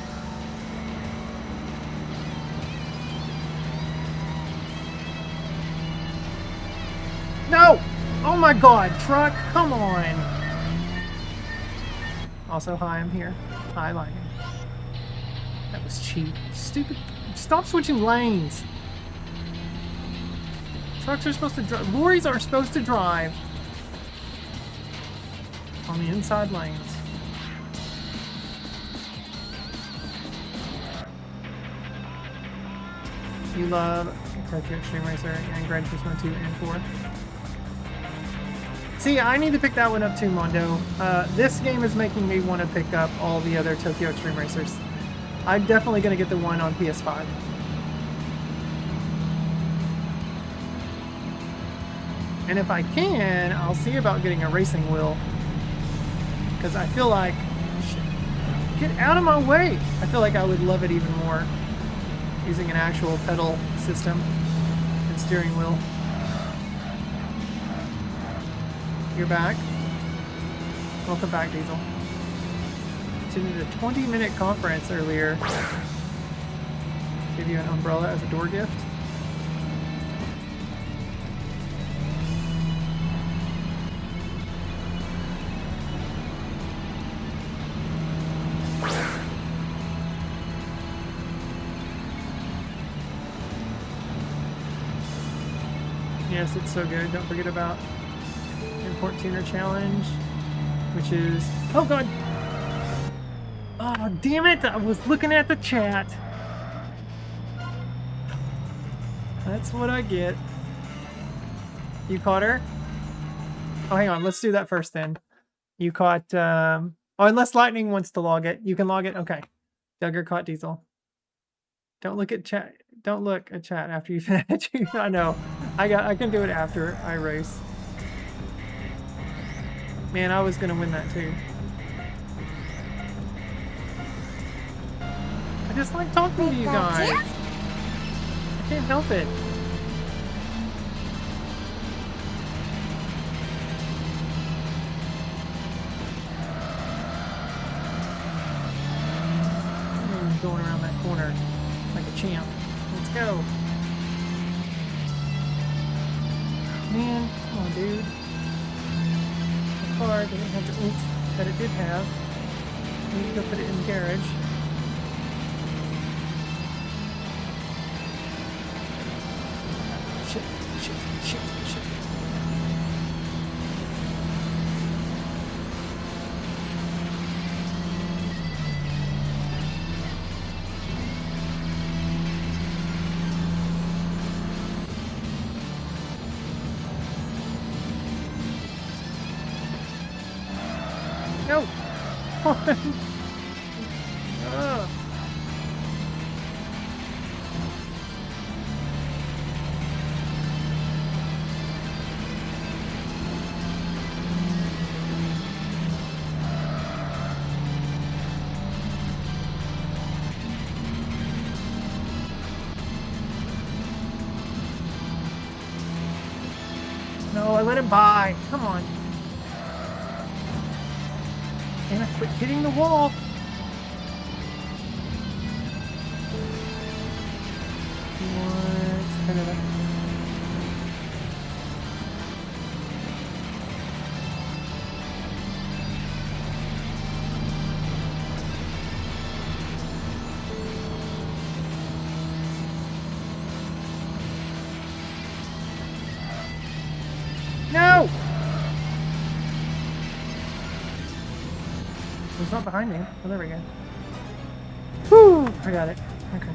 No! Oh my god, truck, come on! Also, hi, I'm here. Hi, Lightning. That was cheap. Stupid. Stop switching lanes! Trucks are supposed to drive. Lorries are supposed to drive on the inside lanes. You love Tokyo Xtreme Racer and Gran Turismo 2 and 4. See, I need to pick that one up too, Mondo. This game is making me want to pick up all the other Tokyo Xtreme Racers. I'm definitely going to get the one on PS5. And if I can, I'll see about getting a racing wheel. Because I feel like... Get out of my way! I feel like I would love it even more using an actual pedal system and steering wheel. You're back. Welcome back, Diesel. Attended a 20-minute conference earlier. Give you an umbrella as a door gift. Yes, it's so good. Don't forget about Import Tuner Challenge, which is... Oh, God! Oh, damn it! I was looking at the chat. That's what I get. You caught her? Oh, hang on. Let's do that first, then. You caught... Oh, unless Lightning wants to log it. You can log it? Okay. Duggar caught Diesel. Don't look at chat. Don't look at chat after you finish. I know. I can do it after I race. Man, I was gonna win that too. I just like talking to you guys. I can't help it. Going around that corner like a champ. Let's go. Man, come on, dude. The car didn't have the oomph that it did have. We need to go put it in the garage. Shit, shit, shit, shit. No! Oh. No, I let him by. Come on. Damn it, quit hitting the wall. What? Turn it up. No! It's not behind me. Oh, there we go. Whew! I got it. Okay.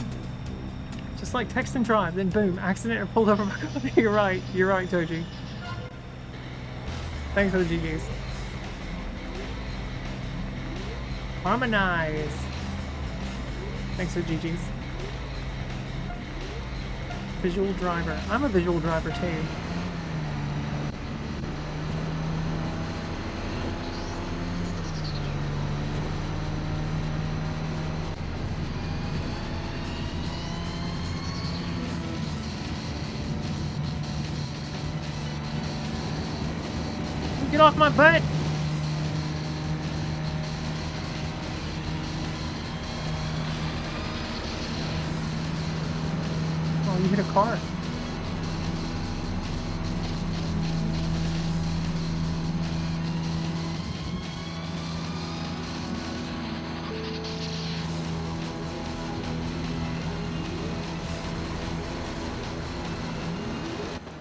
Just like text and drive, then boom, accident or pulled over my car. You're right, Toji. Thanks for the GGs. Harmonize. Thanks for the GGs. Visual driver. I'm a visual driver too. Get off my butt! Oh, you hit a car.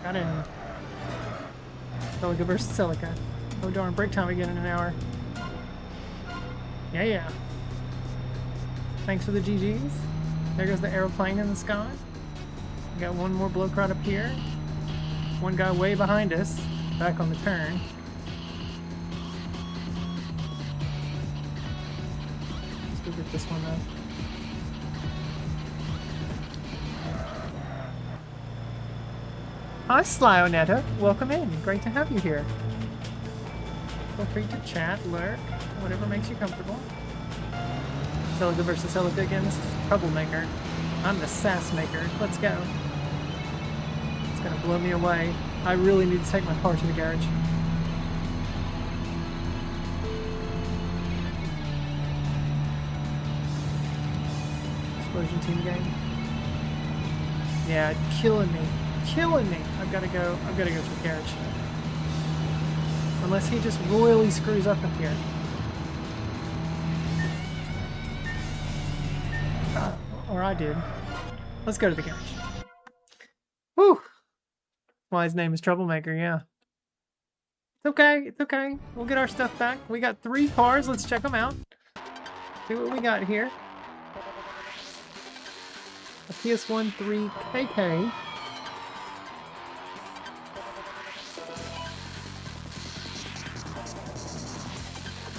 Got in. Celica versus Celica. Oh darn, break time again in an hour. Yeah. Thanks for the GGs. There goes the aeroplane in the sky. We got one more bloke right up here. One guy way behind us, back on the turn. Let's go get this one though. Hi Slyonetta, welcome in. Great to have you here. Feel free to chat, lurk, whatever makes you comfortable. Celica versus Celica again. This is the troublemaker. I'm the sass maker. Let's go. It's gonna blow me away. I really need to take my car to the garage. Explosion team game. Yeah, killing me. Killing me. I've gotta go to the garage. Unless he just royally screws up here. Or I did. Let's go to the garage. Whew! Why his name is Troublemaker, yeah. It's okay, it's okay. We'll get our stuff back. We got 3 cars, let's check them out. See what we got here. A PS1 3KK.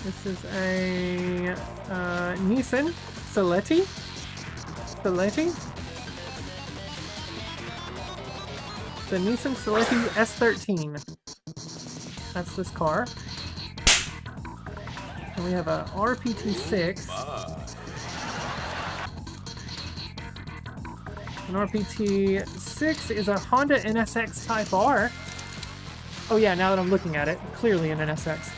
This is a Nissan Saletti. The Nissan Saletti S13. That's this car. And we have a RPT6. An RPT6 is a Honda NSX Type R. Oh yeah, now that I'm looking at it, clearly an NSX.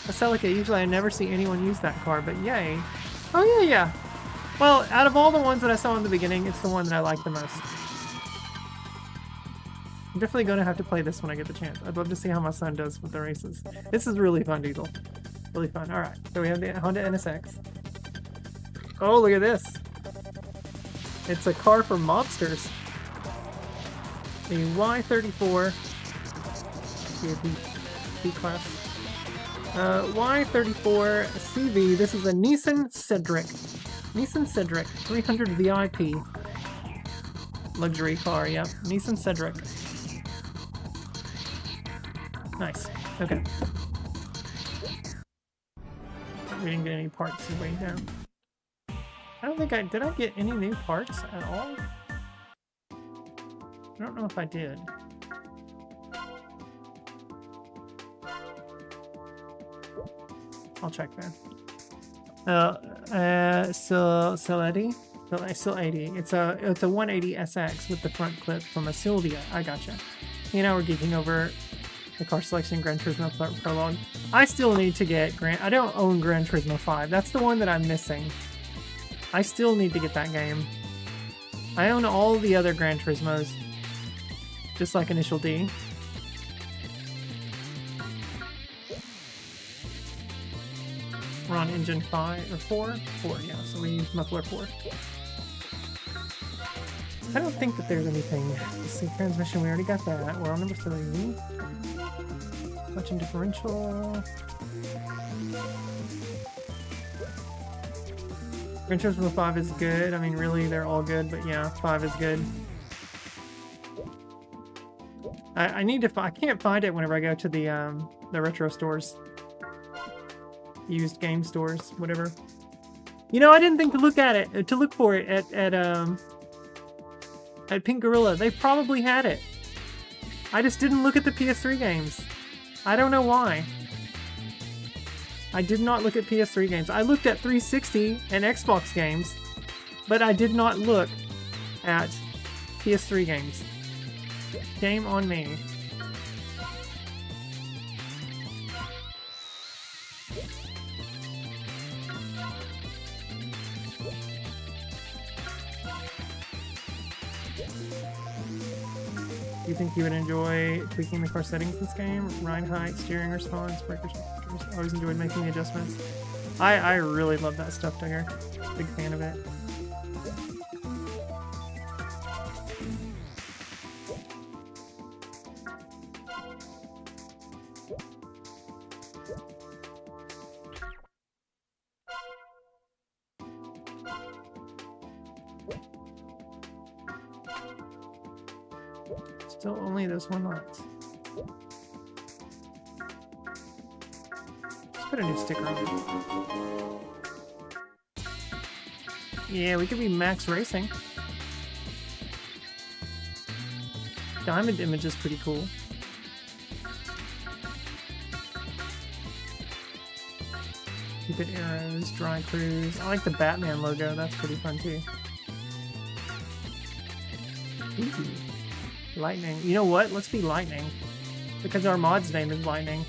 A Celica, usually I never see anyone use that car, but yay. Oh yeah. Well, out of all the ones that I saw in the beginning, it's the one that I like the most. I'm definitely going to have to play this when I get the chance. I'd love to see how my son does with the races. This is really fun, Diesel. Really fun. Alright, so we have the Honda NSX. Oh, look at this. It's a car for mobsters. The Y34 B-Class. Y34 CV. This is a Nissan Cedric. Nissan Cedric 300 VIP. Luxury car, yep. Nissan Cedric. Nice. Okay. We didn't get any parts way down. I don't think did I get any new parts at all? I don't know if I did. I'll check that. Saletti? Still 80. It's a 180 SX with the front clip from a Sylvia. I gotcha. You know, we're geeking over the car selection Gran Turismo Prologue. I still need to get I don't own Gran Turismo 5. That's the one that I'm missing. I still need to get that game. I own all the other Gran Turismos, just like Initial D. We're on engine 5 or 4? 4, yeah, so we use muffler 4. I don't think that there's anything. Let's see, transmission, we already got that. We're on number 3. Clutch and differential. Gran Turismo 5 is good. I mean, really, they're all good, but yeah, 5 is good. I need to. I can't find it whenever I go to the retro stores, used game stores, whatever. You know, I didn't think to look at it, to look for it at Pink Gorilla. They probably had it. I just didn't look at the PS3 games. I don't know why. I did not look at PS3 games. I looked at 360 and Xbox games, but I did not look at PS3 games. Shame on me. Do you think you would enjoy tweaking the car settings in this game? Ride height, steering response, breakers. Always enjoyed making the adjustments. I really love that stuff, Duggar. Big fan of it. Still only this one left. Let's put a new sticker on it. Yeah, we could be Max Racing. Diamond image is pretty cool. Cupid arrows, dry cruise. I like the Batman logo, that's pretty fun too. Ooh. Lightning. You know what? Let's be Lightning. Because our mod's name is Lightning.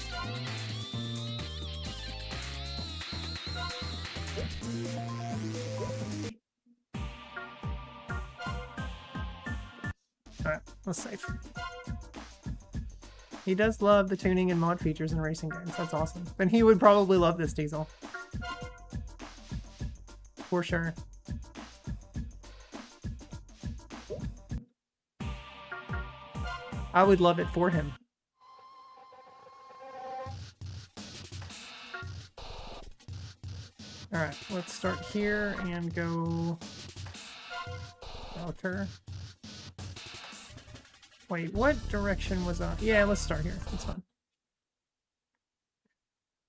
Alright, let's save. He does love the tuning and mod features in racing games. That's awesome. And he would probably love this Diesel. For sure. I would love it for him. Alright, let's start here and go outer. Wait, what direction was I? Yeah, let's start here. That's fine.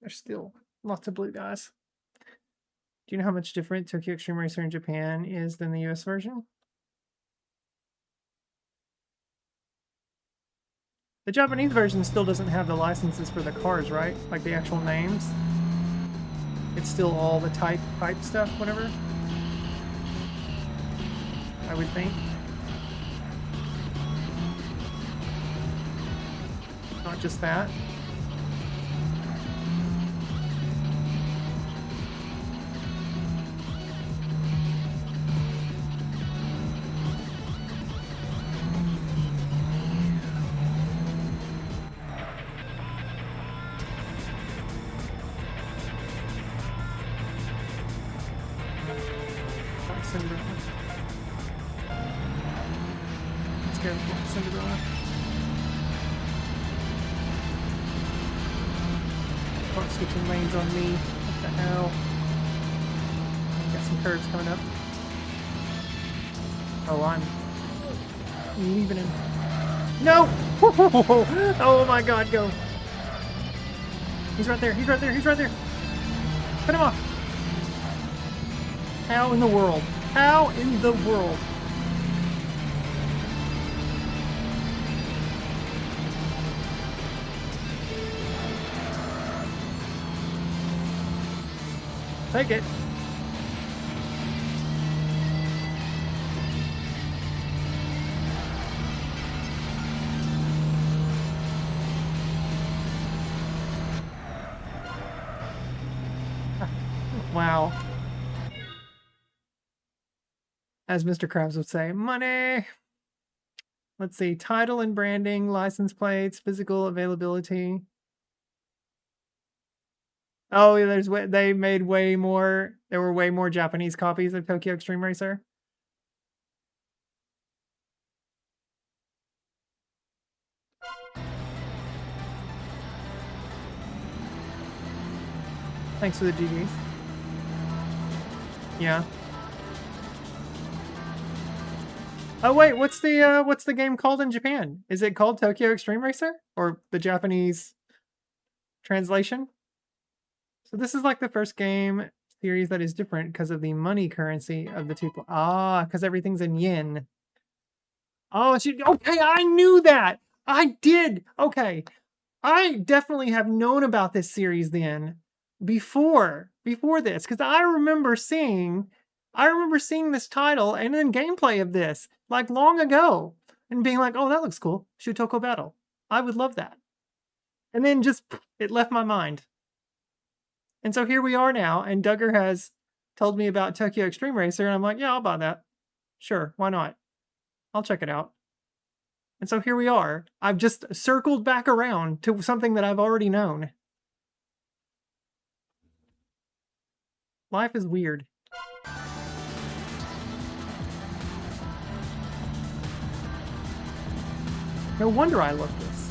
There's still lots of blue guys. Do you know how much different Tokyo Xtreme Racer in Japan is than the US version? The Japanese version still doesn't have the licenses for the cars, right? Like the actual names. It's still all the type stuff, whatever. I would think. Not just that. Let's go, Cinderella. Caught switching lanes on me. What the hell? Got some curves coming up. Oh, I'm leaving him. No! Oh my god, go! He's right there, he's right there, he's right there! Cut him off! How in the world? How in the world? Take it. Wow. As Mr. Krabs would say, money. Let's see, title and branding, license plates, physical availability. Oh, yeah, they made way more. There were way more Japanese copies of Tokyo Xtreme Racer. Thanks for the GGs. Yeah. Oh wait, what's the game called in Japan? Is it called Tokyo Xtreme Racer or the Japanese translation? So this is like the first game series that is different because of the money currency of the two. Because everything's in yen. Oh, okay, I knew that. I did. Okay, I definitely have known about this series then before this because I remember seeing this title and then gameplay of this like long ago and being like, oh, that looks cool. Shutoko Battle. I would love that. And then just it left my mind. And so here we are now, and Duggar has told me about Tokyo Xtreme Racer, and I'm like, yeah, I'll buy that. Sure, why not? I'll check it out. And so here we are. I've just circled back around to something that I've already known. Life is weird. No wonder I love this.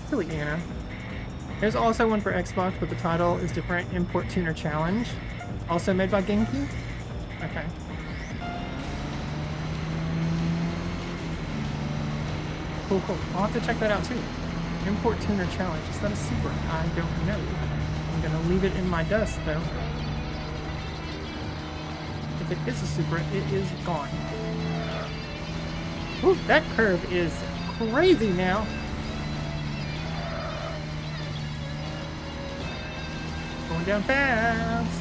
Silly Anna. There's also one for Xbox, but the title is different. Import Tuner Challenge. Also made by Genki? Okay. Cool, cool. I'll have to check that out too. Import Tuner Challenge. Is that a secret? I don't know. I'm gonna leave it in my dust though. If it is a secret, it is gone. Ooh, that curve is crazy now. Going down fast.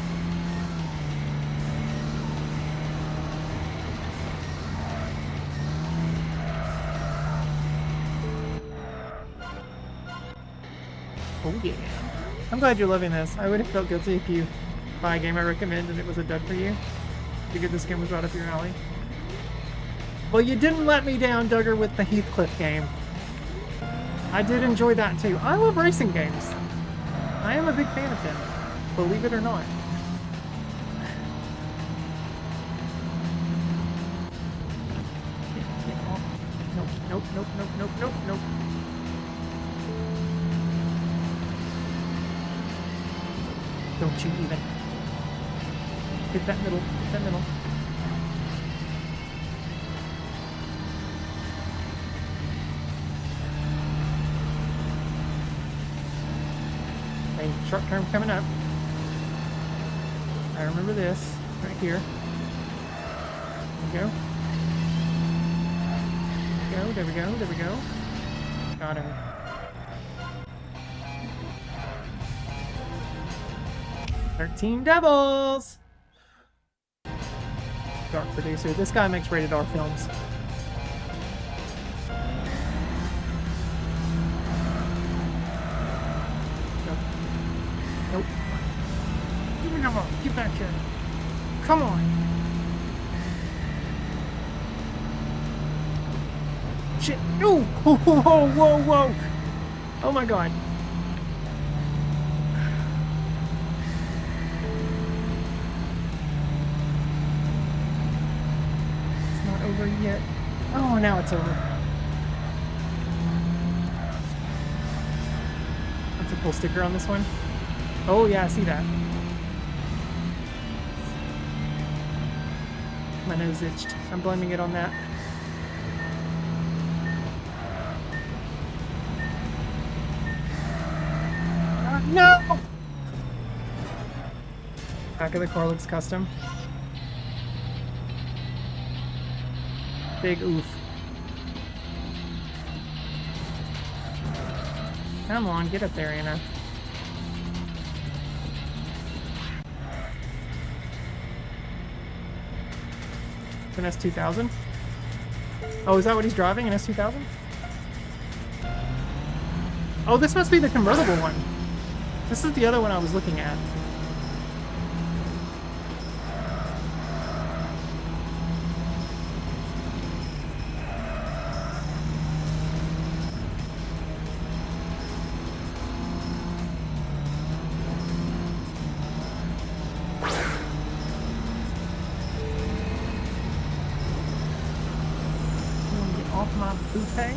Oh yeah. I'm glad you're loving this. I would have felt guilty if you buy a game I recommend and it was a dud for you. Figured this game was right up your alley. Well, you didn't let me down, Duggar, with the Heathcliff game. I did enjoy that too. I love racing games. I am a big fan of them. Believe it or not. Nope, nope, nope, nope, nope, nope, nope. Don't you even. Hit that middle, hit that middle. Okay, short term coming up. I remember this right here. There we go. There we go. There we go. Got him. $13 doubles. Dark producer. This guy makes rated R films. Nope. Nope. Give me number. Get back here. Come on. Shit. No. Whoa, whoa, whoa, whoa. Oh my god. It's not over yet. Oh, now it's over. That's a cool sticker on this one. Oh yeah, I see that. My nose itched. I'm blaming it on that. No! Back of the car looks custom. Big oof. Come on, get up there, Anna. An S2000? Oh, is that what he's driving? An S2000? Oh, this must be the convertible one. This is the other one I was looking at. Get off my bouquet.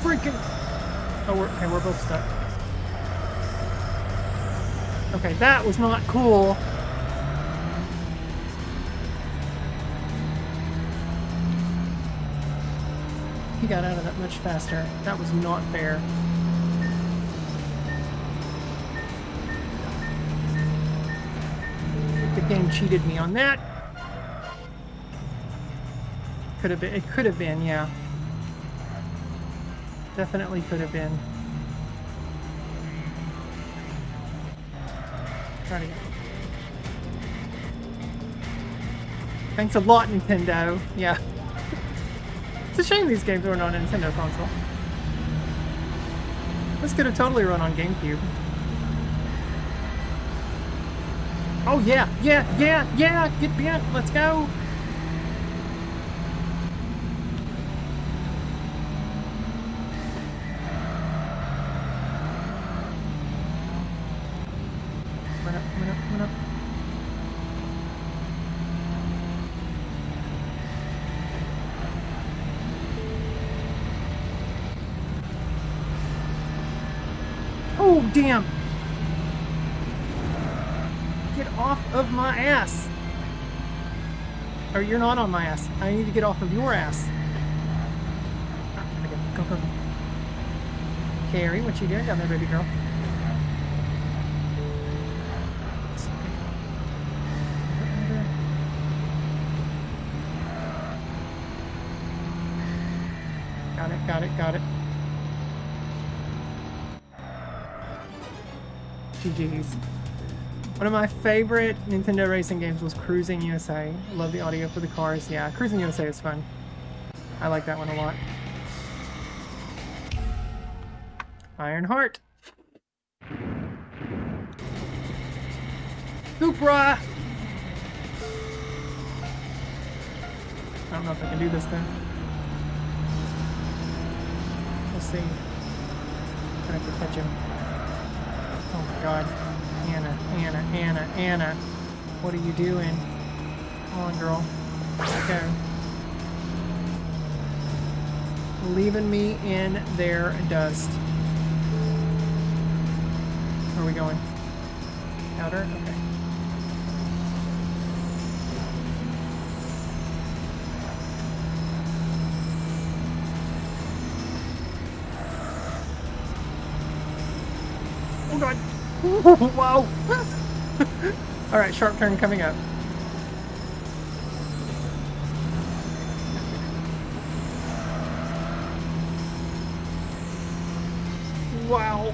Freaking! Oh, we're both stuck. Okay, that was not cool. He got out of that much faster. That was not fair. The game cheated me on that. Could have been. It could have been, yeah. Definitely could have been. Try to go. Thanks a lot, Nintendo. Yeah. It's a shame these games weren't on a Nintendo console. This could have totally run on GameCube. Oh yeah, yeah! Get bent, let's go! Coming up. Oh, damn! Get off of my ass! Or you're not on my ass. I need to get off of your ass. Go. Carrie, what you doing down there, baby girl? Got it. GG's. One of my favorite Nintendo racing games was Cruising USA. Love the audio for the cars. Yeah, Cruising USA is fun. I like that one a lot. Iron Heart. Supra! I don't know if I can do this then. We'll see. I have to catch him. Oh my god. Anna. What are you doing? Come on, girl. Let's go. Leaving me in their dust. Where are we going? Outer? Okay. Oh god! Wow! Alright, sharp turn coming up. Wow!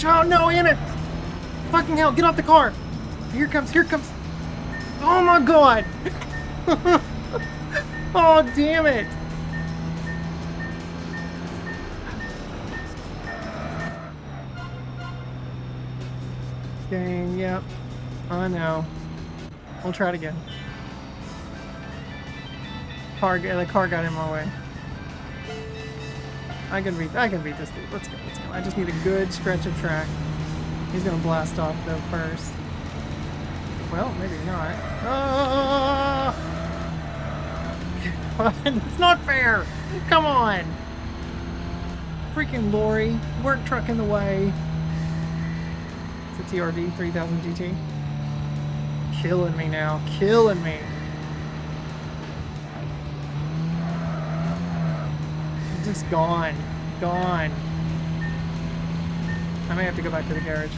Oh no, Anna! Fucking hell, get off the car! Here it comes! Oh my god! Oh, damn it! Dang, yep. I know. We'll try it again. The car got in my way. I can beat this dude. Let's go. I just need a good stretch of track. He's gonna blast off though first. Well, maybe not. Oh! It's not fair! Come on! Freaking lorry. Work truck in the way. It's a TRD 3000 GT. Killing me now. Killing me. Just gone. Gone. I may have to go back to the garage.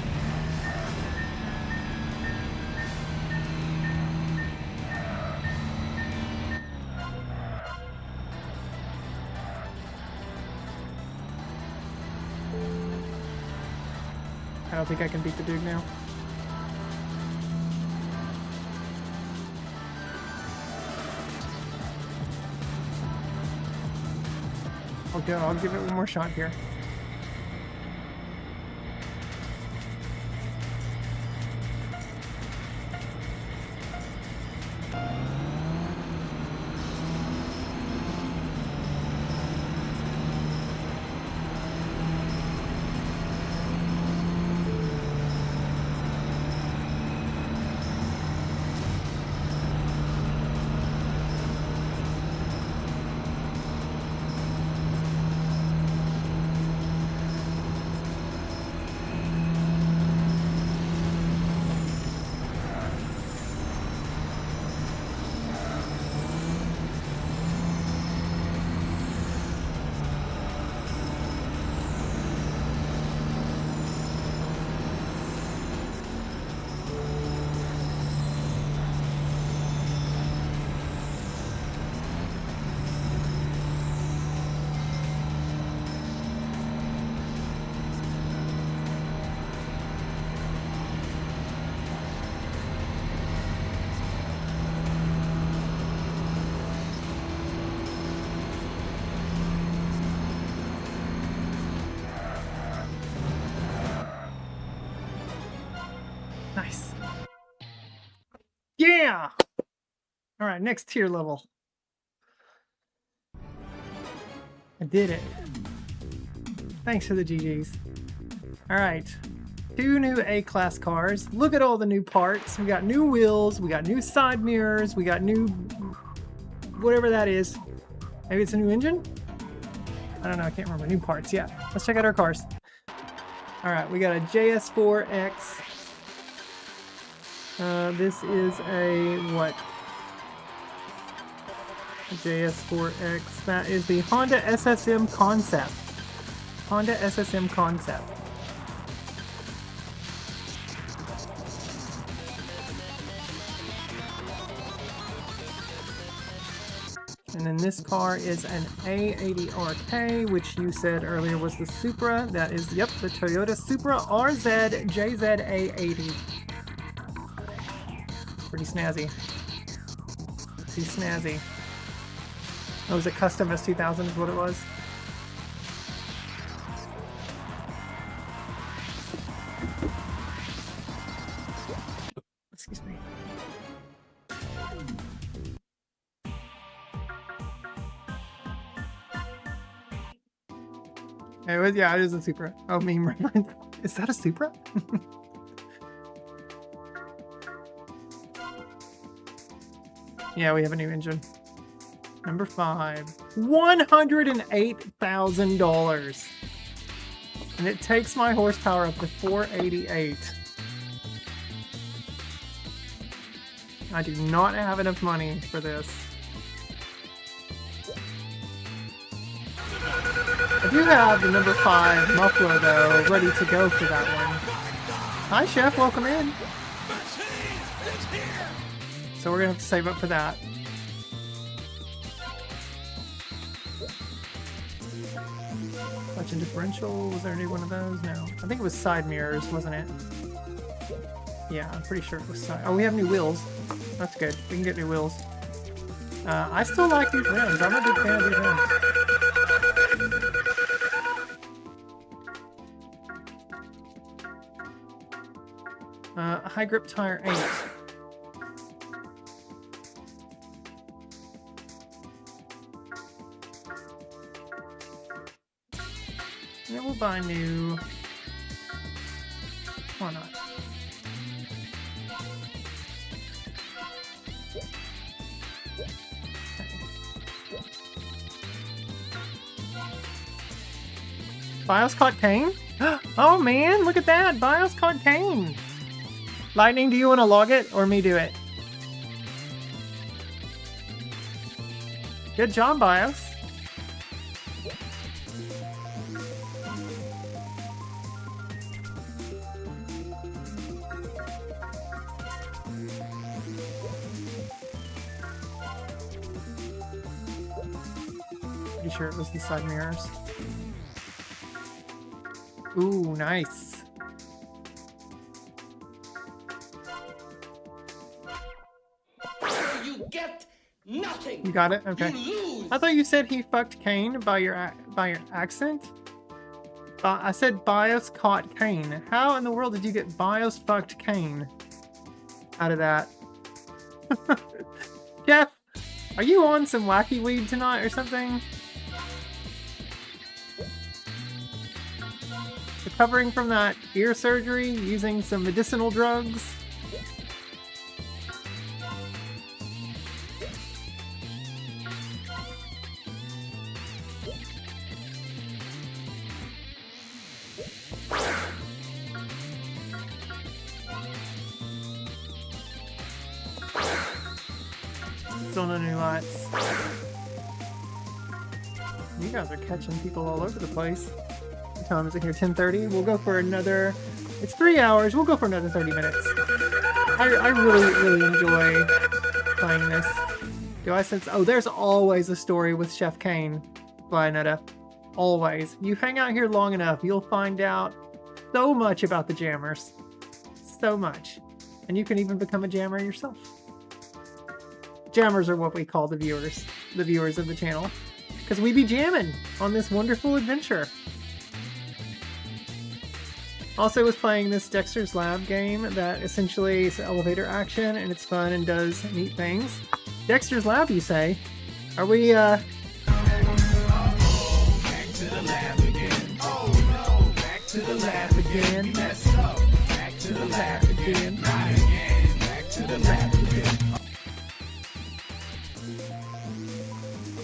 don't think I can beat the dude now. Okay, I'll give it one more shot here. Nice. Yeah! Alright, next tier level. I did it. Thanks for the GGs. Alright. 2 new A-class cars. Look at all the new parts. We got new wheels, we got new side mirrors, we got new... whatever that is. Maybe it's a new engine? I don't know, I can't remember. New parts, yeah. Let's check out our cars. Alright, we got a JS4X. This is a, what? A JS4X. That is the Honda SSM Concept. Honda SSM Concept. And then this car is an A80RK, which you said earlier was the Supra. That is, yep, the Toyota Supra RZ JZ A80. Pretty snazzy. Pretty snazzy. Oh, was it custom S2000 is what it was? Excuse me. Anyways, yeah, it is a Supra. Oh, meme reference. Is that a Supra? Yeah, we have a new engine. Number 5. $108,000. And it takes my horsepower up to 488. I do not have enough money for this. I do have the number 5 muffler though, ready to go for that one. Hi Chef, welcome in. So we're gonna have to save up for that. Clutch and differential, was there any one of those? No. I think it was side mirrors, wasn't it? Yeah, I'm pretty sure it was side. Oh, we have new wheels. That's good. We can get new wheels. I still like these rims. I'm a big fan of these rims. High grip tire 8. And then we'll buy new. Why not? BIOS caught Kane? Oh man, look at that! BIOS caught Kane! Lightning, do you want to log it or me do it? Good job, BIOS. Pretty sure it was the side mirrors. Ooh, nice. You got it? Okay. I thought you said he fucked Kane by your accent. I said Bios caught Kane. How in the world did you get Bios fucked Kane out of that? Jeff, are you on some wacky weed tonight or something? Recovering from that ear surgery using some medicinal drugs? Still no new lights. You guys are catching people all over the place. What time is it here? 10:30? We'll go for another... It's 3 hours. We'll go for another 30 minutes. I really enjoy playing this. Do I sense... Oh, there's always a story with Chef Kane, Lionetta. Always. You hang out here long enough, you'll find out so much about the jammers. So much. And you can even become a jammer yourself. Jammers are what we call the viewers of the channel. Because we be jamming on this wonderful adventure. Also was playing this Dexter's Lab game that essentially is elevator action and it's fun and does neat things. Dexter's Lab, you say? Are we, Back to the lab again. Oh no, back to the lab again. Mess up. Back to the lab again. Not again. Back to the lab again.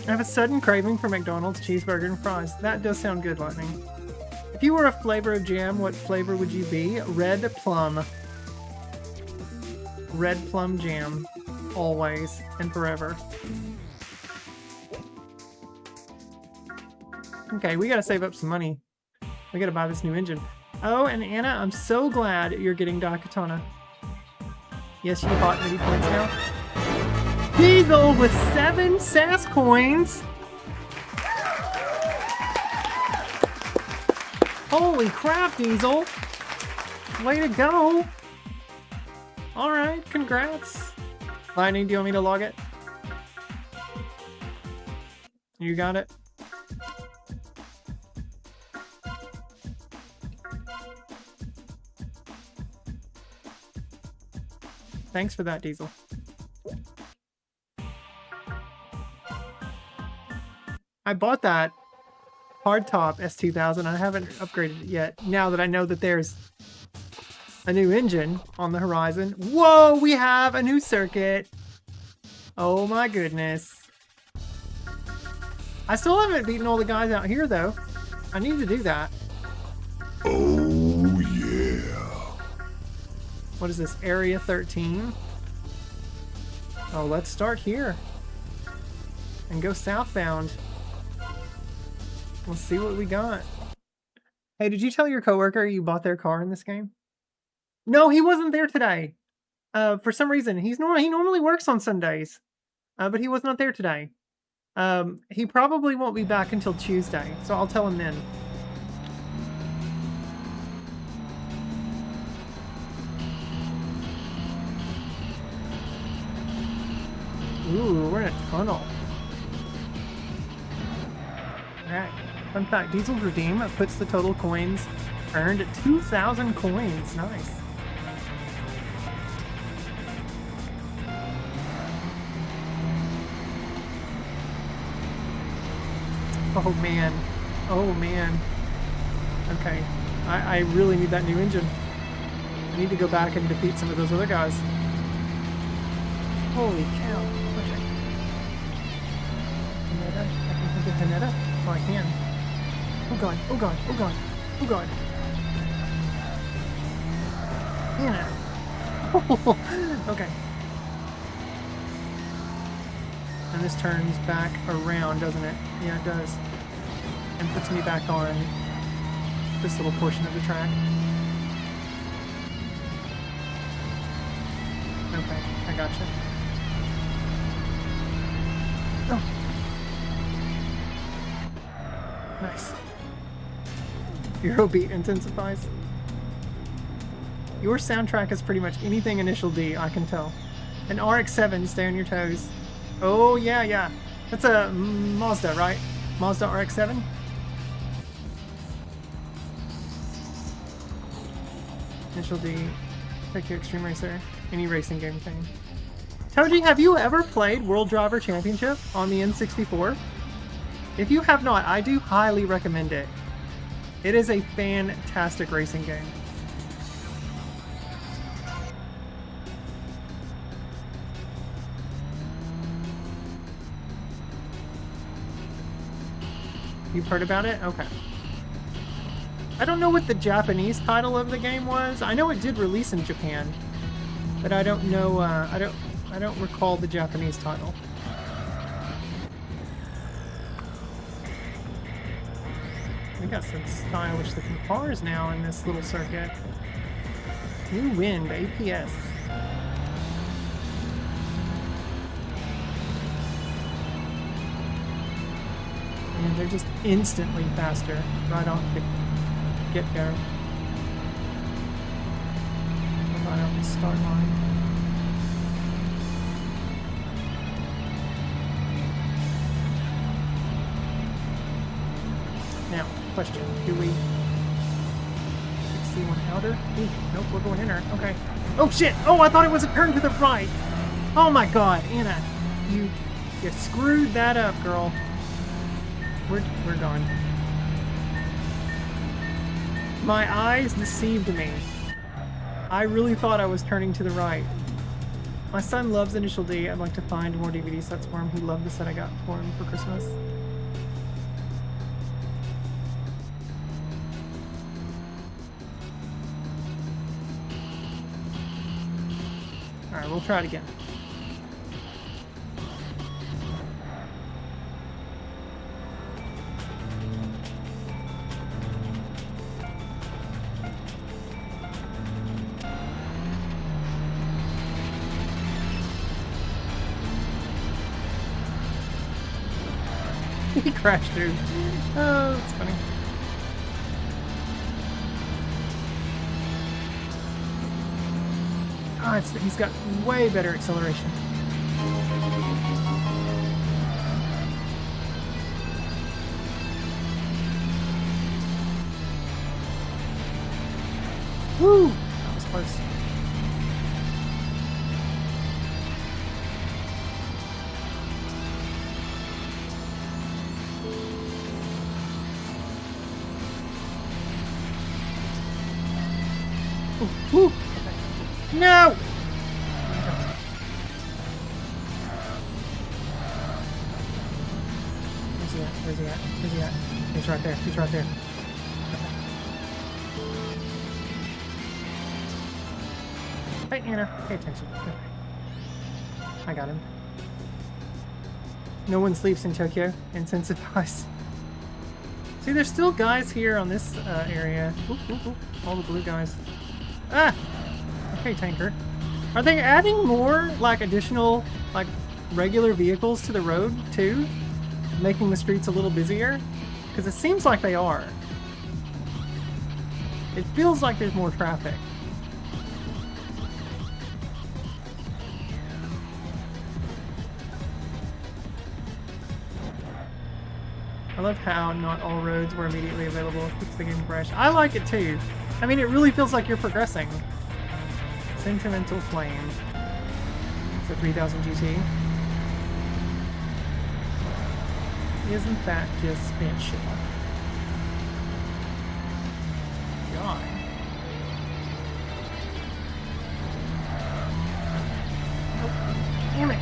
I have a sudden craving for McDonald's cheeseburger and fries. That does sound good, Lightning. If you were a flavor of jam, what flavor would you be? Red plum. Red plum jam. Always and forever. Okay, we gotta save up some money. We gotta buy this new engine. Oh, and Anna, I'm so glad you're getting Daikatana. Yes, you bought many points now. Diesel with 7 SAS coins! Holy crap, Diesel! Way to go! Alright, congrats! Lightning, do you want me to log it? You got it? Thanks for that, Diesel. I bought that hardtop S2000. I haven't upgraded it yet. Now that I know that there's a new engine on the horizon. Whoa, we have a new circuit. Oh my goodness. I still haven't beaten all the guys out here though. I need to do that. Oh yeah. What is this? Area 13? Oh, let's start here. And go southbound. Let's see what we got. Hey, did you tell your coworker you bought their car in this game? No, he wasn't there today. For some reason, he normally works on Sundays, but he was not there today. He probably won't be back until Tuesday, so I'll tell him then. Ooh, we're in a tunnel. Alright. Fun fact, Diesel's Redeem puts the total coins earned at 2,000 coins. Nice. Oh man. Oh man. Okay. I really need that new engine. I need to go back and defeat some of those other guys. Holy cow. Okay. Hanetta? I can get Hanetta? Oh, I can. Oh god, oh god, oh god, oh god. Hannah. Okay. And this turns back around, doesn't it? Yeah, it does. And puts me back on this little portion of the track. Okay, I gotcha. Oh. Nice. Euro beat intensifies. Your soundtrack is pretty much anything initial D, I can tell. An RX-7, stay on your toes. Oh, yeah, yeah. That's a Mazda, right? Mazda RX-7? Initial D. Tokyo Xtreme Racer. Any racing game thing. Toji, have you ever played World Driver Championship on the N64? If you have not, I do highly recommend it. It is a fantastic racing game. You've heard about it? Okay. I don't know what the Japanese title of the game was. I know it did release in Japan, but I don't know. I don't recall the Japanese title. We got some stylish looking cars now in this little circuit. New Wind APS. And they're just instantly faster right off the get-go. Right off the start line. Now, question, do we 61 outer? Ooh, nope, we're going inner. Okay. Oh shit! Oh, I thought it was a turn to the right! Oh my god, Anna, you screwed that up, girl. We're done. My eyes deceived me. I really thought I was turning to the right. My son loves Initial D. I'd like to find more DVD sets for him. He loved the set I got for him for Christmas. Alright, we'll try it again. He crashed through. Oh, that's funny. Oh, he's got way better acceleration. Woo! That was close. Ooh, ooh. No! Where's he at? Where's he at? Where's he at? He's right there. He's right there. Hey, Anna. Pay attention. Okay. I got him. No one sleeps in Tokyo. Intensifies. See, there's still guys here on this area. Ooh, ooh, ooh. All the blue guys. Ah! Okay, tanker. Are they adding more, like, additional, like, regular vehicles to the road, too? Making the streets a little busier? Because it seems like they are. It feels like there's more traffic. I love how not all roads were immediately available. It keeps the game fresh. I like it, too. I mean, it really feels like you're progressing. Sentimental Flame. It's a 3000 GT. Isn't that just spit shit? God. Nope. Damn it.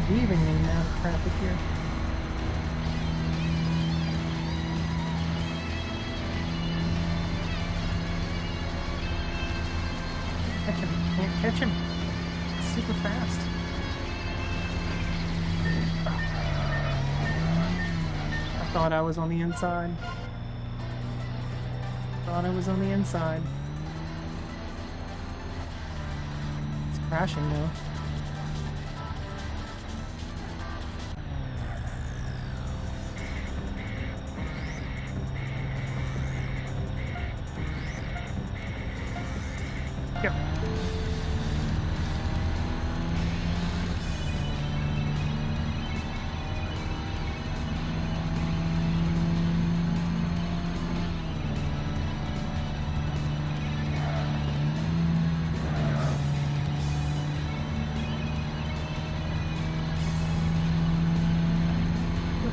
Weaving me now of traffic here. Catch him. Can't catch him. It's super fast. I thought I was on the inside. Thought I was on the inside. It's crashing though.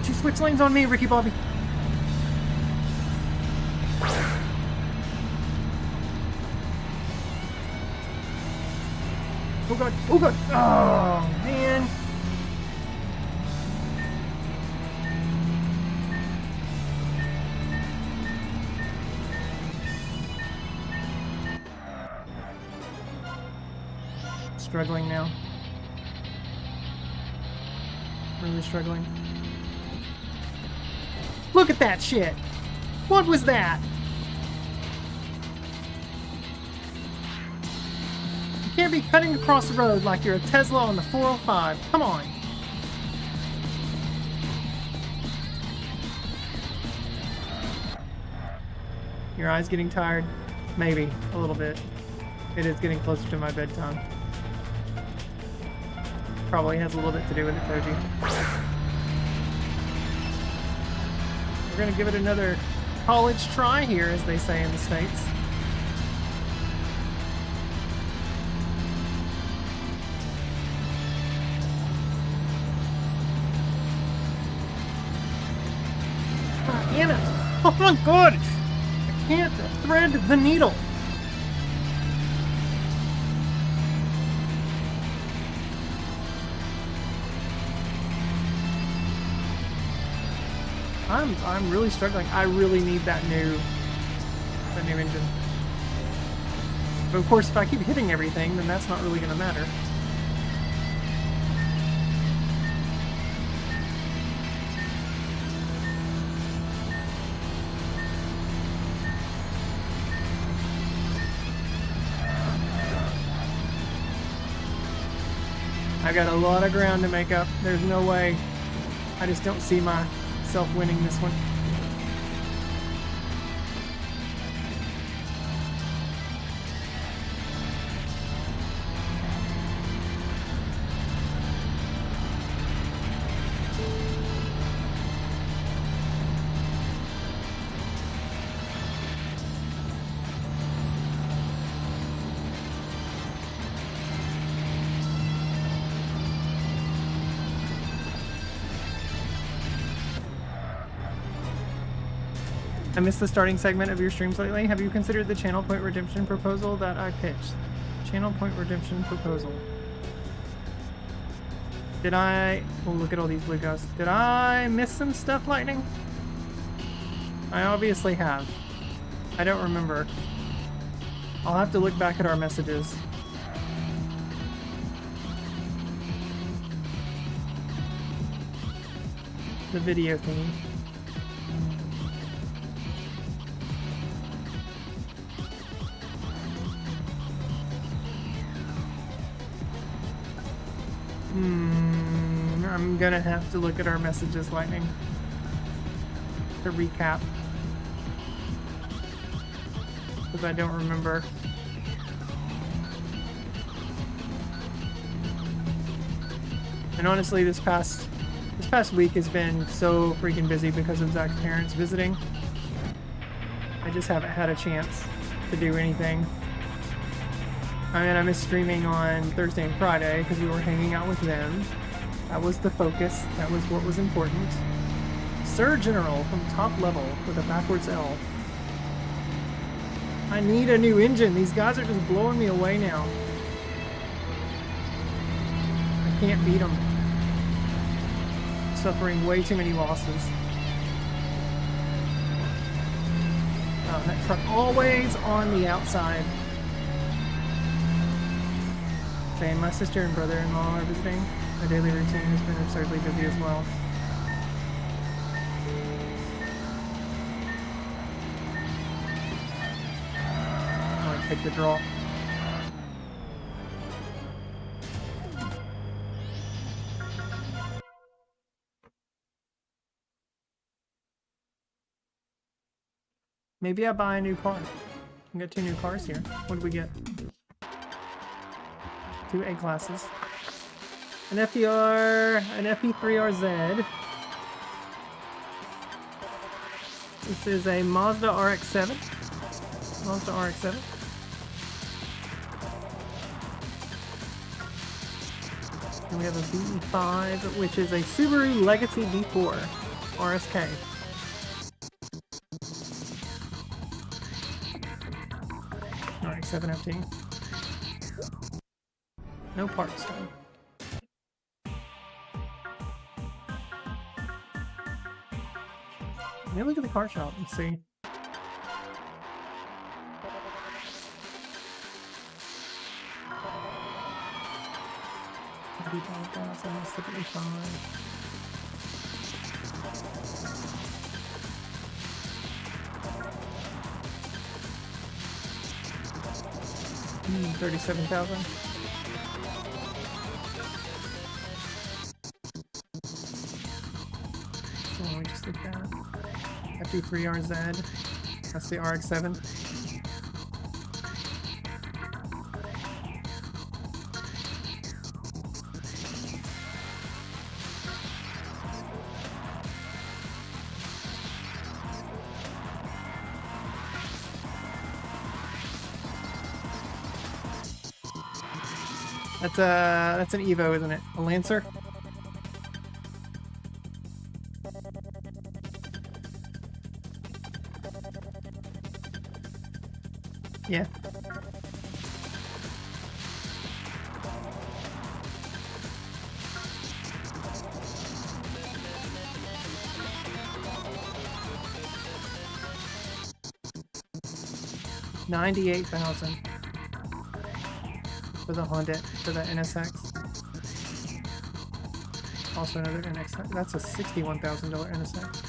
2 switch lanes on me, Ricky Bobby. Oh god, oh god. Oh, man. Struggling now. Really struggling. Look at that shit! What was that? You can't be cutting across the road like you're a Tesla on the 405. Come on. Your eyes getting tired? Maybe. A little bit. It is getting closer to my bedtime. Probably has a little bit to do with it, Toji. We're gonna give it another college try here, as they say in the States. Anna! Oh my god! I can't thread the needle! I'm really struggling. I really need that new engine. But of course, if I keep hitting everything, then that's not really going to matter. I got a lot of ground to make up. There's no way. I just don't see myself winning this one. I missed the starting segment of your streams lately. Have you considered the channel point redemption proposal that I pitched? Channel point redemption proposal. Did I... Oh, look at all these blue ghosts. Did I miss some stuff, Lightning? I obviously have. I don't remember. I'll have to look back at our messages. The video thingy. I'm gonna have to look at our messages, Lightning, to recap, because I don't remember. And honestly, this past week has been so freaking busy because of Zach's parents visiting. I just haven't had a chance to do anything. I mean, I missed streaming on Thursday and Friday because we were hanging out with them. That was the focus. That was what was important. Sir General from top level with a backwards L. I need a new engine. These guys are just blowing me away now. I can't beat them. Suffering way too many losses. That truck always on the outside. Same, my sister and brother-in-law are visiting. My daily routine has been absurdly busy as well. I want to take the draw. Maybe I buy a new car. We got 2 new cars here. What do we get? 2 A classes. An FDR, an FP3RZ. This is a Mazda RX-7. Mazda RX-7. And we have a B5, which is a Subaru Legacy V4. RSK. RX-7 FT. No parts though. Let me look at the car shop and see. That's typically fine. $37,000. So we just look at FD3RZ. That's the RX-7. That's an Evo, isn't it? A Lancer? Yeah. $98,000 for the Honda, for the NSX. Also another NSX. That's a $61,000 NSX.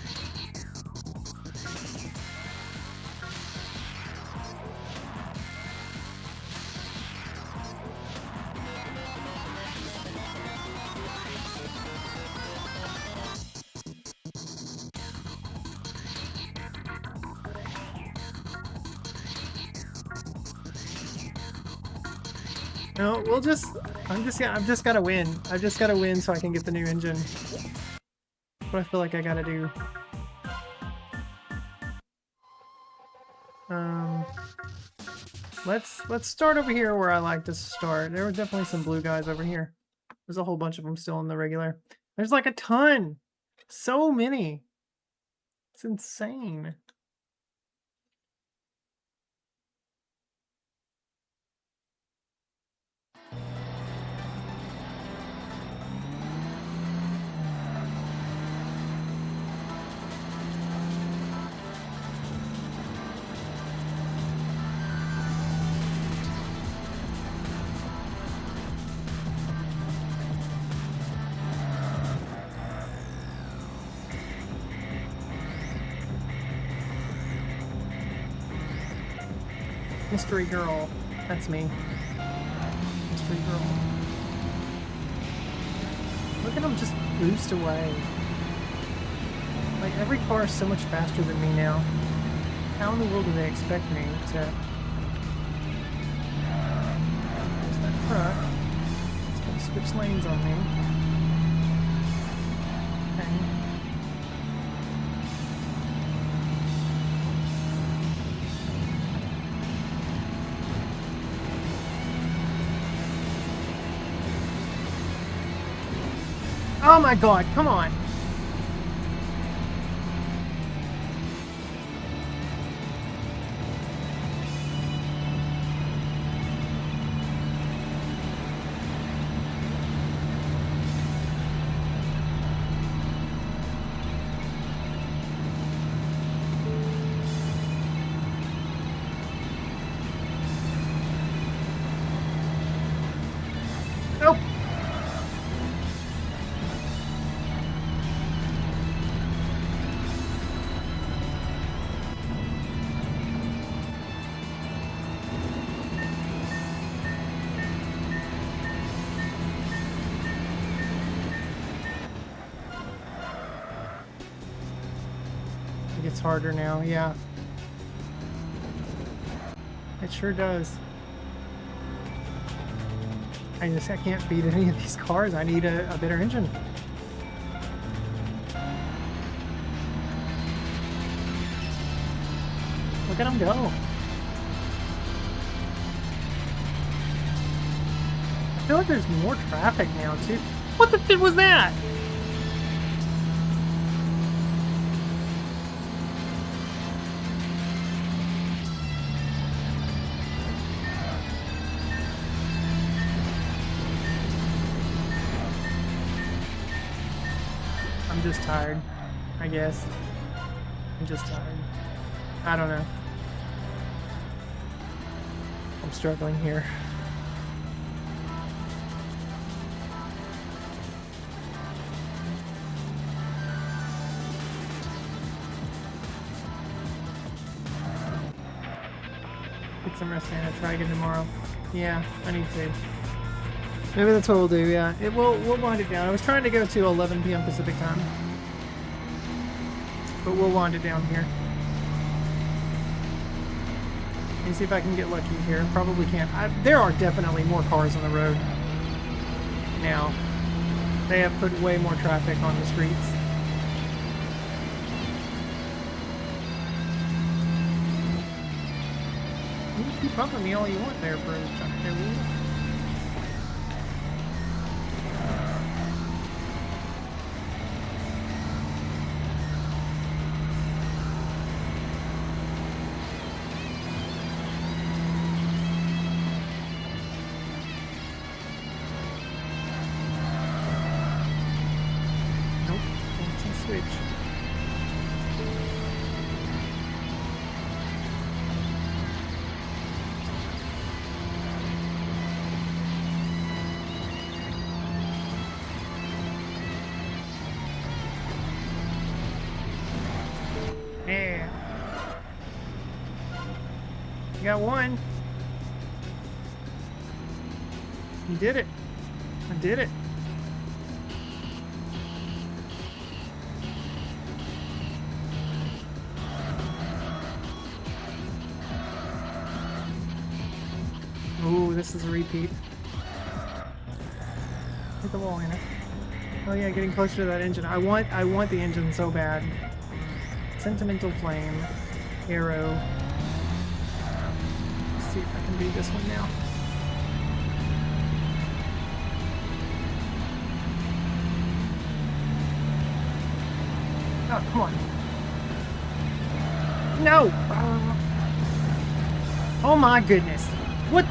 No, we'll just. I've just gotta win. I've just gotta win so I can get the new engine. That's what I feel like I gotta do. Let's start over here where I like to start. There were definitely some blue guys over here. There's a whole bunch of them still in the regular. There's like a ton. So many. It's insane. Mystery girl. That's me. Mystery girl. Look at them just boost away. Like, every car is so much faster than me now. How in the world do they expect me to... There's that truck. It's gonna switch lanes on me. Okay. Oh my god, come on! Nope! It's harder now, yeah. It sure does. I can't beat any of these cars. I need a better engine. Look at them go. I feel like there's more traffic now too. What the shit was that? just tired, I guess. I'm just tired. I don't know. I'm struggling here. Get some rest and try again tomorrow. Yeah, I need to. Maybe that's what we'll do, yeah. We'll wind it down. I was trying to go to 11 p.m. Pacific time. But we'll wind it down here. Let me see if I can get lucky here. Probably can't. There are definitely more cars on the road now. They have put way more traffic on the streets. You can keep bumping me all you want there for a second. Yeah. You got one. You did it. I did it. Ooh, this is a repeat. Hit the wall, Anna. Oh yeah, getting closer to that engine. I want the engine so bad. Sentimental Flame, Arrow. Let's see if I can beat this one now. Oh, come on. No! Oh my goodness. What?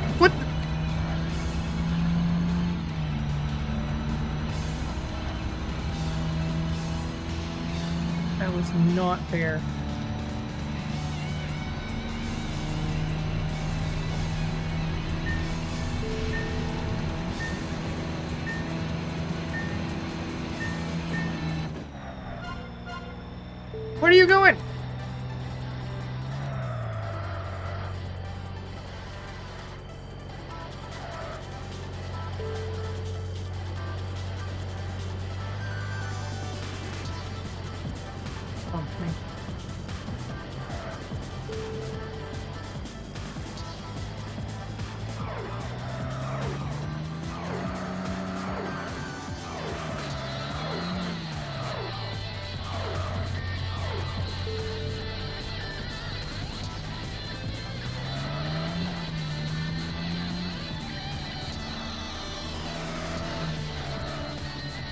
That was not fair. Where are you going?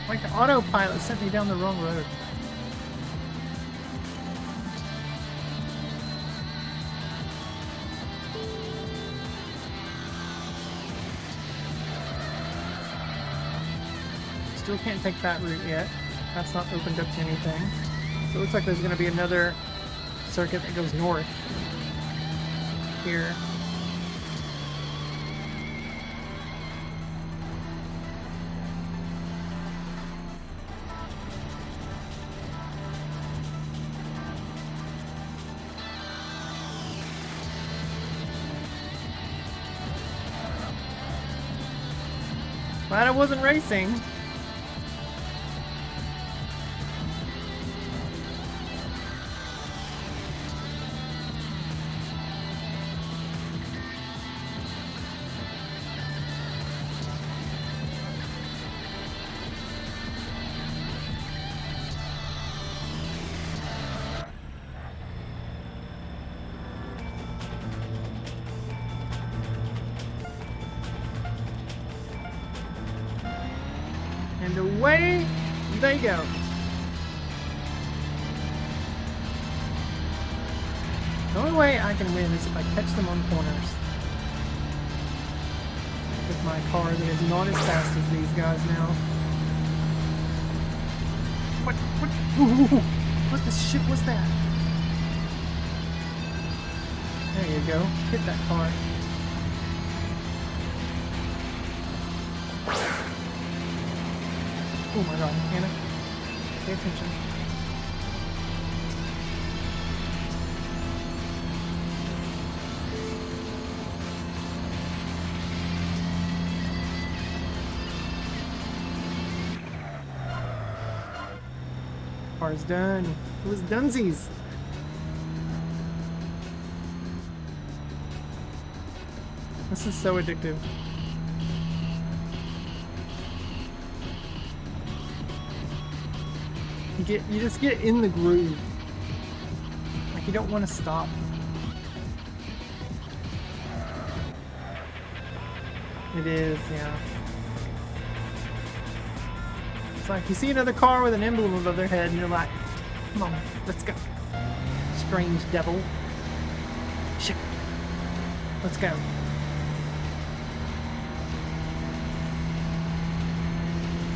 Like the autopilot sent me down the wrong road. Still can't take that route yet. That's not opened up to anything. So it looks like there's going to be another circuit that goes north here. Glad I wasn't racing. And away they go. The only way I can win is if I catch them on corners. With my car that is not as fast as these guys now. Ooh, what the shit was that? There you go. Hit that car. Oh my god, Hannah. Pay attention. Car's done. It was dunsies. This is so addictive. You just get in the groove. Like you don't want to stop. It is, yeah. It's like you see another car with an emblem above their head and you're like, come on, let's go. Strange devil. Shit. Let's go.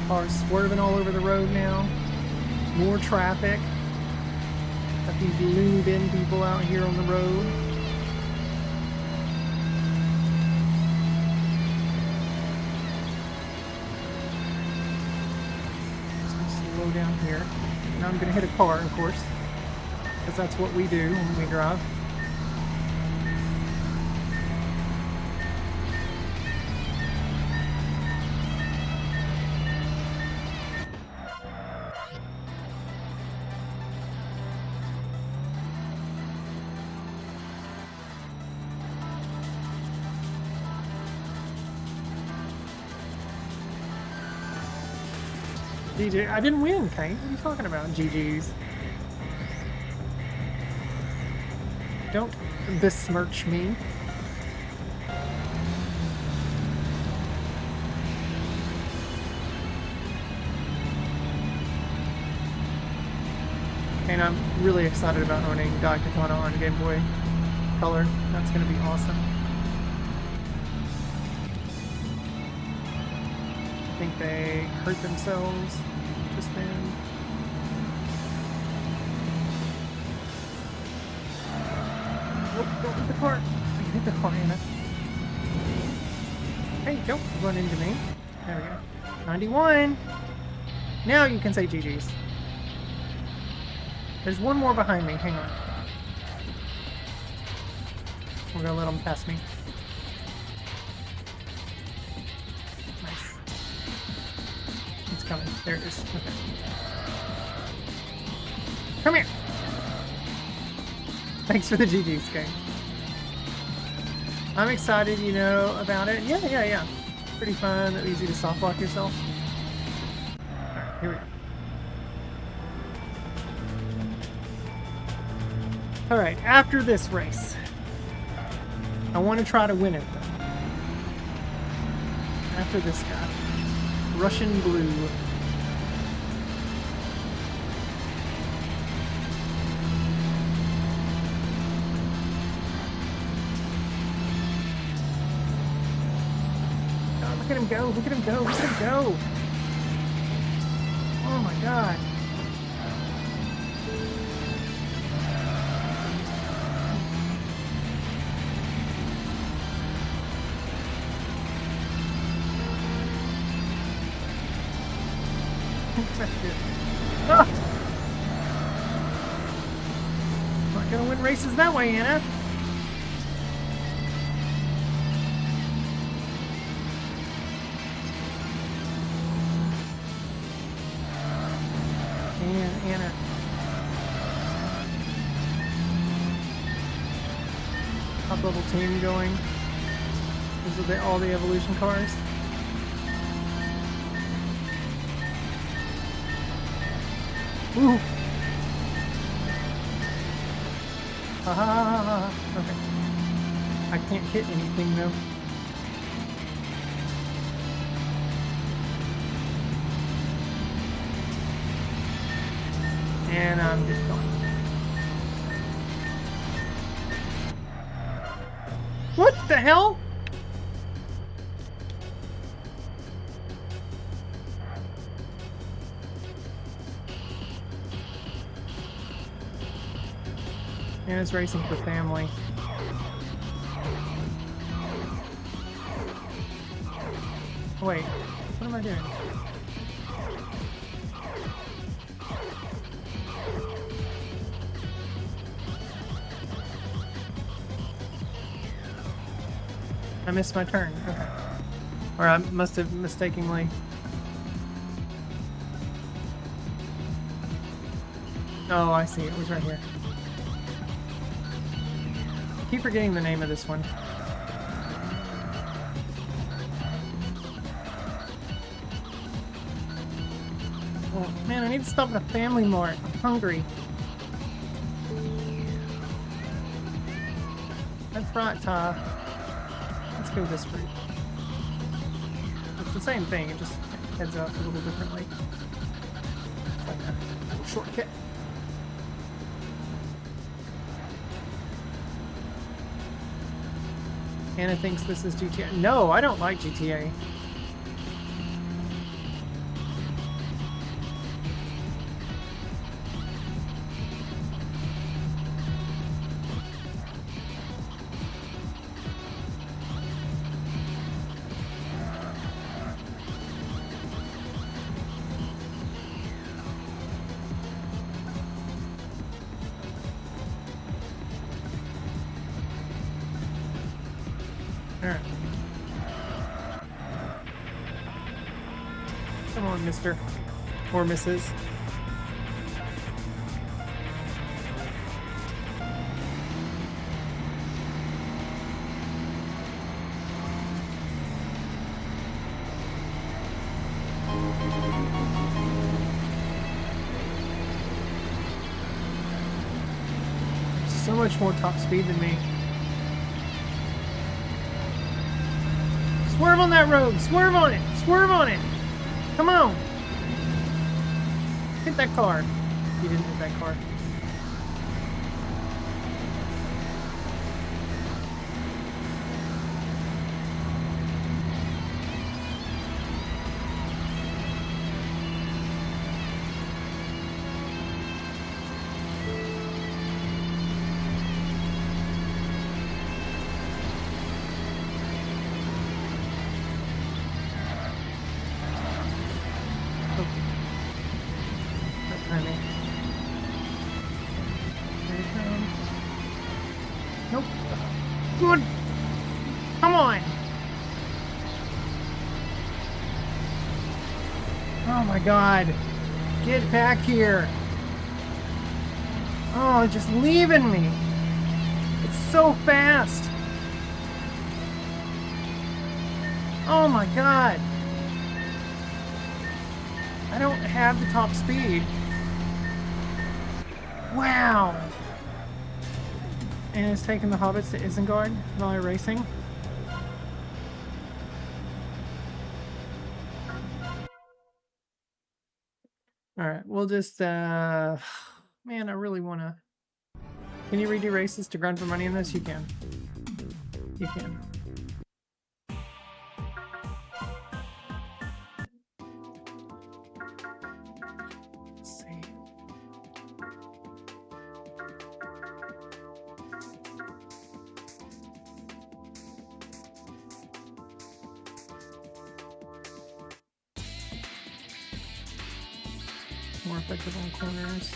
Cars swerving all over the road now. More traffic. Got these loony bin people out here on the road. Just gonna slow down here. Now I'm gonna hit a car, of course, because that's what we do when we drive. GG. I didn't win, Kate. What are you talking about? GG's. Don't besmirch me. And I'm really excited about owning Daikatana on Game Boy Color. That's going to be awesome. I think they hurt themselves just then. Oh, don't hit the car. I hit the car, Anna. Hey, don't run into me. There we go. 91. Now you can say GG's. There's one more behind me. Hang on. We're gonna let them pass me. Coming. There it is. Okay. Come here! Thanks for the GG's, gang. I'm excited, you know, about it. Yeah. Pretty fun, easy to soft lock yourself. Alright, here we go. Alright, after this race, I want to try to win it, though. After this guy. Russian blue. God, look at him go, look at him go, look at him go. Oh my god. Ah! Not gonna win races that way, Anna. And Anna. Top level team going. These are all the evolution cars. Ooh. Okay. I can't hit anything though. And I'm just going. What the hell? And it's racing for family. Wait, what am I doing? I missed my turn. Okay. Or I must have mistakenly. Oh, I see. It was right here. I keep forgetting the name of this one. Oh, man, I need to stop at a family mart. I'm hungry. That's right, Ty. Let's go this route. It's the same thing, it just heads up a little differently. It's like a little shortcut. Anna thinks this is GTA. No, I don't like GTA. Alright. Come on, mister. Or Mrs. So much more top speed than me. Swerve on that road! Swerve on it! Swerve on it! Come on! Hit that car. You didn't hit that car. Nope. Good. Come on. Oh my god. Get back here. Oh, it's just leaving me. It's so fast. Oh my god. I don't have the top speed. Wow. And it's taking the hobbits to Isengard while racing. Alright, we'll just, man, I really want to... Can you redo races to grind for money in this? You can. You can. Let's see. More effective on corners.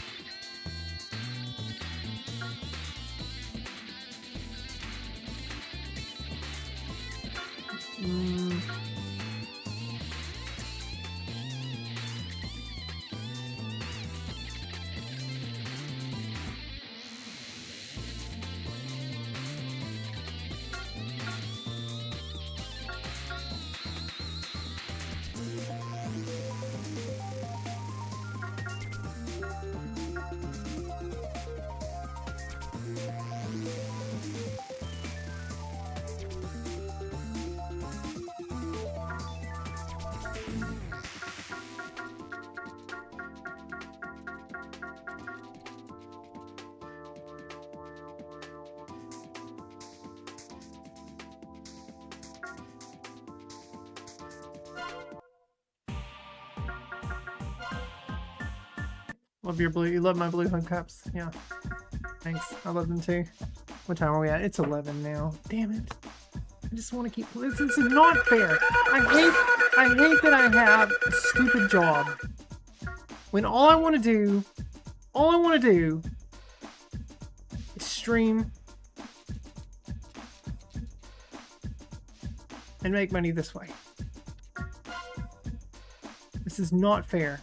Love your blue. You love my blue hubcaps. Yeah. Thanks. I love them too. What time are we at? It's 11 now. Damn it. I just want to keep... This is not fair. I hate that I have a stupid job. When all I want to do is stream and make money this way. This is not fair.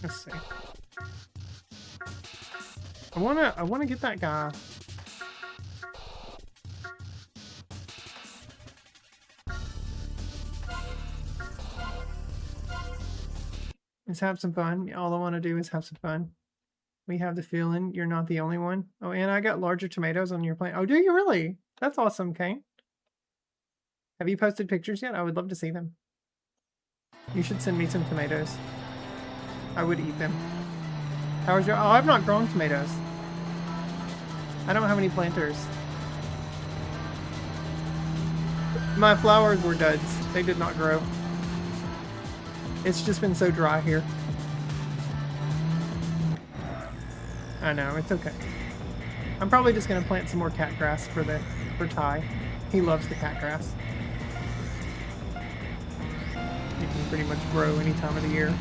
Let's see. I wanna get that guy. Let's have some fun. All I want to do is have some fun. We have the feeling you're not the only one. Oh, and I got larger tomatoes on your plant. Oh, do you really? That's awesome, Kane. Have you posted pictures yet? I would love to see them. You should send me some tomatoes. I would eat them. How is your... Oh, I've not grown tomatoes. I don't have any planters. My flowers were duds. They did not grow. It's just been so dry here. I know, it's okay. I'm probably just gonna plant some more cat grass for Ty. He loves the cat grass. It can pretty much grow any time of the year.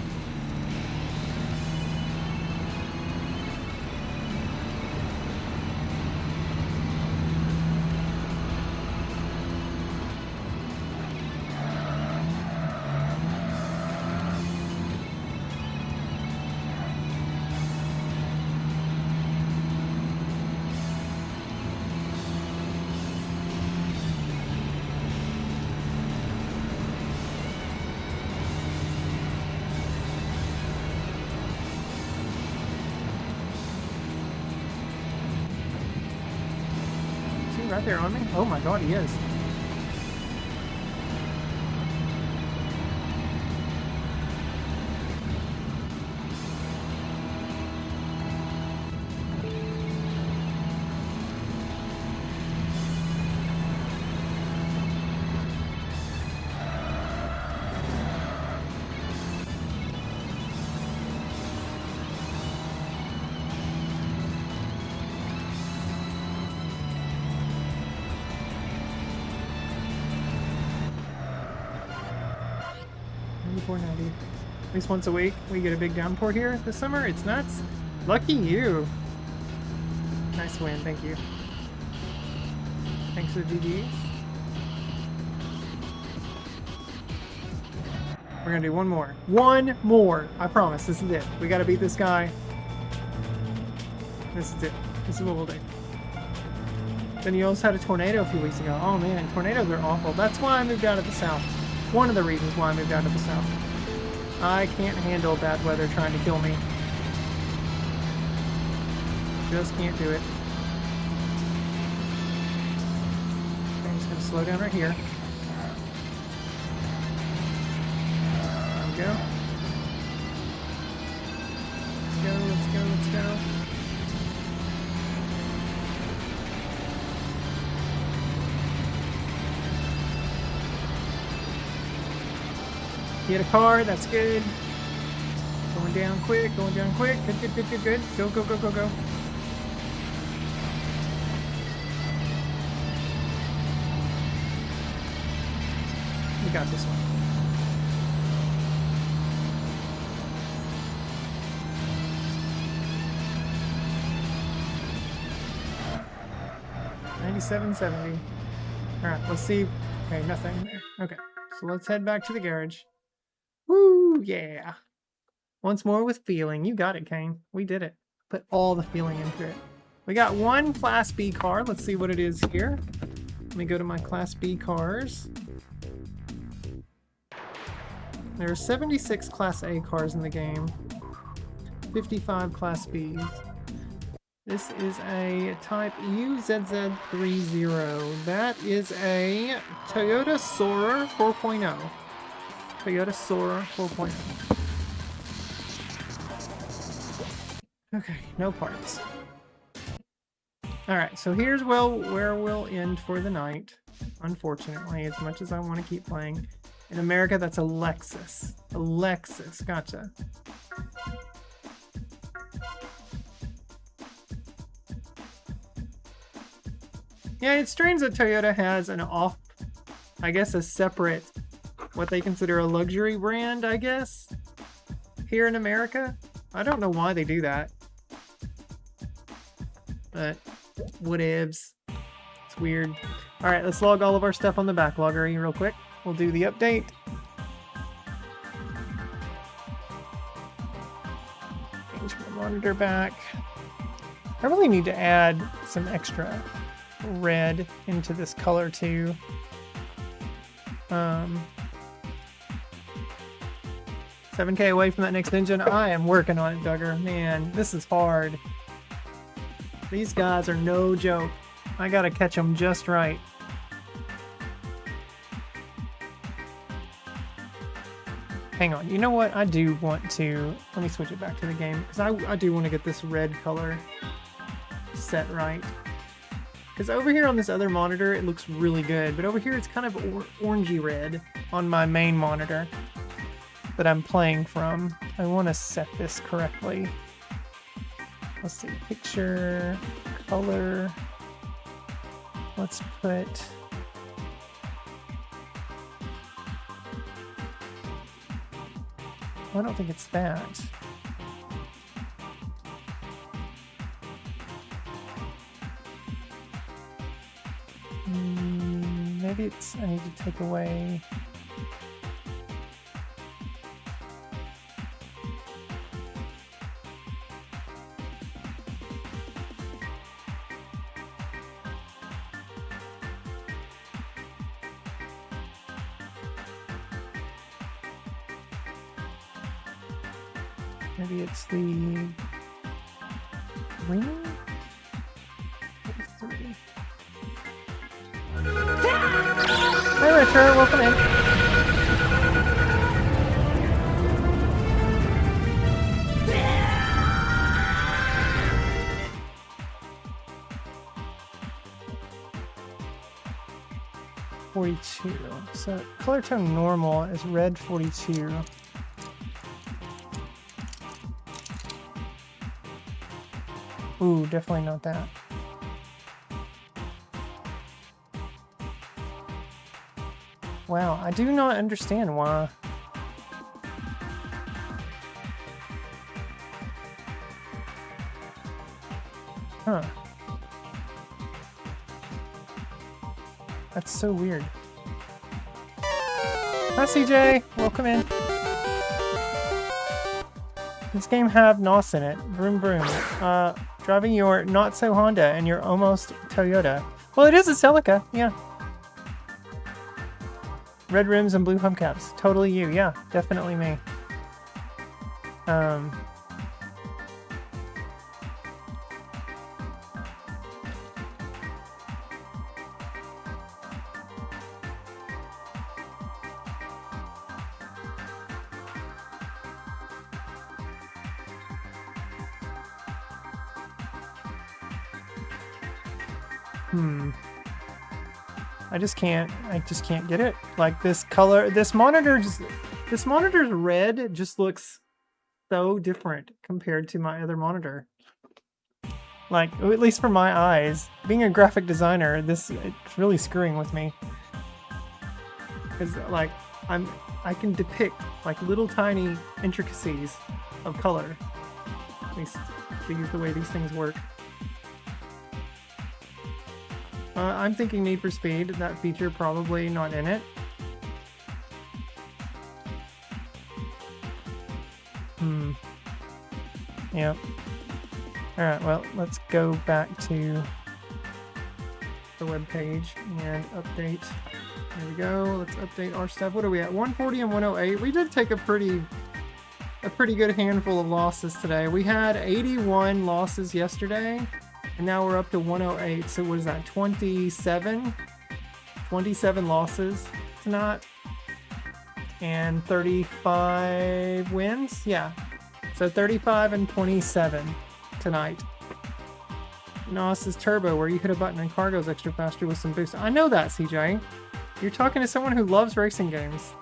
Right there on me? Oh my god, he is. At least once a week we get a big downpour here this summer. It's nuts. Lucky you. Nice win, thank you. Thanks for the GGs. We're gonna do one more. One more! I promise, this is it. We gotta beat this guy. This is it. This is what we'll do. Then you also had a tornado a few weeks ago. Oh man, tornadoes are awful. That's why I moved out of the south. One of the reasons why I moved out of the south. I can't handle bad weather trying to kill me. Just can't do it. Okay, I'm just gonna slow down right here. There we go. Let's go, let's go, let's go. Get a car, that's good. Going down quick, going down quick. Good, good, good, good, good. Go, go, go, go, go. We got this one. $97.70. Alright, let's see. Okay, nothing there. Okay, so let's head back to the garage. Woo, yeah. Once more with feeling. You got it, Kane. We did it. Put all the feeling into it. We got one Class B car. Let's see what it is here. Let me go to my Class B cars. There are 76 Class A cars in the game. 55 Class Bs. This is a Type UZZ30. That is a Toyota Sora 4.0. Toyota Sora 4.0. Okay, no parts. Alright, so here's where we'll end for the night. Unfortunately, as much as I want to keep playing. In America, that's Alexis. Alexis, gotcha. Yeah, it's strange that Toyota has an I guess a separate, what they consider a luxury brand, I guess, here in America. I don't know why they do that. But, whatevs. It's weird. Alright, let's log all of our stuff on the backloggery real quick. We'll do the update. Change my monitor back. I really need to add some extra red into this color too. 7K away from that next engine. I am working on it, Duggar. Man, this is hard. These guys are no joke. I gotta catch them just right. Hang on, you know what? I do want to... Let me switch it back to the game, because I do want to get this red color set right. Because over here on this other monitor, it looks really good, but over here it's kind of orangey red on my main monitor that I'm playing from. I want to set this correctly. Let's see, picture, color. Let's put... I don't think it's that. Maybe it's, I need to take away... Maybe it's the green? Hi Retro, welcome in. .42. So color tone normal is red 42. Ooh, definitely not that. Wow, I do not understand why. Huh. That's so weird. Hi CJ, welcome in. This game have NOS in it. Vroom vroom. Driving your not so Honda and your almost Toyota. Well, it is a Celica, yeah. Red rims and blue hubcaps. Totally you, yeah, definitely me. I just can't get it. Like this color, this monitor's red just looks so different compared to my other monitor. Like, at least for my eyes. Being a graphic designer, it's really screwing with me. Cause like, I can depict like little tiny intricacies of color. At least the way these things work. I'm thinking Need for Speed, that feature probably not in it. Yep. Alright, well, let's go back to the web page and update. There we go, let's update our stuff. What are we at? 140 and 108. We did take a pretty good handful of losses today. We had 81 losses yesterday. And now we're up to 108, so what is that, 27? 27 losses tonight. And 35 wins? Yeah. So 35 and 27 tonight. NOS's Turbo, where you hit a button and car goes extra faster with some boost. I know that, CJ. You're talking to someone who loves racing games.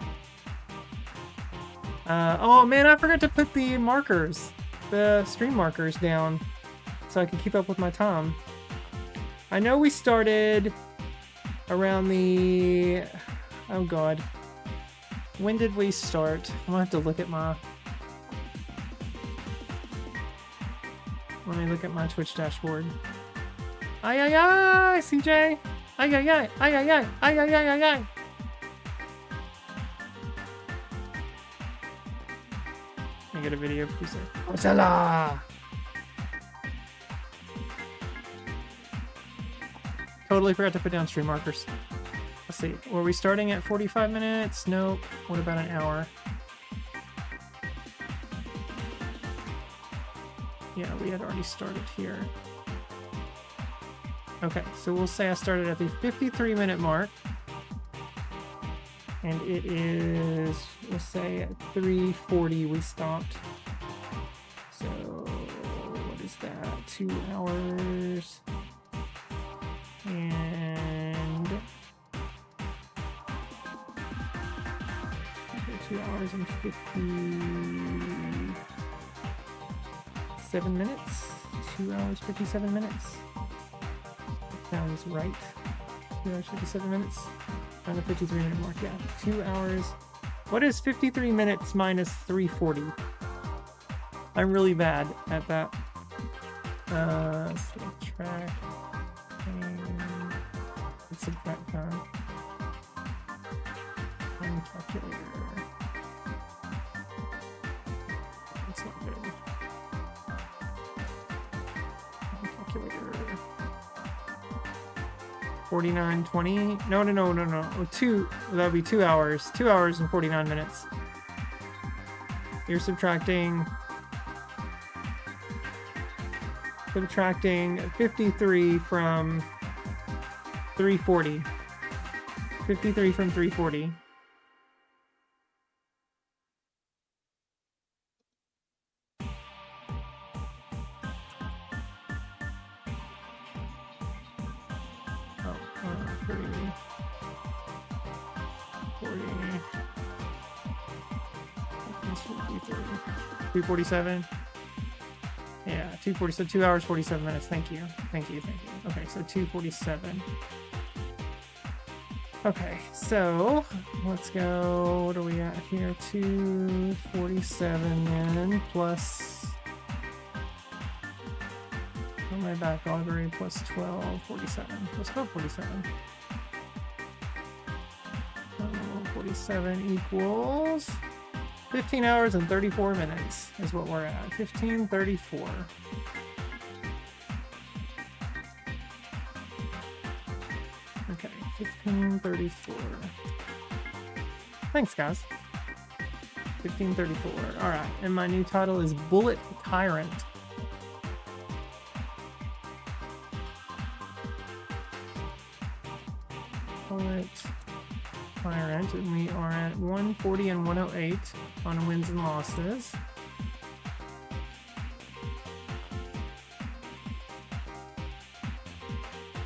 Oh man, I forgot to put the markers, the stream markers down so I can keep up with my time. I know we started around the... Oh god. When did we start? I'm gonna have to look at my... Let me look at my Twitch dashboard. Ay ay ay, CJ! Ay ay ay, ay ay ay, ay ay ay ay ay! I get a video producer. Marcella! Totally forgot to put down stream markers. Let's see. Were we starting at 45 minutes? Nope. What about an hour? Yeah, we had already started here. Okay, so we'll say I started at the 53-minute mark. And it is, we'll say at 3:40 we stopped. So, what is that? 2 hours. And 2 hours and 57 minutes. 2 hours, 57 minutes. That sounds right. 2 hours, 57 minutes. On the 53-minute mark, yeah. 2 hours. What is 53 minutes minus 3:40? I'm really bad at that. Subtract. And subtract time. And calculator. That's not good. And calculator. 49:20. No. Oh, that would be 2 hours. 2 hours and 49 minutes. You're subtracting 53 from 340. 53 from 340. Oh, 3, 40. 247. Yeah, 240. So 2 hours 47 minutes. Thank you. Okay, so 247. Okay, so let's go. What are we at here? 247 then plus. Oh, my backlog rate plus 1247. Plus 1247. 1247 equals 15 hours and 34 minutes is what we're at. 15:34. Okay, 15:34. Thanks, guys. 15:34. All right, and my new title is Bullet Tyrant. Bullet Tyrant, and we are at 140 and 108 on wins and losses.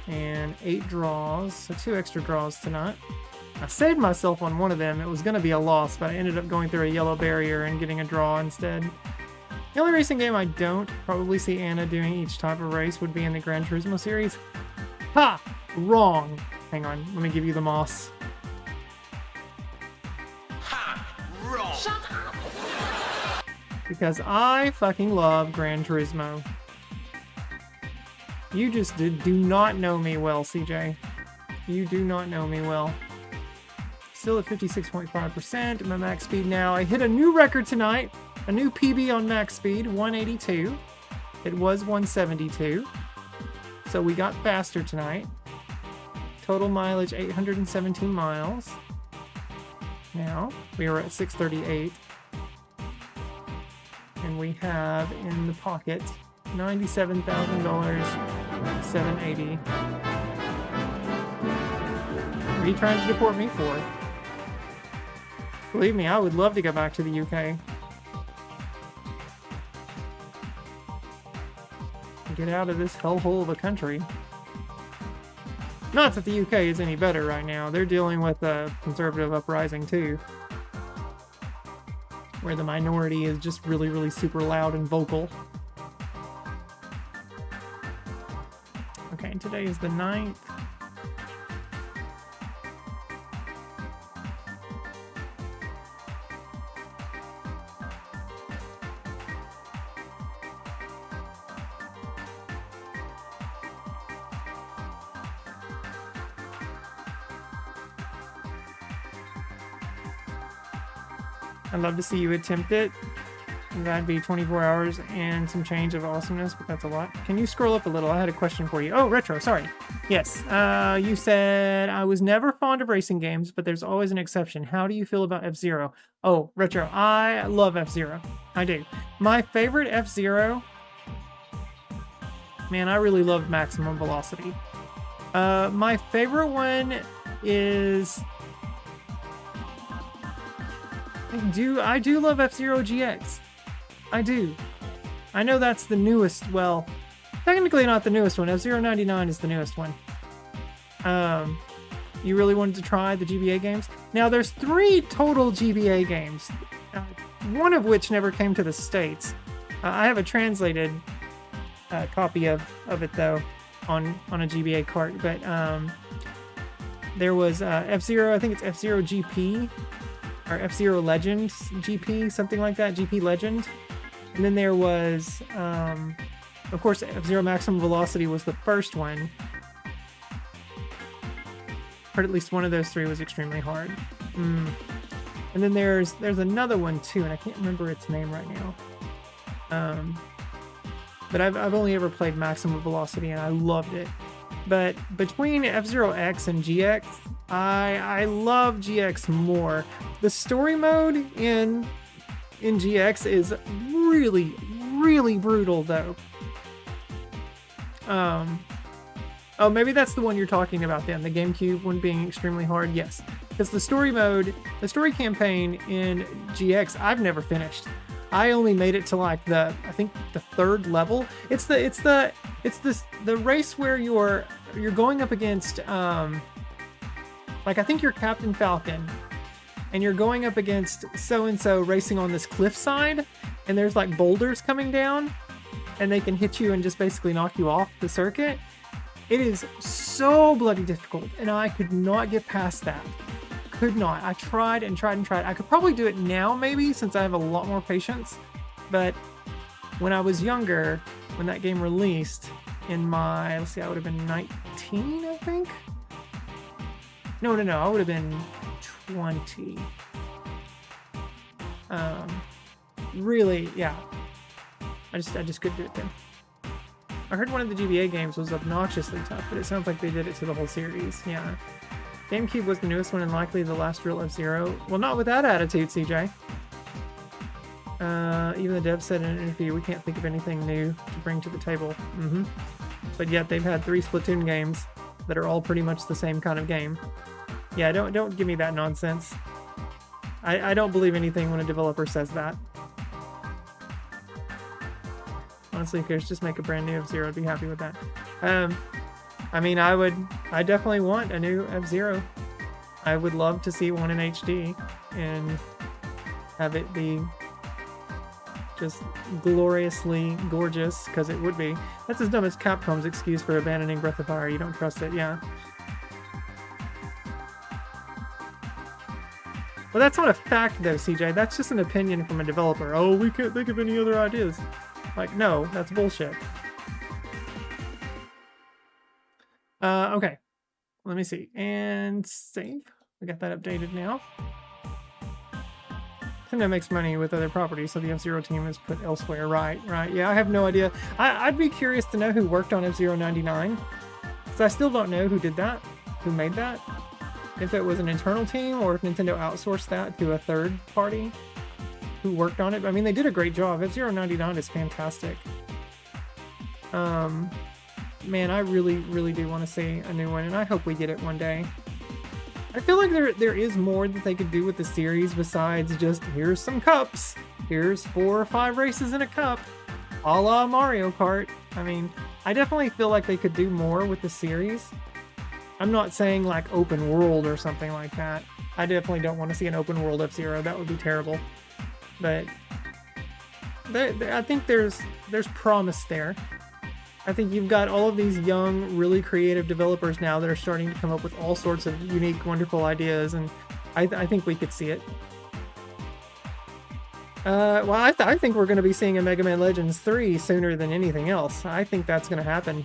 And 8 draws, so 2 extra draws tonight. I saved myself on one of them. It was going to be a loss, but I ended up going through a yellow barrier and getting a draw instead. The only racing game I don't probably see Anna doing each type of race would be in the Gran Turismo series. Ha! Wrong! Hang on, let me give you the moss. Because I fucking love Gran Turismo. You just do not know me well, CJ. You do not know me well. Still at 56.5%. My max speed now. I hit a new record tonight. A new PB on max speed, 182. It was 172. So we got faster tonight. Total mileage, 817 miles. Now, we are at 638. And we have in the pocket $97,000, $780. What are you trying to deport me for? Believe me, I would love to go back to the UK. get out of this hellhole of a country. Not that the UK is any better right now. They're dealing with a conservative uprising too, where the minority is just really, really super loud and vocal. Okay, today is the 9th. I'd love to see you attempt it. That'd be 24 hours and some change of awesomeness, but that's a lot. Can you scroll up a little? I had a question for you. Oh, Retro, sorry. Yes, you said, I was never fond of racing games, but there's always an exception. How do you feel about F-Zero? Oh, Retro, I love F-Zero. I do. My favorite F-Zero... Man, I really love Maximum Velocity. My favorite one is... I do love F-Zero GX. I do. I know that's the newest, well, technically not the newest one. F-Zero 99 is the newest one. You really wanted to try the GBA games? Now, there's 3 total GBA games, one of which never came to the States. I have a translated copy of it, though, on a GBA cart, but there was F-Zero, I think it's F-Zero GP, or F-Zero Legend GP, something like that, GP Legend. And then there was, of course, F-Zero Maximum Velocity was the first one. But at least one of those 3 was extremely hard. And then there's another one too, and I can't remember its name right now. But I've only ever played Maximum Velocity, and I loved it. But between F-Zero X and GX, I love GX more. The story mode in GX is really, really brutal, though. Oh, maybe that's the one you're talking about then, the GameCube one being extremely hard. Yes, because the story campaign in GX, I've never finished. I only made it to like I think the 3rd level. It's the race where you're going up against like, I think you're Captain Falcon, and you're going up against so-and-so racing on this cliffside, and there's like boulders coming down, and they can hit you and just basically knock you off the circuit. It is so bloody difficult, and I could not get past that. Could not. I tried and tried and tried. I could probably do it now, maybe, since I have a lot more patience, but when I was younger, when that game released, in my, let's see, I would have been 19, I think? No, I would have been 20. Really, yeah. I just couldn't do it then. I heard one of the GBA games was obnoxiously tough, but it sounds like they did it to the whole series. Yeah. GameCube was the newest one and likely the last real F-Zero. Well, not with that attitude, CJ. Even the dev said in an interview, we can't think of anything new to bring to the table. But yet they've had 3 Splatoon games that are all pretty much the same kind of game. Yeah, don't give me that nonsense. I don't believe anything when a developer says that. Honestly, Chris, just make a brand new F-Zero. I'd be happy with that. I mean, I definitely want a new F-Zero. I would love to see one in HD and have it be just gloriously gorgeous, because it would be. That's as dumb as Capcom's excuse for abandoning Breath of Fire. You don't trust it, yeah. Well, that's not a fact, though, CJ. That's just an opinion from a developer. Oh, we can't think of any other ideas. Like, no, that's bullshit. Okay. Let me see. And save. We got that updated now. Nintendo makes money with other properties, so the F-Zero team is put elsewhere. Right. Yeah, I have no idea. I'd be curious to know who worked on F-Zero 99. So I still don't know who did that, who made that. If it was an internal team, or if Nintendo outsourced that to a third party who worked on it. I mean, they did a great job. F-Zero 99 is fantastic. Man, I really, really do want to see a new one, and I hope we get it one day. I feel like there is more that they could do with the series besides just, here's some cups, here's 4 or 5 races in a cup, a la Mario Kart. I mean, I definitely feel like they could do more with the series. I'm not saying like open world or something like that. I definitely don't want to see an open world F-Zero. That would be terrible. But I think there's promise there. I think you've got all of these young, really creative developers now that are starting to come up with all sorts of unique, wonderful ideas, and I think we could see it. Well, I think we're going to be seeing a Mega Man Legends 3 sooner than anything else. I think that's going to happen.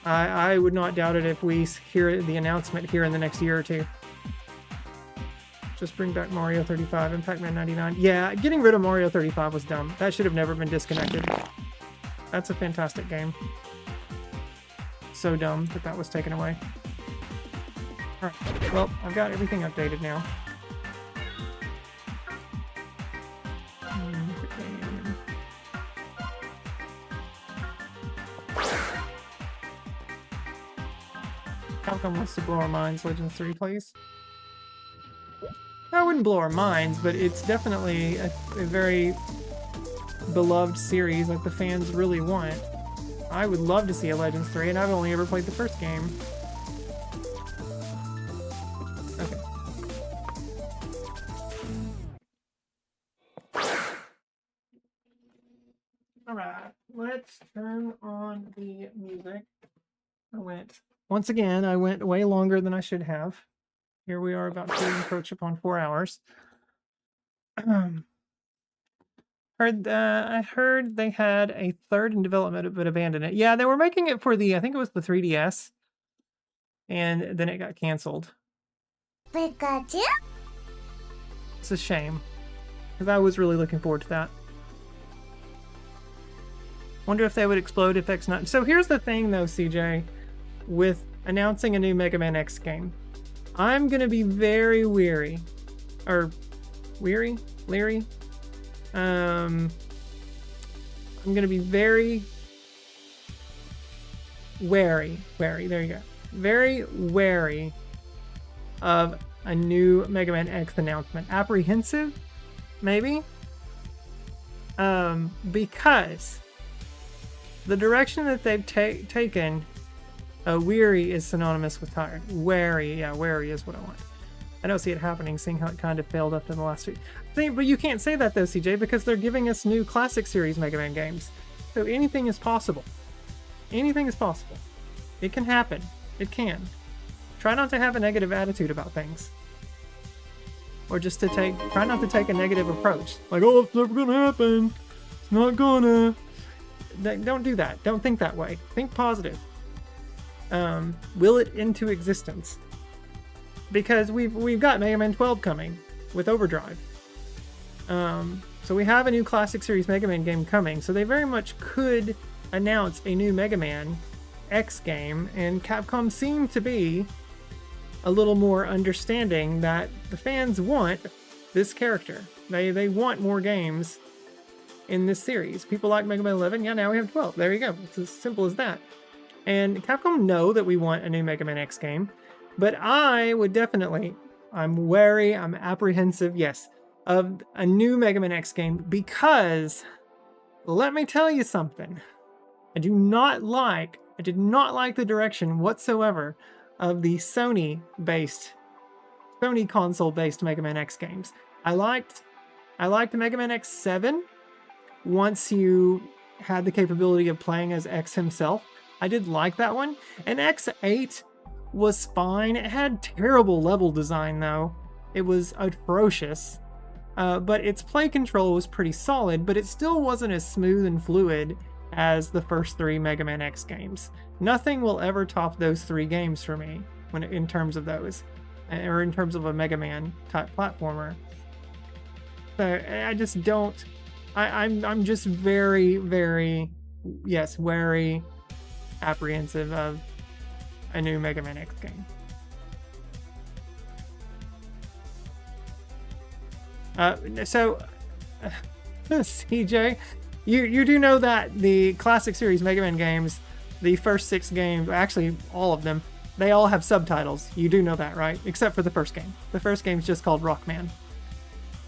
I would not doubt it if we hear the announcement here in the next year or two. Just bring back Mario 35 and Pac-Man 99. Yeah, getting rid of Mario 35 was dumb. That should have never been disconnected. That's a fantastic game. So dumb that that was taken away. Alright, well, I've got everything updated now. Capcom wants to blow our minds, Legends 3, please. I wouldn't blow our minds, but it's definitely a very beloved series like the fans really want. I would love to see a Legends 3, and I've only ever played the first game. Okay. Alright, let's turn on the music. Once again, I went way longer than I should have. Here we are about to encroach upon 4 hours. I heard they had a third in development but abandoned it. Yeah, they were making it for the, I think it was the 3DS. And then it got canceled. Pikachu? It's a shame. Because I was really looking forward to that. Wonder if they would explode if X9... So here's the thing though, CJ, with announcing a new Mega Man X game. I'm going to be very weary. Or... weary? Leery? I'm going to be very... wary. There you go. Very wary of a new Mega Man X announcement. Apprehensive? Maybe? Because the direction that they've taken... weary is synonymous with tired. Wary, yeah, wary is what I want. I don't see it happening, seeing how it kind of failed up in the last week. But you can't say that though, CJ, because they're giving us new Classic Series Mega Man games. So anything is possible. Anything is possible. It can happen. It can. Try not to have a negative attitude about things. Or just to try not to take a negative approach. Like, oh, it's never gonna happen. It's not gonna. Don't do that. Don't think that way. Think positive. Will it into existence. Because we've got Mega Man 12 coming with Overdrive. So we have a new Classic Series Mega Man game coming, so they very much could announce a new Mega Man X game, and Capcom seemed to be a little more understanding that the fans want this character. They want more games in this series. People like Mega Man 11, yeah, now we have 12. There you go. It's as simple as that. And Capcom know that we want a new Mega Man X game, but I would definitely, I'm wary, I'm apprehensive, yes, of a new Mega Man X game, because let me tell you something. I did not like the direction whatsoever of the Sony console-based Mega Man X games. I liked Mega Man X7 once you had the capability of playing as X himself. I did like that one. And X8 was fine. It had terrible level design though. It was atrocious. But its play control was pretty solid, but it still wasn't as smooth and fluid as the first 3 Mega Man X games. Nothing will ever top those 3 games for me in terms of those, or in terms of a Mega Man type platformer. So I just don't. I'm just very, very, yes, wary, apprehensive of a new Mega Man X game. CJ, you do know that the Classic Series Mega Man games, the first 6 games, actually all of them, they all have subtitles. You do know that, right? Except for the first game. The first game's just called Rockman.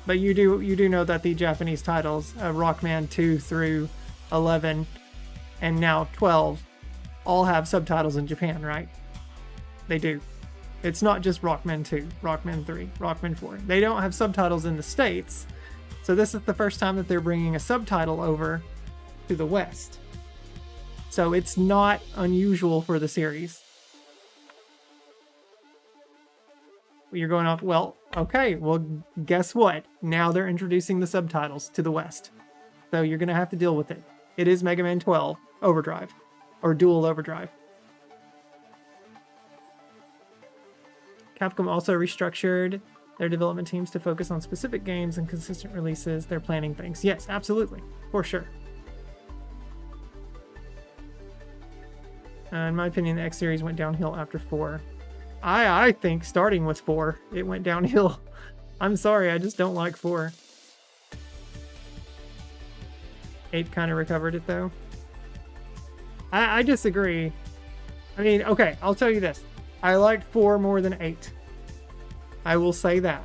But you do know that the Japanese titles, Rockman 2 through 11, and now 12, all have subtitles in Japan, right? They do. It's not just Rockman 2, Rockman 3, Rockman 4. They don't have subtitles in the States. So this is the first time that they're bringing a subtitle over to the West. So it's not unusual for the series. You're going off, well, okay, well, guess what? Now they're introducing the subtitles to the West. So you're going to have to deal with it. It is Mega Man 12 Overdrive, or Dual Overdrive. Capcom also restructured their development teams to focus on specific games and consistent releases. They're planning things. Yes, absolutely. For sure. In my opinion, the X series went downhill after 4. I think starting with 4, it went downhill. I'm sorry, I just don't like 4. 8 kind of recovered it, though. I disagree. I mean, okay, I'll tell you this. I liked 4 more than 8. I will say that.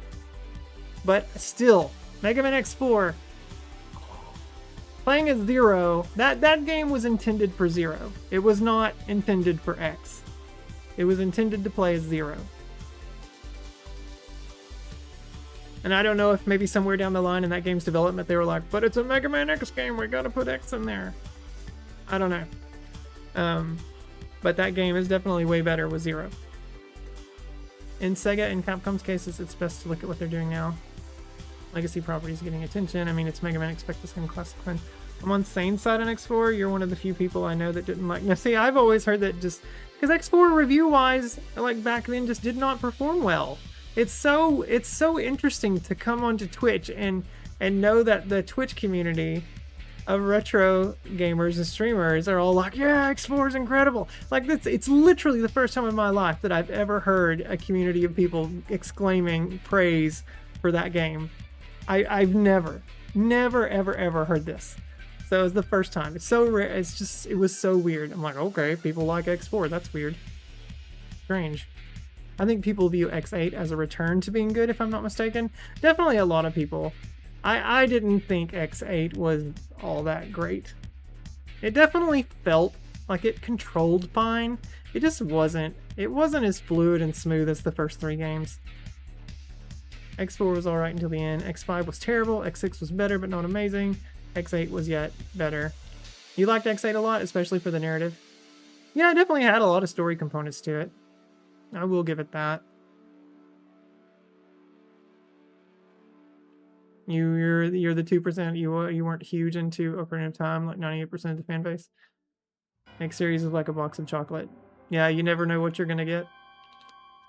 But still, Mega Man X4, playing as Zero, that game was intended for Zero. It was not intended for X. It was intended to play as Zero. And I don't know if maybe somewhere down the line in that game's development they were like, but it's a Mega Man X game, we gotta put X in there. I don't know. But that game is definitely way better with Zero. In Sega and Capcom's cases, it's best to look at what they're doing now. Legacy properties getting attention. I mean, it's Mega Man, expect the same classic fun. I'm on Sane's side on X4. You're one of the few people I know that didn't like... Now, see, I've always heard that just... Because X4 review-wise, like back then, just did not perform well. It's so interesting to come onto Twitch and know that the Twitch community of retro gamers and streamers are all like, yeah, X4 is incredible. Like, it's literally the first time in my life that I've ever heard a community of people exclaiming praise for that game. I've never, ever heard this. So it was the first time. It's so rare. It was so weird. I'm like, okay, people like X4. That's weird. Strange. I think people view X8 as a return to being good, if I'm not mistaken. Definitely a lot of people. I didn't think X8 was all that great. It definitely felt like it controlled fine. It just wasn't. It wasn't as fluid and smooth as the first 3 games. X4 was alright until the end. X5 was terrible. X6 was better, but not amazing. X8 was yet better. You liked X8 a lot, especially for the narrative? Yeah, it definitely had a lot of story components to it. I will give it that. You're the 2%. You weren't huge into Ocarina of Time, like 98% of the fan base. Next series is like a box of chocolate. Yeah, you never know what you're gonna get.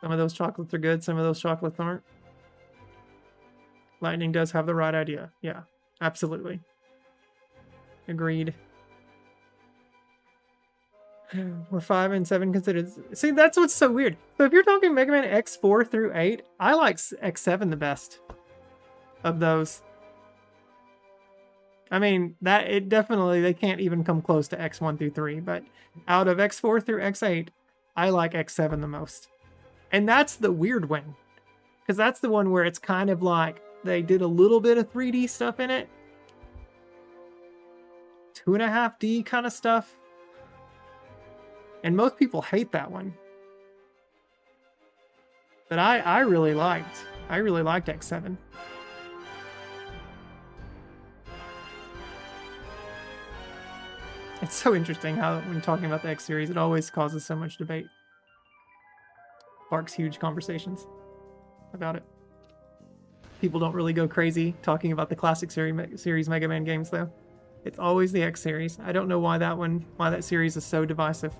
Some of those chocolates are good, some of those chocolates aren't. Lightning does have the right idea. Yeah, absolutely. Agreed. Were 5 and 7 considered? See, that's what's so weird. So if you're talking Mega Man X4 through 8, I like X7 the best of those. I mean, they can't even come close to X1 through 3, but out of X4 through X8, I like X7 the most. And that's the weird one, because that's the one where it's kind of like they did a little bit of 3D stuff in it. 2.5D kind of stuff. And most people hate that one. But I really liked X7. It's so interesting how when talking about the X series, it always causes so much debate. Sparks huge conversations about it. People don't really go crazy talking about the classic series Mega Man games, though. It's always the X series. I don't know why that series is so divisive.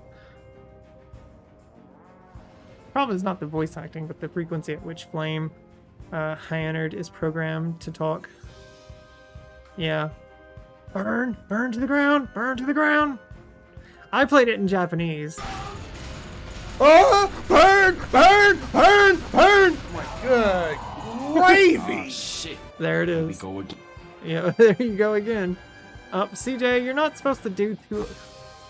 Problem is not the voice acting, but the frequency at which Flame Hyanard is programmed to talk. Yeah. Burn! Burn to the ground! Burn to the ground! I played it in Japanese. Oh! Burn! Burn! Burn! Burn! Oh my god! Gravy! Oh, shit. There it is. We go again. Yeah, there you go again. CJ, you're not supposed to do two...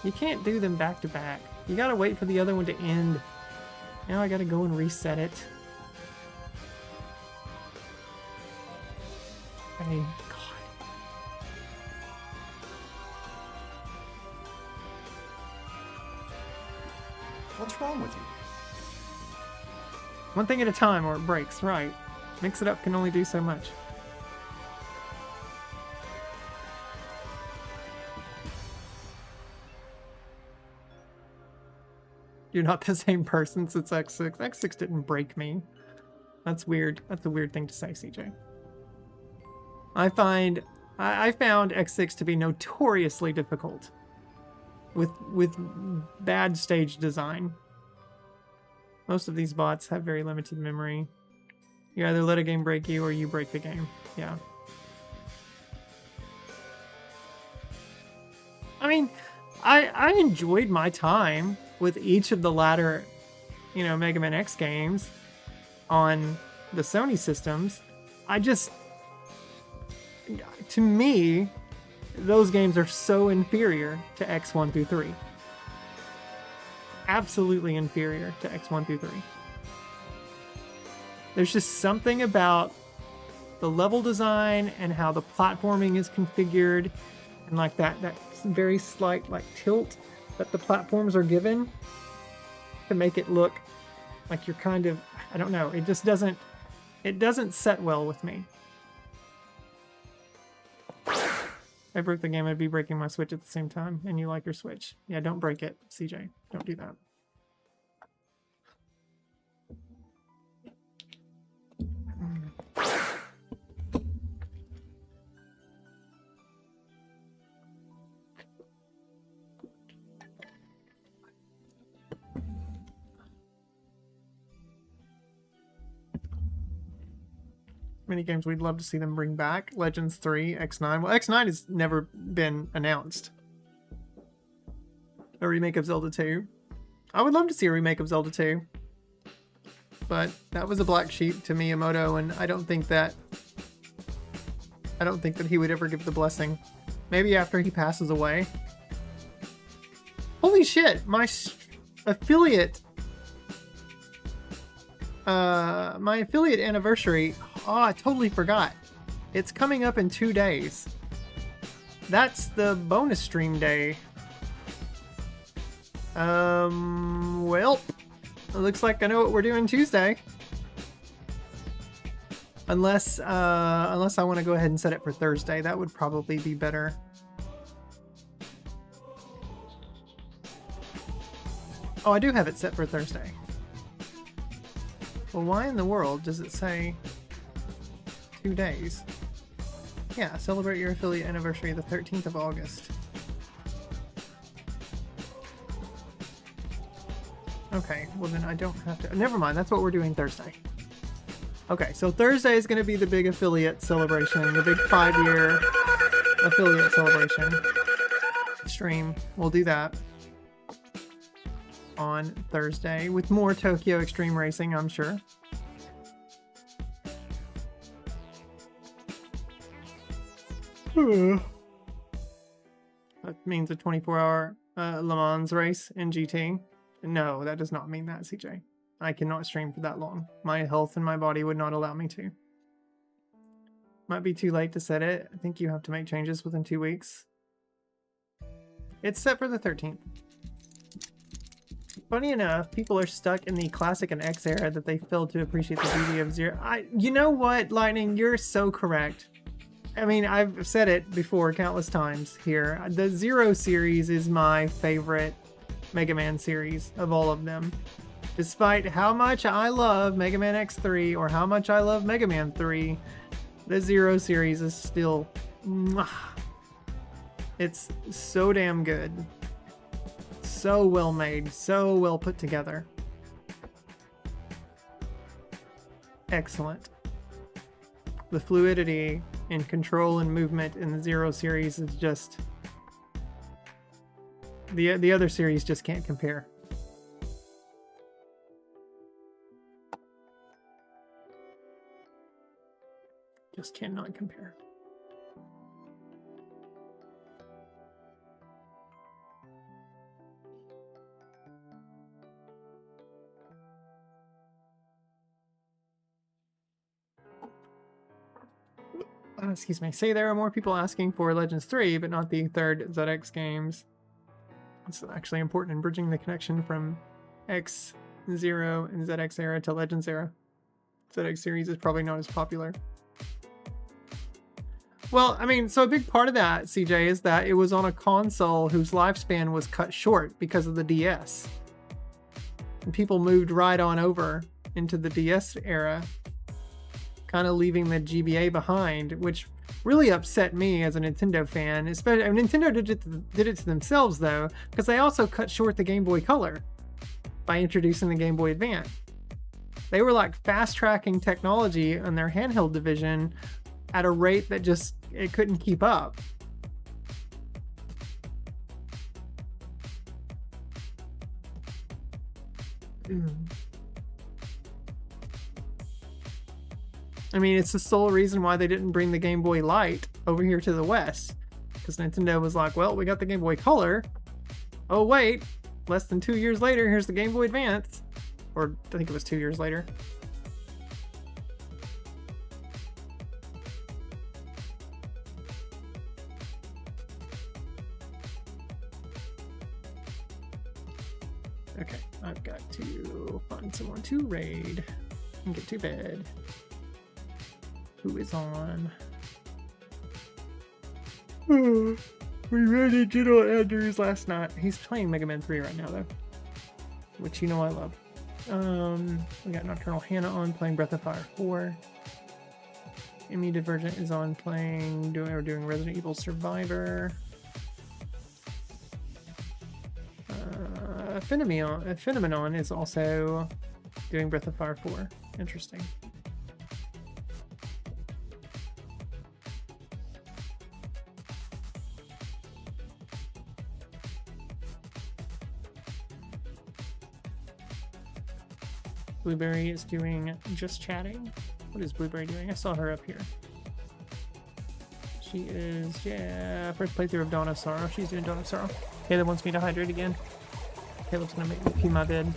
You can't do them back to back. You gotta wait for the other one to end. Now I gotta go and reset it. I mean, God. What's wrong with you? One thing at a time or it breaks, right. Mix it up can only do so much. You're not the same person since X6. X6 didn't break me. That's weird. That's a weird thing to say, CJ. I found X6 to be notoriously difficult with bad stage design. Most of these bots have very limited memory. You either let a game break you or you break the game. Yeah. I mean, I enjoyed my time with each of the latter, Mega Man X games on the Sony systems. To me, those games are so inferior to X1 through 3. Absolutely inferior to X1 through 3. There's just something about the level design and how the platforming is configured and like that very slight like tilt that the platforms are given to make it look like you're kind of, I don't know, it doesn't set well with me. If I broke the game, I'd be breaking my Switch at the same time, and you like your Switch. Yeah, don't break it, CJ. Don't do that. Many games we'd love to see them bring back. Legends 3, X9. Well, X9 has never been announced. A remake of Zelda 2. I would love to see a remake of Zelda 2. But that was a black sheep to Miyamoto, and I don't think that he would ever give the blessing. Maybe after he passes away. Holy shit, my affiliate anniversary. Oh, I totally forgot. It's coming up in 2 days. That's the bonus stream day. Well, it looks like I know what we're doing Tuesday. Unless I want to go ahead and set it for Thursday. That would probably be better. Oh, I do have it set for Thursday. Well, why in the world does it say 2 days? Yeah, celebrate your affiliate anniversary the 13th of August. Okay, well then I don't have to... Never mind, that's what we're doing Thursday. Okay, so Thursday is going to be the big affiliate celebration, the big 5-year affiliate celebration stream. We'll do that on Thursday with more Tokyo Xtreme Racing, I'm sure. That means a 24-hour Le Mans race in GT. No, that does not mean that, CJ. I cannot stream for that long. My health and my body would not allow me to. Might be too late to set it. I think you have to make changes within 2 weeks. It's set for the 13th. Funny enough, people are stuck in the Classic and X era that they failed to appreciate the beauty of Zero. You know what, Lightning? You're so correct. I mean, I've said it before countless times here. The Zero series is my favorite Mega Man series of all of them. Despite how much I love Mega Man X3 or how much I love Mega Man 3, the Zero series is still... It's so damn good. So well made, so well put together. Excellent. The fluidity and control and movement in the Zero series is just... The other series just can't compare. Just cannot compare. Excuse me. Say there are more people asking for Legends 3, but not the third ZX games. It's actually important in bridging the connection from X0 and ZX era to Legends era. ZX series is probably not as popular. Well, I mean, so a big part of that, CJ, is that it was on a console whose lifespan was cut short because of the DS. And people moved right on over into the DS era, kind of leaving the GBA behind, which really upset me as a Nintendo fan. Especially, Nintendo did it to themselves, though, because they also cut short the Game Boy Color by introducing the Game Boy Advance. They were like fast-tracking technology in their handheld division at a rate that just, it couldn't keep up. I mean, it's the sole reason why they didn't bring the Game Boy Light over here to the West. Because Nintendo was like, well, we got the Game Boy Color. Oh, wait. Less than 2 years later, here's the Game Boy Advance. Or I think it was 2 years later. Okay, I've got to find someone to raid and get to bed. Who is on? We raided General Andrews last night. He's playing Mega Man 3 right now, though, which you know I love. We got Nocturnal Hannah on playing Breath of Fire 4. Emmy Divergent is on doing Resident Evil Survivor. Phenomenon is also doing Breath of Fire 4. Interesting. Blueberry is doing Just Chatting. What is Blueberry doing? I saw her up here. She is, yeah, first playthrough of Dawn of Sorrow. She's doing Dawn of Sorrow. Caleb wants me to hydrate again. Caleb's gonna make me pee my bed.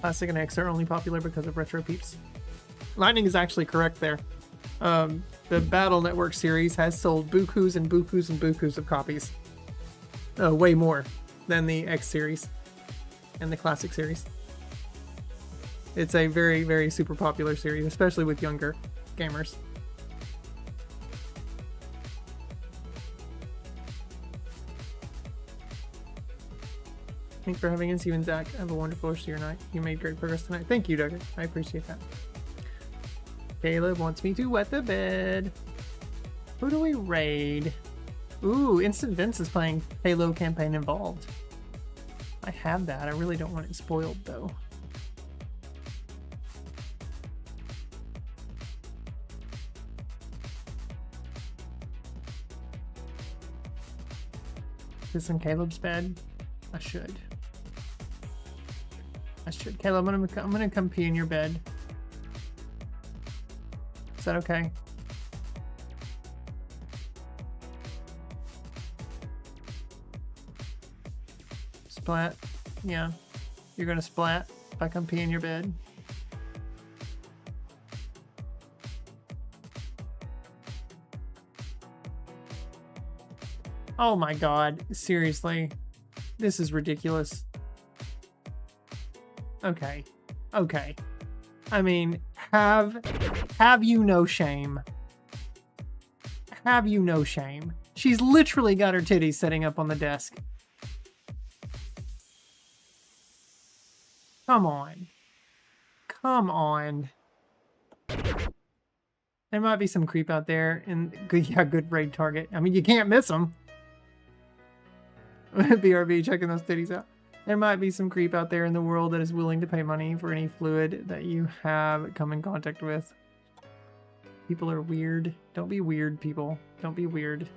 Classic and X are only popular because of Retro Peeps. Lightning is actually correct there. The Battle Network series has sold bukus and bukus and bukus of copies. Way more than the X series and the Classic series. It's a very, very super popular series, especially with younger gamers. Thanks for having us, you and Zach. Have a wonderful rest of your night. You made great progress tonight. Thank you, Doug. I appreciate that. Caleb wants me to wet the bed. Who do we raid? Ooh, Instant Vince is playing Halo Campaign Involved. I have that. I really don't want it spoiled, though. This in Caleb's bed? I should. Caleb, I'm gonna come pee in your bed. Is that okay? Splat? Yeah. You're gonna splat if I come pee in your bed? Oh my god. Seriously. This is ridiculous. Okay. Okay. I mean, have you no shame? Have you no shame? She's literally got her titties sitting up on the desk. Come on. Come on. There might be some creep out there, and yeah, good raid target. I mean, you can't miss them. BRB, checking those titties out. There might be some creep out there in the world that is willing to pay money for any fluid that you have come in contact with. People are weird. Don't be weird, people. Don't be weird.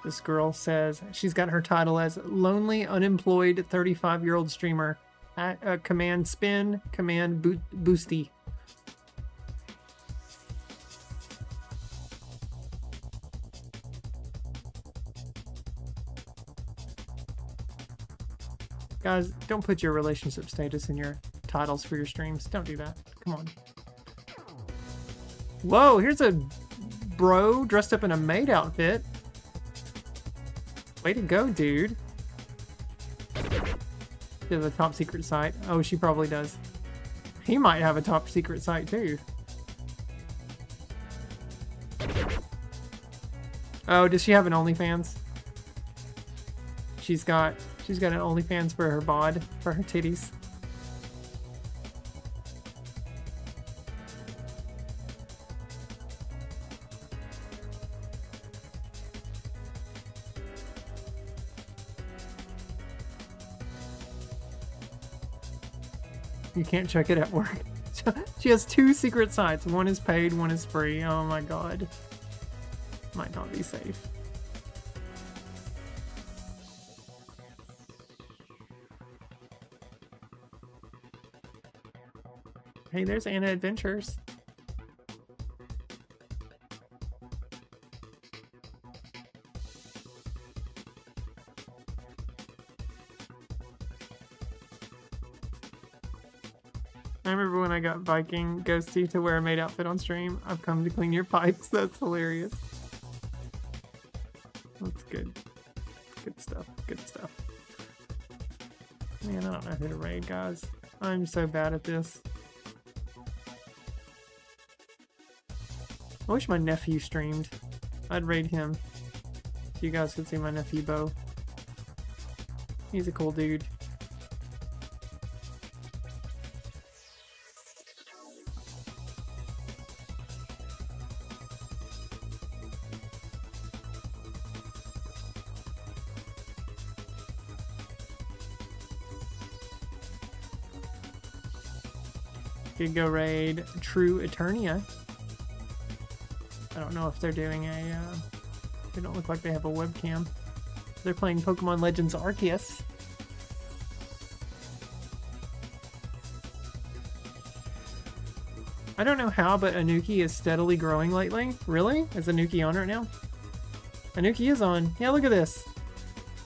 This girl says she's got her title as lonely, unemployed 35-year-old streamer. At command spin, command boosty. Guys, don't put your relationship status in your titles for your streams. Don't do that. Come on. Whoa, here's a bro dressed up in a maid outfit. Way to go, dude. She has a top secret site. Oh, she probably does. He might have a top secret site too. Oh, does she have an OnlyFans? She's got an OnlyFans for her bod, for her titties. You can't check it at work. She has 2 secret sites. One is paid, one is free. Oh my god. Might not be safe. Hey, there's Anna Adventures. I remember when I got Viking Ghosty to wear a maid outfit on stream. I've come to clean your pipes. That's hilarious. That's good. Good stuff. Good stuff. Man, I don't know who to raid, guys. I'm so bad at this. I wish my nephew streamed. I'd raid him. So you guys could see my nephew Bo. He's a cool dude. Could go raid True Eternia. I don't know if they're doing a, they don't look like they have a webcam. They're playing Pokemon Legends Arceus. I don't know how, but Anuki is steadily growing lately. Really? Is Anuki on right now? Anuki is on. Yeah, look at this.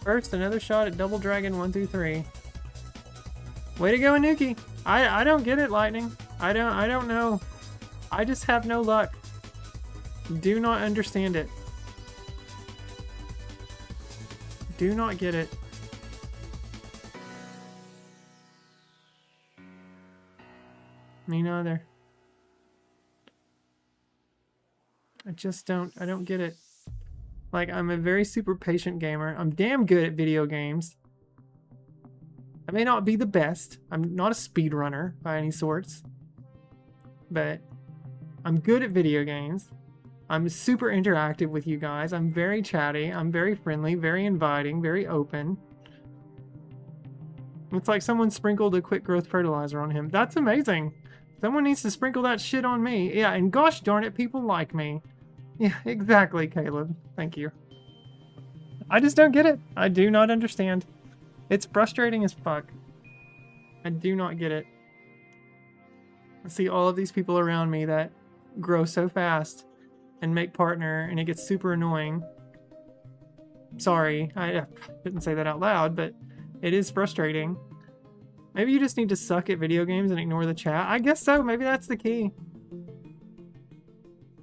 First, another shot at Double Dragon 1 through 3. Way to go, Anuki. I don't get it, Lightning. I don't know. I just have no luck. Do not understand it. Do not get it. Me neither. I don't get it. Like, I'm a very super patient gamer. I'm damn good at video games. I may not be the best. I'm not a speedrunner by any sorts. But I'm good at video games. I'm super interactive with you guys. I'm very chatty. I'm very friendly, very inviting, very open. It's like someone sprinkled a quick growth fertilizer on him. That's amazing. Someone needs to sprinkle that shit on me. Yeah, and gosh darn it, people like me. Yeah, exactly, Caleb. Thank you. I just don't get it. I do not understand. It's frustrating as fuck. I do not get it. I see all of these people around me that grow so fast and make partner, and it gets super annoying. Sorry, I didn't say that out loud, but it is frustrating. Maybe you just need to suck at video games and ignore the chat. I guess so. Maybe that's the key.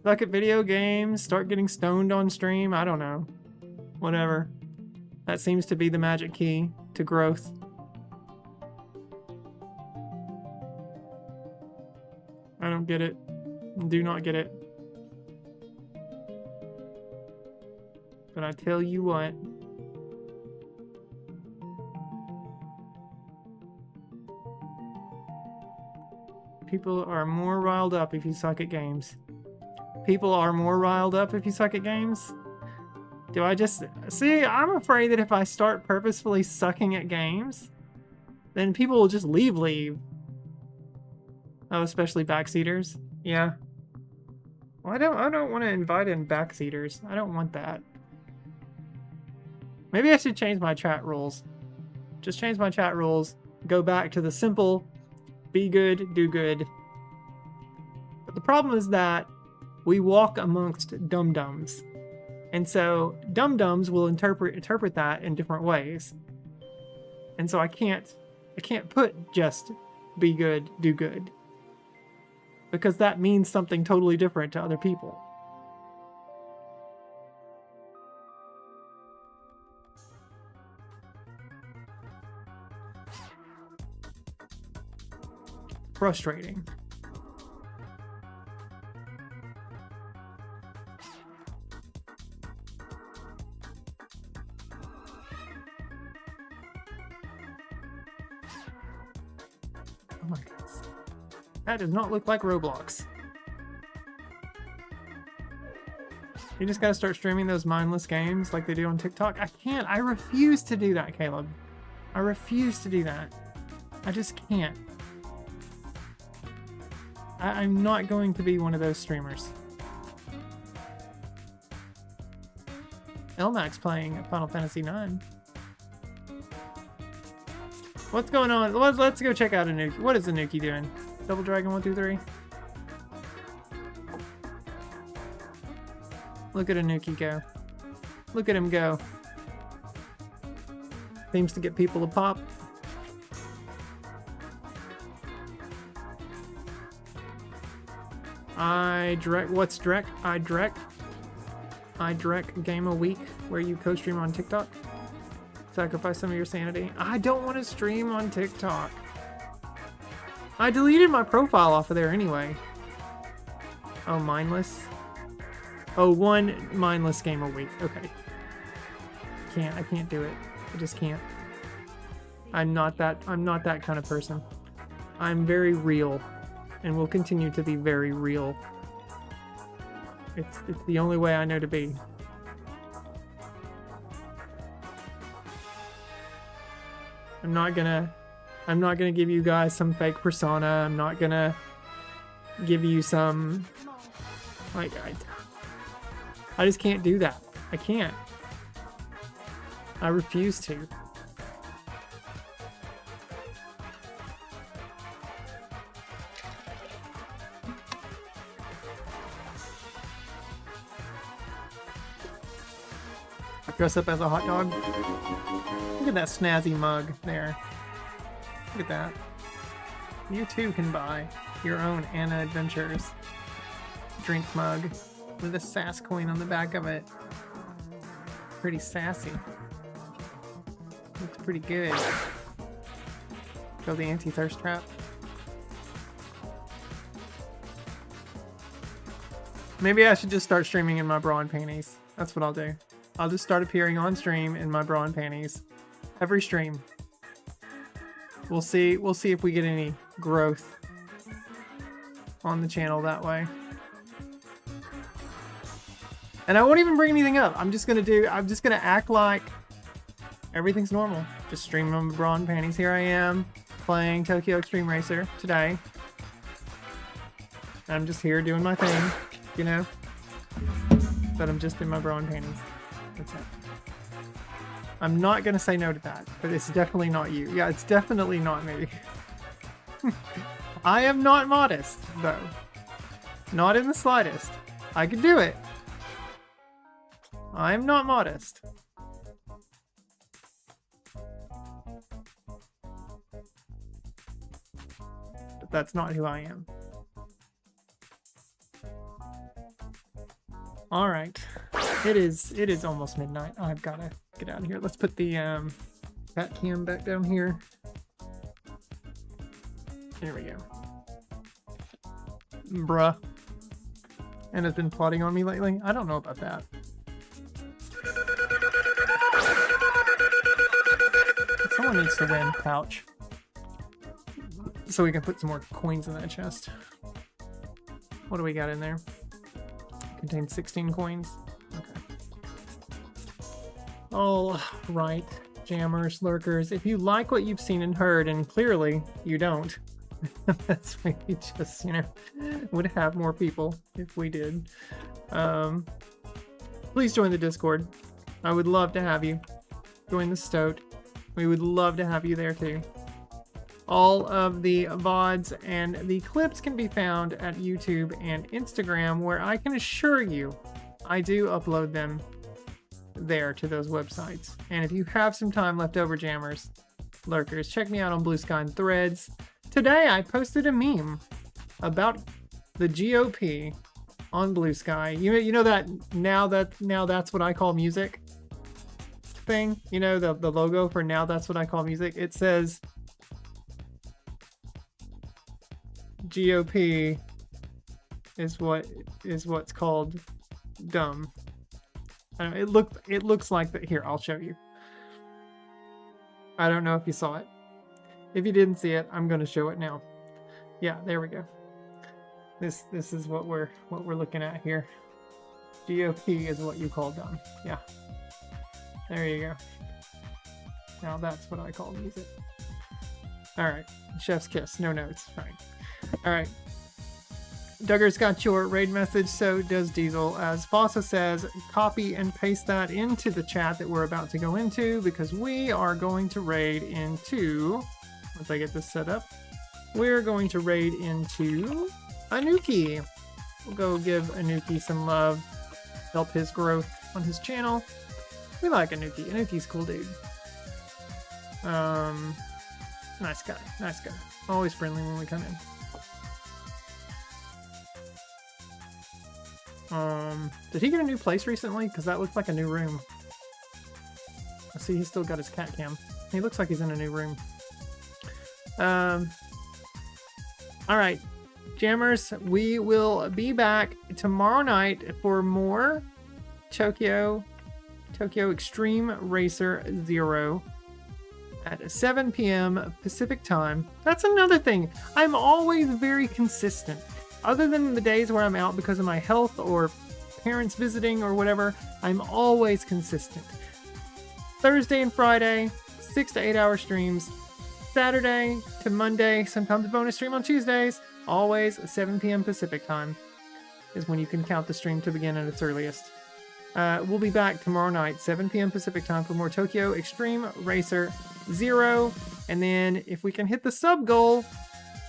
Suck at video games, start getting stoned on stream. I don't know. Whatever. That seems to be the magic key to growth. I don't get it. Do not get it. But I tell you what. People are more riled up if you suck at games. People are more riled up if you suck at games. Do I just... See, I'm afraid that if I start purposefully sucking at games, then people will just leave. Oh, especially backseaters. Yeah. Well, I don't want to invite in backseaters. I don't want that. Maybe I should change my chat rules. Just change my chat rules. Go back to the simple, be good, do good. But the problem is that we walk amongst dum-dums. And so dum-dums will interpret that in different ways. And so I can't put just be good, do good. Because that means something totally different to other people. Frustrating. Oh my goodness. That does not look like Roblox. You just gotta start streaming those mindless games like they do on TikTok. I can't. I refuse to do that, Caleb. I refuse to do that. I just can't. I'm not going to be one of those streamers. Elmac's playing Final Fantasy IX. What's going on? Let's go check out Anuki. What is Anuki doing? Double Dragon 1, 2, 3. Look at Anuki go. Look at him go. Seems to get people to pop. What's Drek? I Drek Game a Week, where you co-stream on TikTok. Sacrifice some of your sanity. I don't want to stream on TikTok. I deleted my profile off of there anyway. Oh, mindless. Oh, one mindless game a week. Okay. I can't do it. I just can't. I'm not that kind of person. I'm very real and will continue to be very real. It's the only way I know to be. I'm not gonna give you guys some fake persona. I'm not gonna give you some, like, I just can't do that. I can't. I refuse to. Dress up as a hot dog. Look at that snazzy mug there. Look at that. You too can buy your own Anna Adventures drink mug with a sass coin on the back of it. Pretty sassy. Looks pretty good. Go the anti-thirst trap. Maybe I should just start streaming in my bra and panties. That's what I'll do. I'll just start appearing on stream in my bra and panties. Every stream. We'll see if we get any growth on the channel that way. And I won't even bring anything up. I'm just gonna act like everything's normal. Just streaming on my bra and panties. Here I am playing Tokyo Xtreme Racer today. I'm just here doing my thing, you know? But I'm just in my bra and panties. That's it. I'm not gonna say no to that, but it's definitely not you. Yeah, it's definitely not me. I am not modest, though. Not in the slightest. I could do it. I am not modest. But that's not who I am. All right. It is almost midnight. I've got to get out of here. Let's put the bat cam back down here. There we go. Bruh. And has been plotting on me lately? I don't know about that. Someone needs to win pouch. So we can put some more coins in that chest. What do we got in there? Contains 16 coins. Okay. All right, jammers, lurkers. If you like what you've seen and heard, and clearly you don't, that's maybe just, you know, would have more people if we did. Please join the Discord. I would love to have you. join the Stoat. We would love to have you there too. All of the VODs and the clips can be found at YouTube and Instagram, where I can assure you I do upload them there to those websites. And if you have some time left over, jammers, lurkers, check me out on Blue Sky and Threads. Today I posted a meme about the GOP on Blue Sky. You know that now that's what I call music thing. You know the logo for now that's what I call music. It says GOP is what's called dumb. I don't know, it looks like that. Here, I'll show you. I don't know if you saw it. If you didn't see it, I'm going to show it now. Yeah, there we go. This is what we're looking at here. GOP is what you call dumb. Yeah. There you go. Now that's what I call music. All right. Chef's kiss. No notes. All right. All right. Duggar's got your raid message, so does Diesel. As Fossa says, copy and paste that into the chat that we're about to go into, because we are going to raid into, once I get this set up, we're going to raid into Anuki. We'll go give Anuki some love, help his growth on his channel. We like Anuki. Anuki's a cool dude. Nice guy. Nice guy. Always friendly when we come in. Did he get a new place recently? Because that looks like a new room. I see he's still got his cat cam. He looks like he's in a new room. Alright, jammers, we will be back tomorrow night for more Tokyo Xtreme Racer 0 at 7 p.m. Pacific time. That's another thing. I'm always very consistent. Other than the days where I'm out because of my health or parents visiting or whatever, I'm always consistent. Thursday and Friday, 6 to 8 hour streams. Saturday to Monday, sometimes a bonus stream on Tuesdays. Always 7 p.m. Pacific time is when you can count the stream to begin at its earliest. We'll be back tomorrow night, 7 p.m. Pacific time, for more Tokyo Xtreme Racer 0. And then if we can hit the sub goal,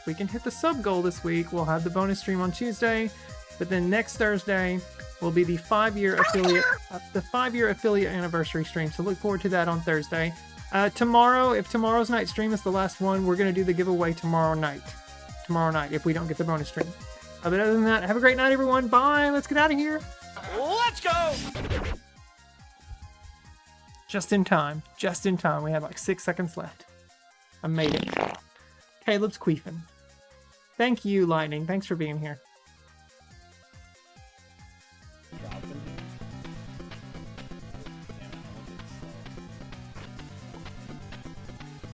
this week, we'll have the bonus stream on Tuesday. But then next Thursday will be the 5-year affiliate anniversary stream. So look forward to that on Thursday. Tomorrow, if tomorrow's night stream is the last one, we're going to do the giveaway tomorrow night. If we don't get the bonus stream. But other than that, have a great night, everyone. Bye. Let's get out of here. Let's go! Just in time. We have like 6 seconds left. I made it. Caleb's queefing. Thank you, Lightning. Thanks for being here.